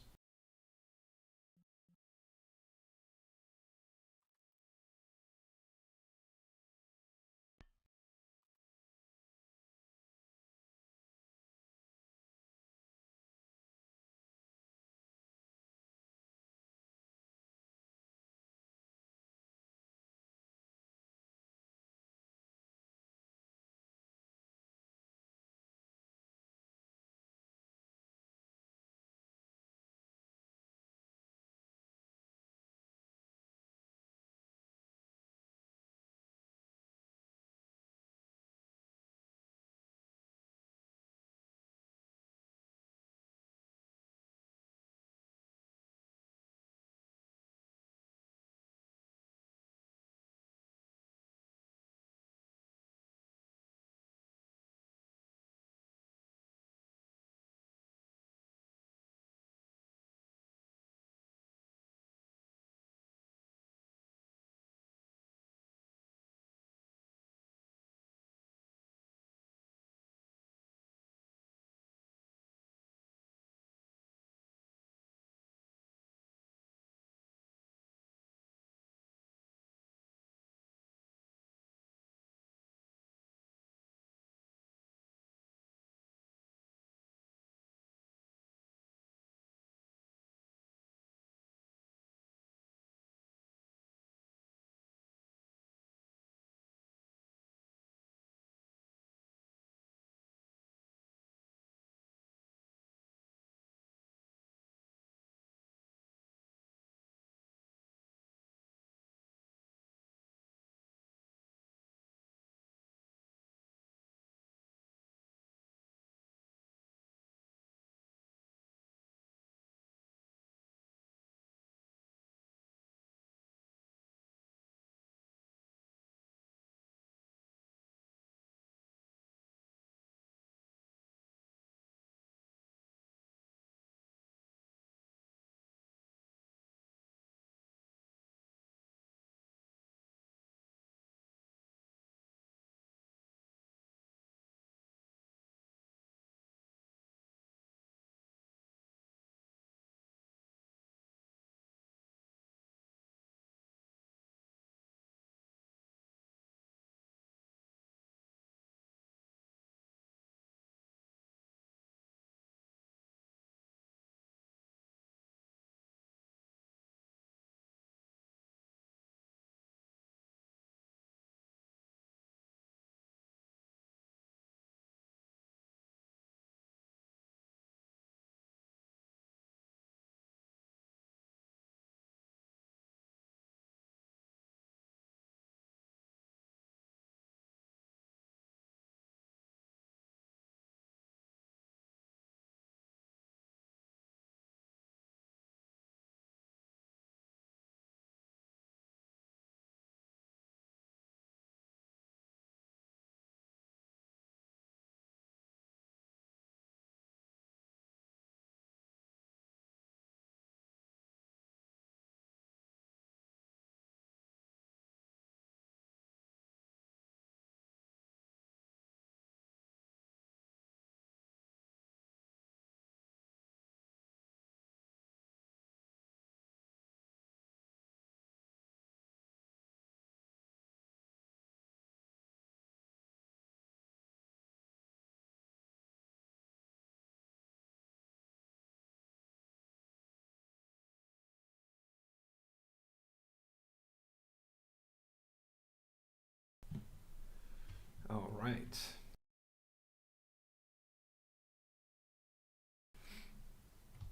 right.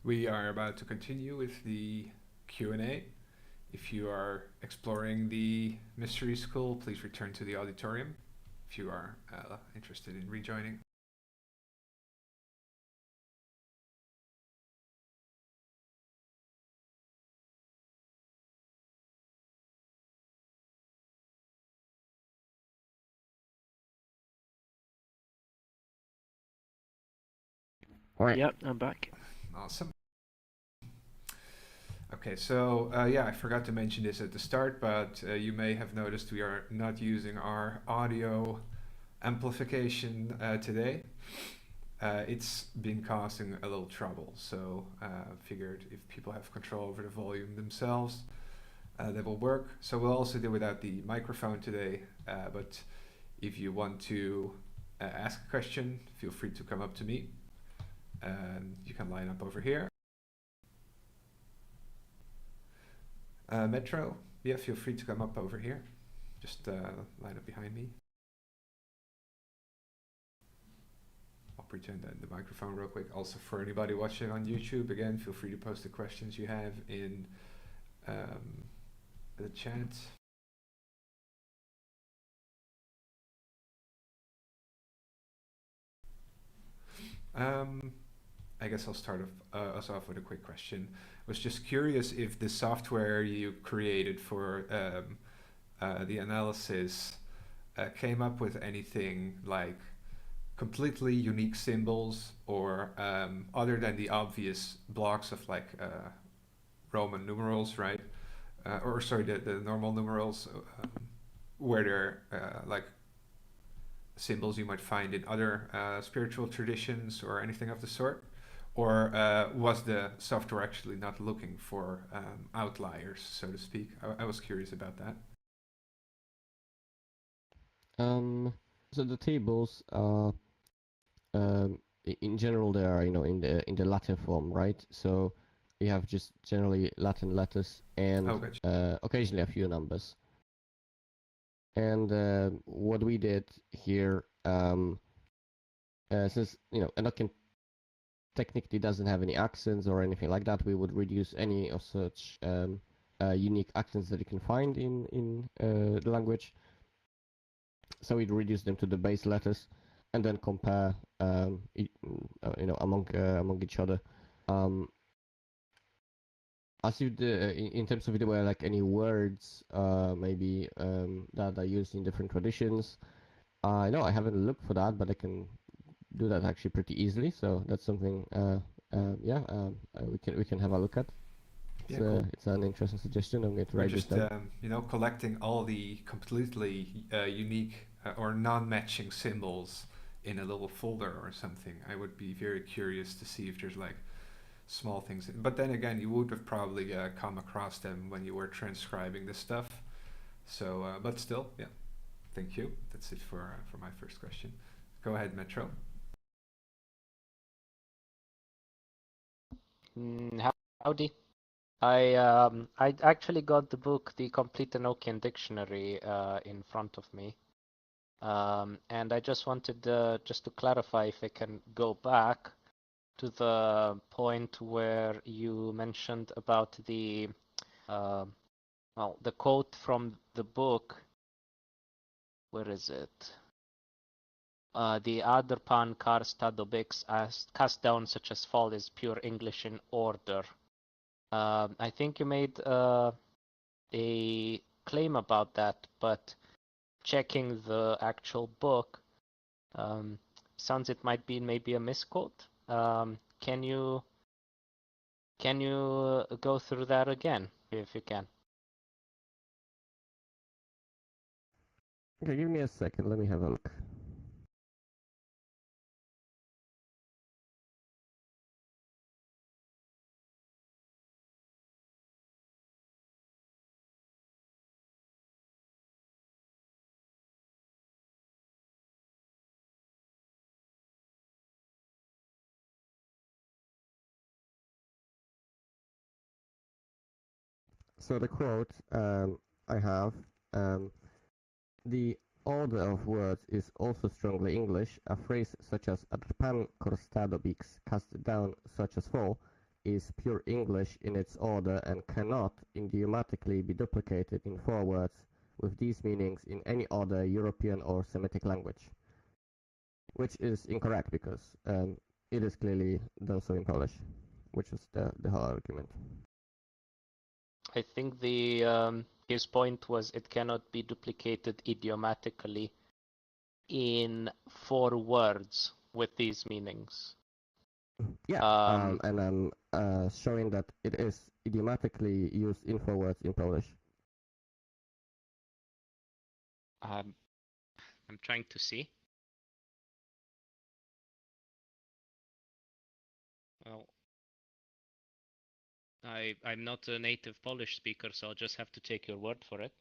We are about to continue with the Q&A. If you are exploring the Mystery School, please return to the auditorium if you are interested in rejoining. Right. Yep, I'm back. Awesome. Okay, so yeah, I forgot to mention this at the start, but you may have noticed we are not using our audio amplification today. It's been causing a little trouble, so figured if people have control over the volume themselves, that will work. So we'll also do without the microphone today, but if you want to ask a question, feel free to come up to me. You can line up over here. Metro, yeah, feel free to come up over here. Just line up behind me. I'll pretend that the microphone real quick. Also for anybody watching on YouTube, again, feel free to post the questions you have in the chat. I guess I'll start us off with a quick question. I was just curious if the software you created for the analysis came up with anything like completely unique symbols, or other than the obvious blocks of like Roman numerals, right? Or sorry, the normal numerals, where they're like symbols you might find in other spiritual traditions or anything of the sort? Or was the software actually not looking for outliers, so to speak? I was curious about that. So the tables are, in general, they are, in the Latin form, right? So you have just generally Latin letters and Gotcha. occasionally a few numbers. And what we did here, since Enochian technically doesn't have any accents or anything like that, we would reduce any of such unique accents that you can find in the language. So we'd reduce them to the base letters, and then compare, among each other. As if in terms of if there were like any words, maybe that are used in different traditions. No, I haven't looked for that, but I can do that actually pretty easily. So that's something, we can have a look at. Yeah, cool. It's an interesting suggestion. I'm going to We're write this just down. collecting all the completely unique or non-matching symbols in a little folder or something. I would be very curious to see if there's like small things. But then again, you would have probably come across them when you were transcribing this stuff. So, but still, yeah. Thank you. That's it for my first question. Go ahead, Metro. Howdy. I actually got the book, The Complete Enochian Dictionary, in front of me. And I just wanted just to clarify if I can go back to the point where you mentioned about the the quote from the book. Where is it? The other pan karstadobix as cast down such as fall is pure English in order. I think you made a claim about that, but checking the actual book, sounds it might be maybe a misquote. Can you go through that again, if you can? Okay, give me a second. Let me have a look. So the quote I have, the order of words is also strongly English, a phrase such as adpan corstado bix, cast down such as fall, is pure English in its order and cannot idiomatically be duplicated in 4 words with these meanings in any other European or Semitic language. Which is incorrect because it is clearly done so in Polish, which is the whole argument. I think his point was it cannot be duplicated idiomatically in 4 words with these meanings. Yeah, and I'm showing that it is idiomatically used in 4 words in Polish. I'm trying to see. Well, I'm not a native Polish speaker, so I'll just have to take your word for it.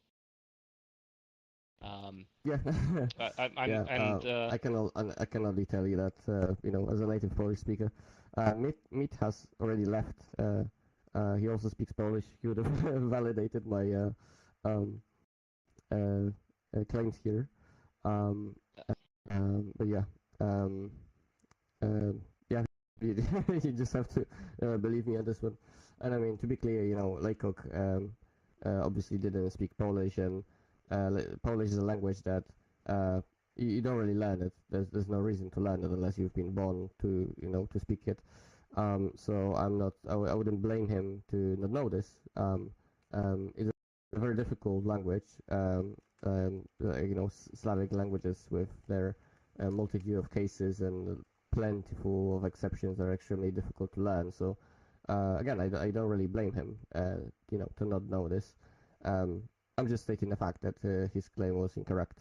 Yeah, I I can only tell you that as a native Polish speaker, Meat has already left. He also speaks Polish. He would have validated my claims here. But yeah, yeah, you just have to believe me on this one. And I mean, to be clear, Laycock obviously didn't speak Polish, and Polish is a language that you don't really learn it. There's no reason to learn it unless you've been born to speak it. So I wouldn't blame him to not know this. It's a very difficult language. Slavic languages with their multitude of cases and plentiful of exceptions are extremely difficult to learn. So again, I don't really blame him, to not know this. I'm just stating the fact that his claim was incorrect.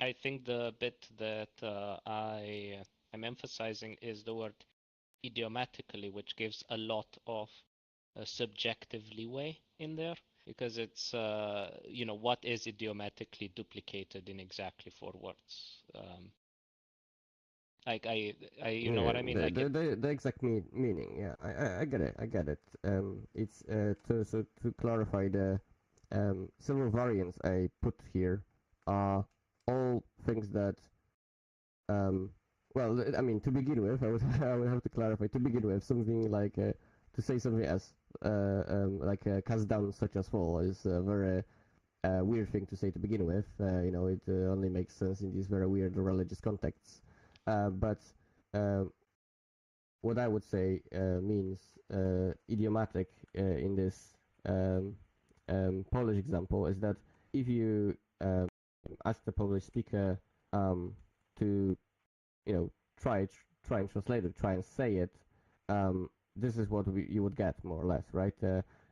I think the bit that I'm emphasizing is the word idiomatically, which gives a lot of subjective leeway in there, because it's what is idiomatically duplicated in exactly 4 words. Like you know what I mean? The exact meaning. Yeah, I get it. It's to clarify the several variants I put here are all things that well, I mean, to begin with, I would have to clarify. To begin with, something like to say something else, like cast down such as fall is a very weird thing to say to begin with. It only makes sense in these very weird religious contexts. But what I would say means idiomatic in this Polish example is that if you ask the Polish speaker to try and translate it, try and say it, this is what you would get more or less, right?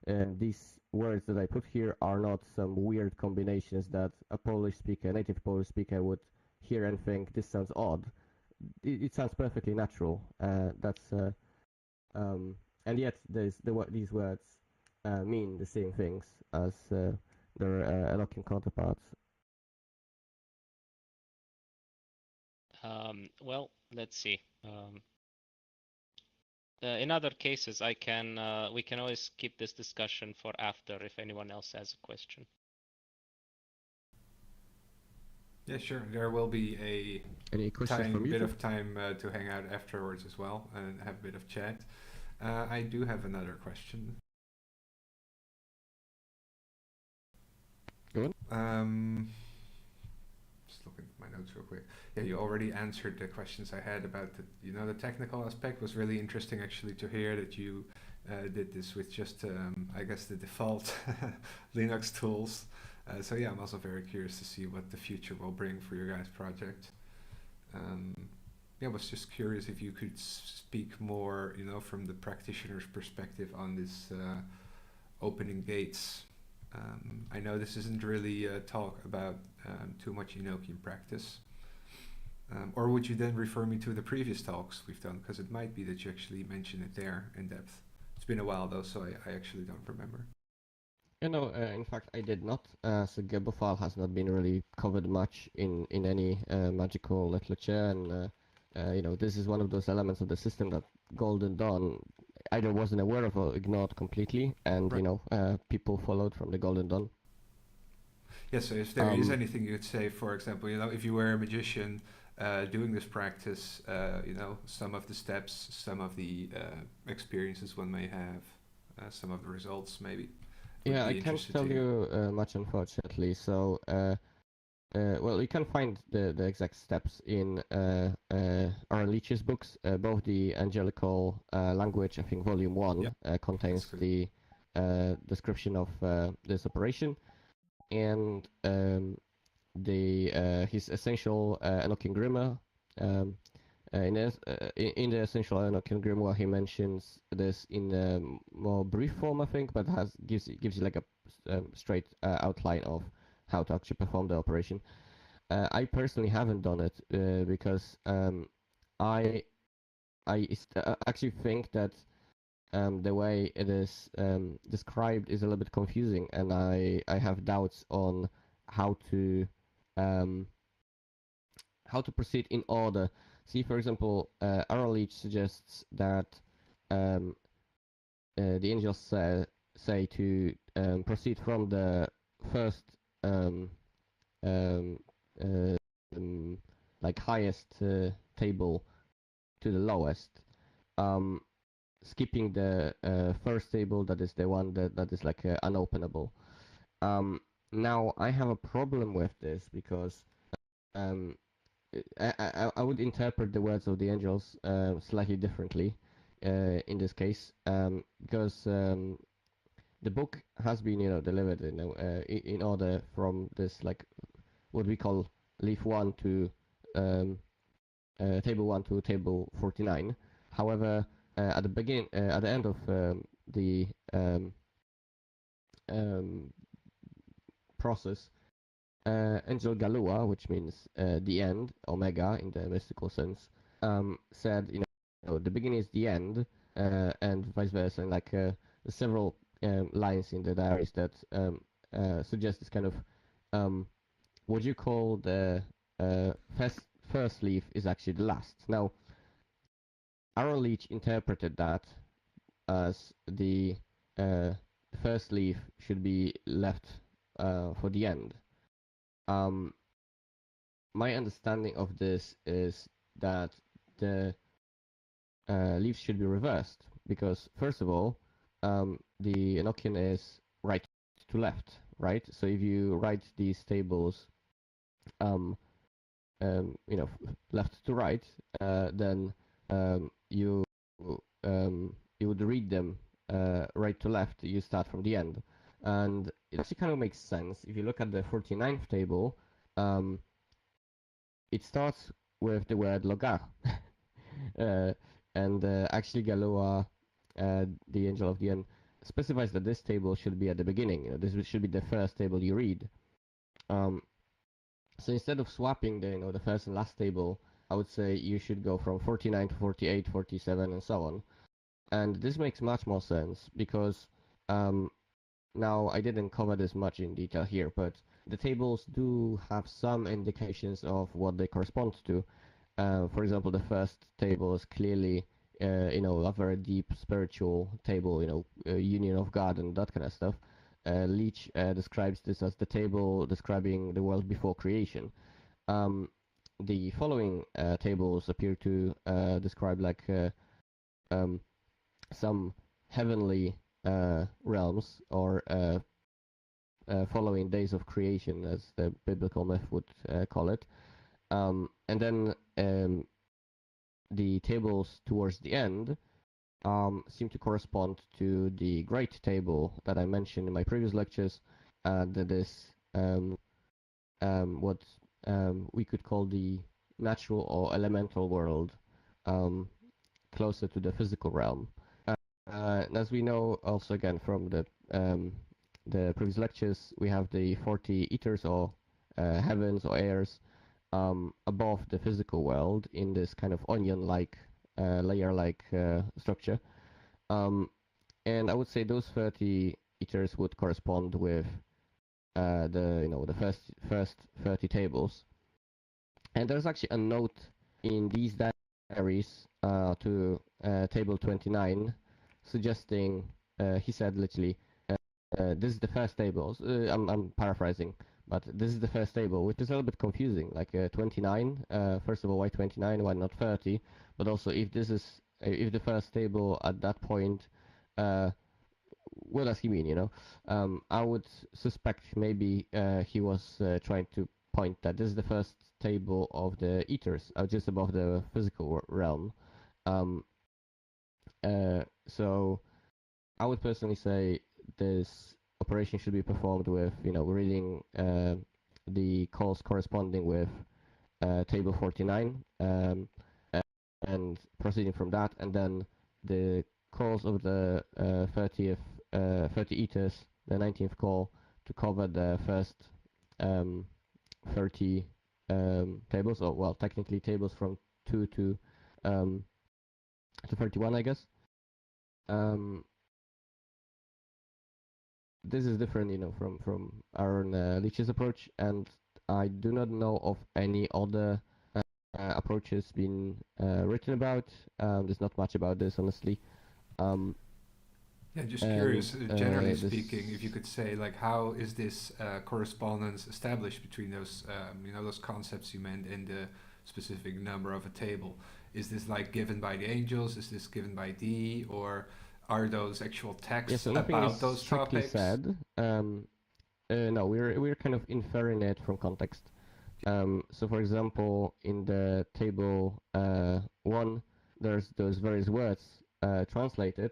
And these words that I put here are not some weird combinations that a native Polish speaker would hear and think this sounds odd. It sounds perfectly natural. And yet these words mean the same things as their Enochian counterparts. Well, let's see. In other cases, we can always keep this discussion for after if anyone else has a question. Yeah, sure. There will be Any questions from you? bit of time to hang out afterwards as well and have a bit of chat. I do have another question. Go on. Just looking at my notes real quick. Yeah, you already answered the questions I had about the technical aspect. Was really interesting actually to hear that you did this with just I guess the default Linux tools. So yeah, I'm also very curious to see what the future will bring for your guys' project. I was just curious if you could speak more, from the practitioner's perspective on this opening gates. I know this isn't really talk about too much Enochian practice. Or would you then refer me to the previous talks we've done? Because it might be that you actually mention it there in depth. It's been a while though, so I actually don't remember. In fact, I did not. So Gebofile has not been really covered much in any magical literature, and this is one of those elements of the system that Golden Dawn either wasn't aware of or ignored completely, and right. People followed from the Golden Dawn. Yeah, so if there is anything you could say, for example, if you were a magician doing this practice, some of the steps, some of the experiences one may have, some of the results maybe. Yeah, I can't tell you much, unfortunately. So, well, you can find the exact steps in Aaron Leach's books. Both the Angelical Language, I think, Volume 1 contains the description of this operation, and his essential Enochian Grimoire. In the essential Enochian Grimoire, he mentions this in a more brief form, I think, but gives you like a straight outline of how to actually perform the operation. I personally haven't done it because I actually think that the way it is described is a little bit confusing, and I have doubts on how to proceed in order. See, for example, Aaron Leach suggests that the angels say to proceed from the first like highest table to the lowest, skipping the first table, that is the one that is like unopenable. Now I have a problem with this because I would interpret the words of the angels slightly differently in this case, because the book has been delivered in order from this, like, what we call leaf 1 to table 1 to table 49. However, at the end of the process, Angel Galua, which means the end, Omega in the mystical sense, said, the beginning is the end, and vice versa, and like several lines in the diaries that suggest this kind of what you call the first leaf is actually the last. Now, Aaron Leach interpreted that as the first leaf should be left for the end. My understanding of this is that the leaves should be reversed, because first of all, the Enochian is right to left, right? So if you write these tables, left to right, then you would read them right to left. You start from the end, and it actually kind of makes sense if you look at the 49th table. It starts with the word Loagaeth, and actually Galua, the angel of the end, specifies that this table should be at the beginning. This should be the first table you read. So instead of swapping the first and last table, I would say you should go from 49 to 48, 47, and so on. And this makes much more sense because now I didn't cover this much in detail here, but the tables do have some indications of what they correspond to. For example, the first table is clearly a very deep spiritual table, union of God and that kind of stuff. Leach describes this as the table describing the world before creation. The following tables appear to describe like some heavenly realms, or following days of creation, as the biblical myth would call it. And then the tables towards the end seem to correspond to the great table that I mentioned in my previous lectures, that is what we could call the natural or elemental world, closer to the physical realm. And as we know also again from the previous lectures, we have the 40 ethers, or heavens or airs, above the physical world in this kind of onion-like, layer-like structure. And I would say those 30 ethers would correspond with the first 30 tables. And there's actually a note in these diaries to table 29, suggesting, he said literally, this is the first table. I'm paraphrasing, but this is the first table, which is a little bit confusing. Like 29. First of all, why 29? Why not 30? But also, if this is if the first table at that point, what does he mean? You know, I would suspect maybe he was trying to point that this is the first table of the ethers, just above the physical realm. So I would personally say this operation should be performed with, you know, reading the calls corresponding with table 49 and proceeding from that, and then the calls of the 30 ethers, the 19th call, to cover the first 30 tables, or well, technically tables from 2 to 31, I guess. This is different, you know, from Aaron Leach's approach, and I do not know of any other approaches being written about. There's not much about this, honestly. Yeah, just curious, generally speaking, if you could say, like, how is this correspondence established between those, you know, those concepts you meant in the specific number of a table? Is this like given by the angels? Is this given by Dee, or are those actual texts so nothing about is those strictly topics? said. No, we're kind of inferring it from context. So for example, in the table 1, there's those various words translated,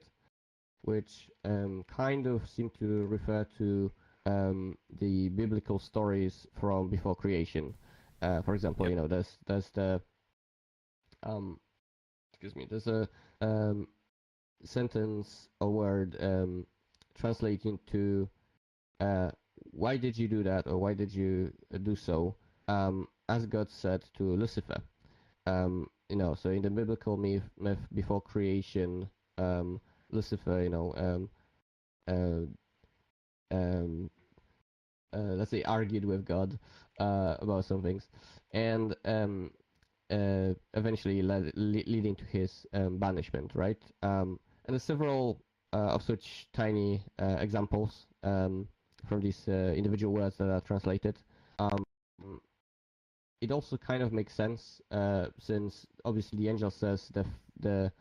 which kind of seem to refer to the biblical stories from before creation. For example, Yep. you know, there's the excuse me, there's a sentence or word translating to why did you do that, or why did you do so, as God said to Lucifer. You know, so in the biblical myth before creation, Lucifer, you know, let's say argued with God about some things, and eventually leading to his banishment, right? And there's several of such tiny examples from these individual words that are translated. It also kind of makes sense since obviously the angel says the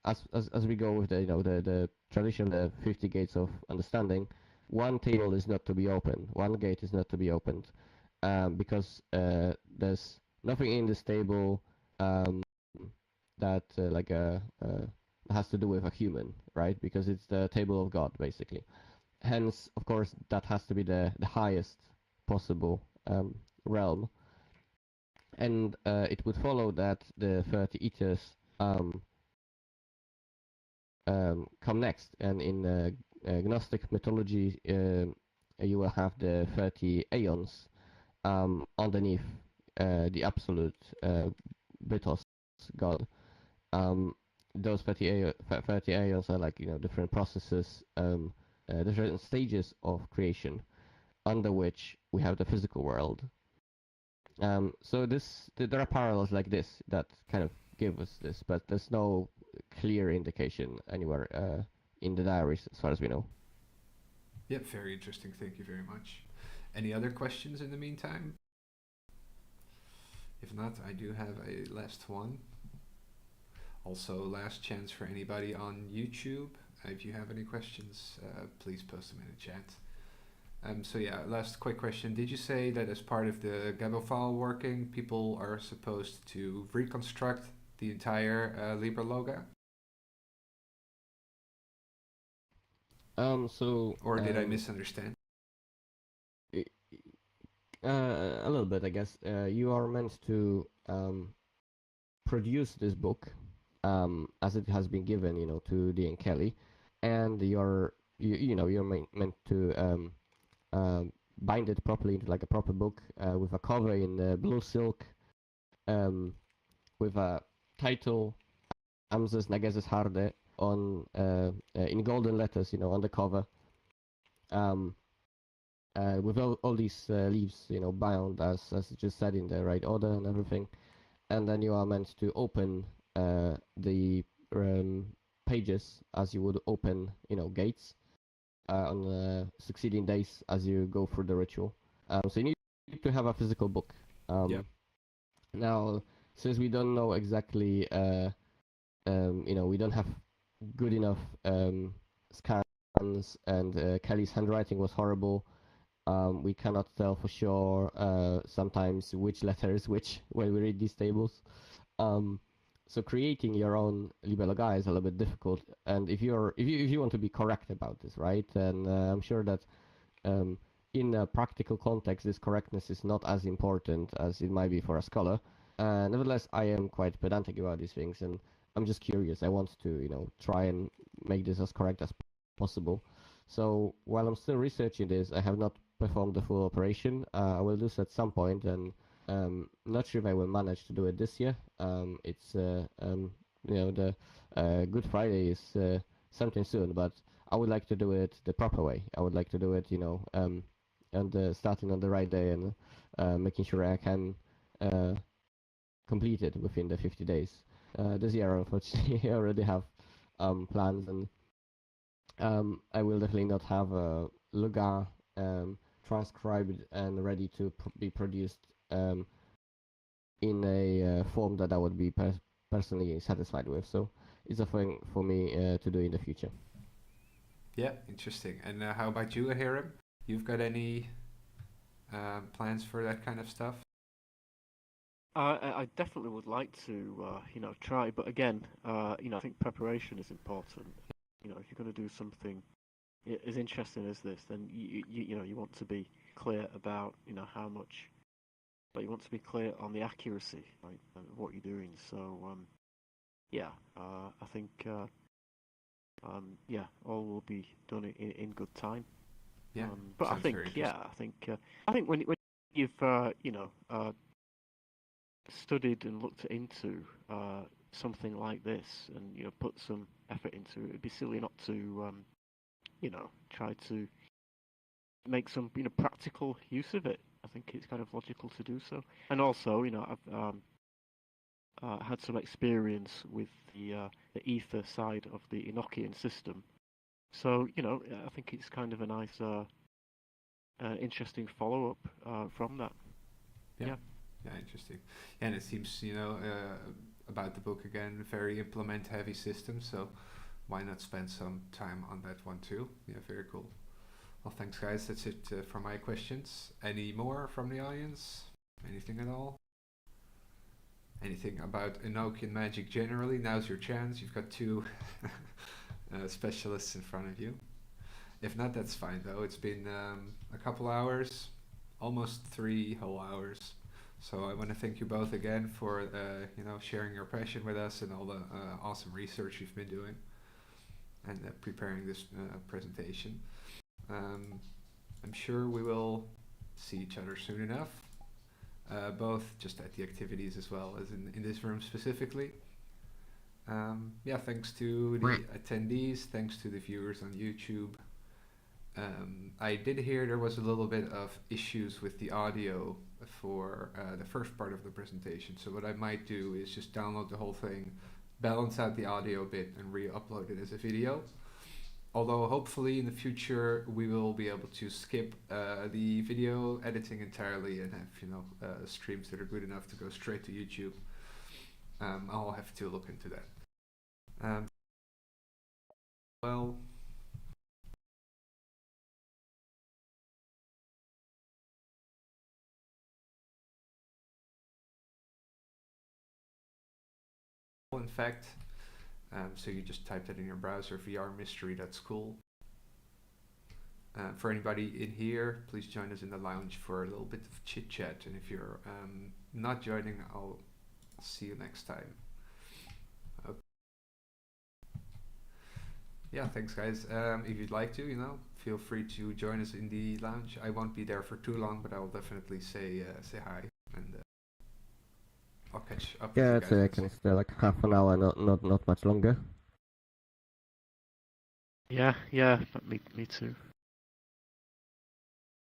as we go with the, you know, the tradition, the 50 gates of understanding, one table is not to be opened, one gate is not to be opened, because there's nothing in this table that has to do with a human, right? Because it's the table of God, basically. Hence, of course, that has to be the highest possible realm. And it would follow that the 30 ethers come next. And in Gnostic mythology, you will have the 30 aeons underneath the absolute Bitos God. Those 30 aeons are like, you know, different processes, different stages of creation, under which we have the physical world. So there are parallels like this that kind of give us this, but there's no clear indication anywhere in the diaries, as far as we know. Yep, very interesting. Thank you very much. Any other questions in the meantime? If not, I do have a last one. Also, last chance for anybody on YouTube. If you have any questions, please post them in the chat. So yeah, last quick question. Did you say that as part of the Gabo file working, people are supposed to reconstruct the entire Liber Loagaeth? Or did I misunderstand? A little bit, I guess. You are meant to produce this book as it has been given, you know, to Dee and Kelly, and you're meant to bind it properly into like a proper book with a cover in blue silk, with a title, Amzes Nageses Harde, on in golden letters, you know, on the cover, with all these leaves, you know, bound as it just said in the right order and everything, and then you are meant to open the pages as you would open, you know, gates on succeeding days as you go through the ritual. So you need to have a physical book. Yeah. Now, since we don't know exactly, we don't have good enough scans, and Kelly's handwriting was horrible. We cannot tell for sure sometimes which letter is which when we read these tables. So creating your own Liber Loagaeth is a little bit difficult. And if you want to be correct about this, right? And I'm sure that in a practical context, this correctness is not as important as it might be for a scholar. Nevertheless, I am quite pedantic about these things, and I'm just curious. I want to, try and make this as correct as possible. So while I'm still researching this, I have not performed the full operation. I will do so at some point, and not sure if I will manage to do it this year. It's the Good Friday is something soon, but I would like to do it the proper way. I would like to do it, and starting on the right day and making sure I can complete it within the 50 days. This year, unfortunately, I already have plans, and I will definitely not have a Loga transcribed and ready to be produced in a form that I would be personally satisfied with. So it's a thing for me to do in the future. Yeah, interesting. And how about you, Ahiram? You've got any plans for that kind of stuff? I definitely would like to, try, but again, I think preparation is important. If you're going to do something as interesting as this, then you want to be clear about, how much, but you want to be clear on the accuracy, right, of what you're doing. So, I think, all will be done in good time. Yeah, but I think, I think when you've, studied and looked into something like this, and put some effort into it, it'd be silly not to, try to make some, practical use of it. I think it's kind of logical to do so. And also, I've had some experience with the ether side of the Enochian system. So, I think it's kind of a nice, interesting follow-up from that. Yeah, interesting. And it seems, about the book again, very implement-heavy system, so why not spend some time on that one too? Yeah, very cool. Well, thanks, guys. That's it for my questions. Any more from the audience? Anything at all? Anything about Enochian magic generally? Now's your chance. You've got two specialists in front of you. If not, that's fine though. It's been a couple hours, almost 3 whole hours. So I want to thank you both again for sharing your passion with us and all the awesome research you've been doing and preparing this presentation. I'm sure we will see each other soon enough, both just at the activities as well as in this room specifically. Thanks to the attendees, thanks to the viewers on YouTube. I did hear there was a little bit of issues with the audio for the first part of the presentation, so what I might do is just download the whole thing, balance out the audio a bit, and re-upload it as a video. Although hopefully in the future we will be able to skip the video editing entirely and have streams that are good enough to go straight to YouTube. I'll have to look into that. Well, in fact, so you just type that in your browser, VR Mystery, that's cool. For anybody in here, please join us in the lounge for a little bit of chit chat, and if you're not joining, I'll see you next time. Okay. Yeah, thanks guys. If you'd like to, feel free to join us in the lounge. I won't be there for too long, but I will definitely say hi, and I'll catch up with you guys. I can stay like half an hour, not much longer. Yeah, me too.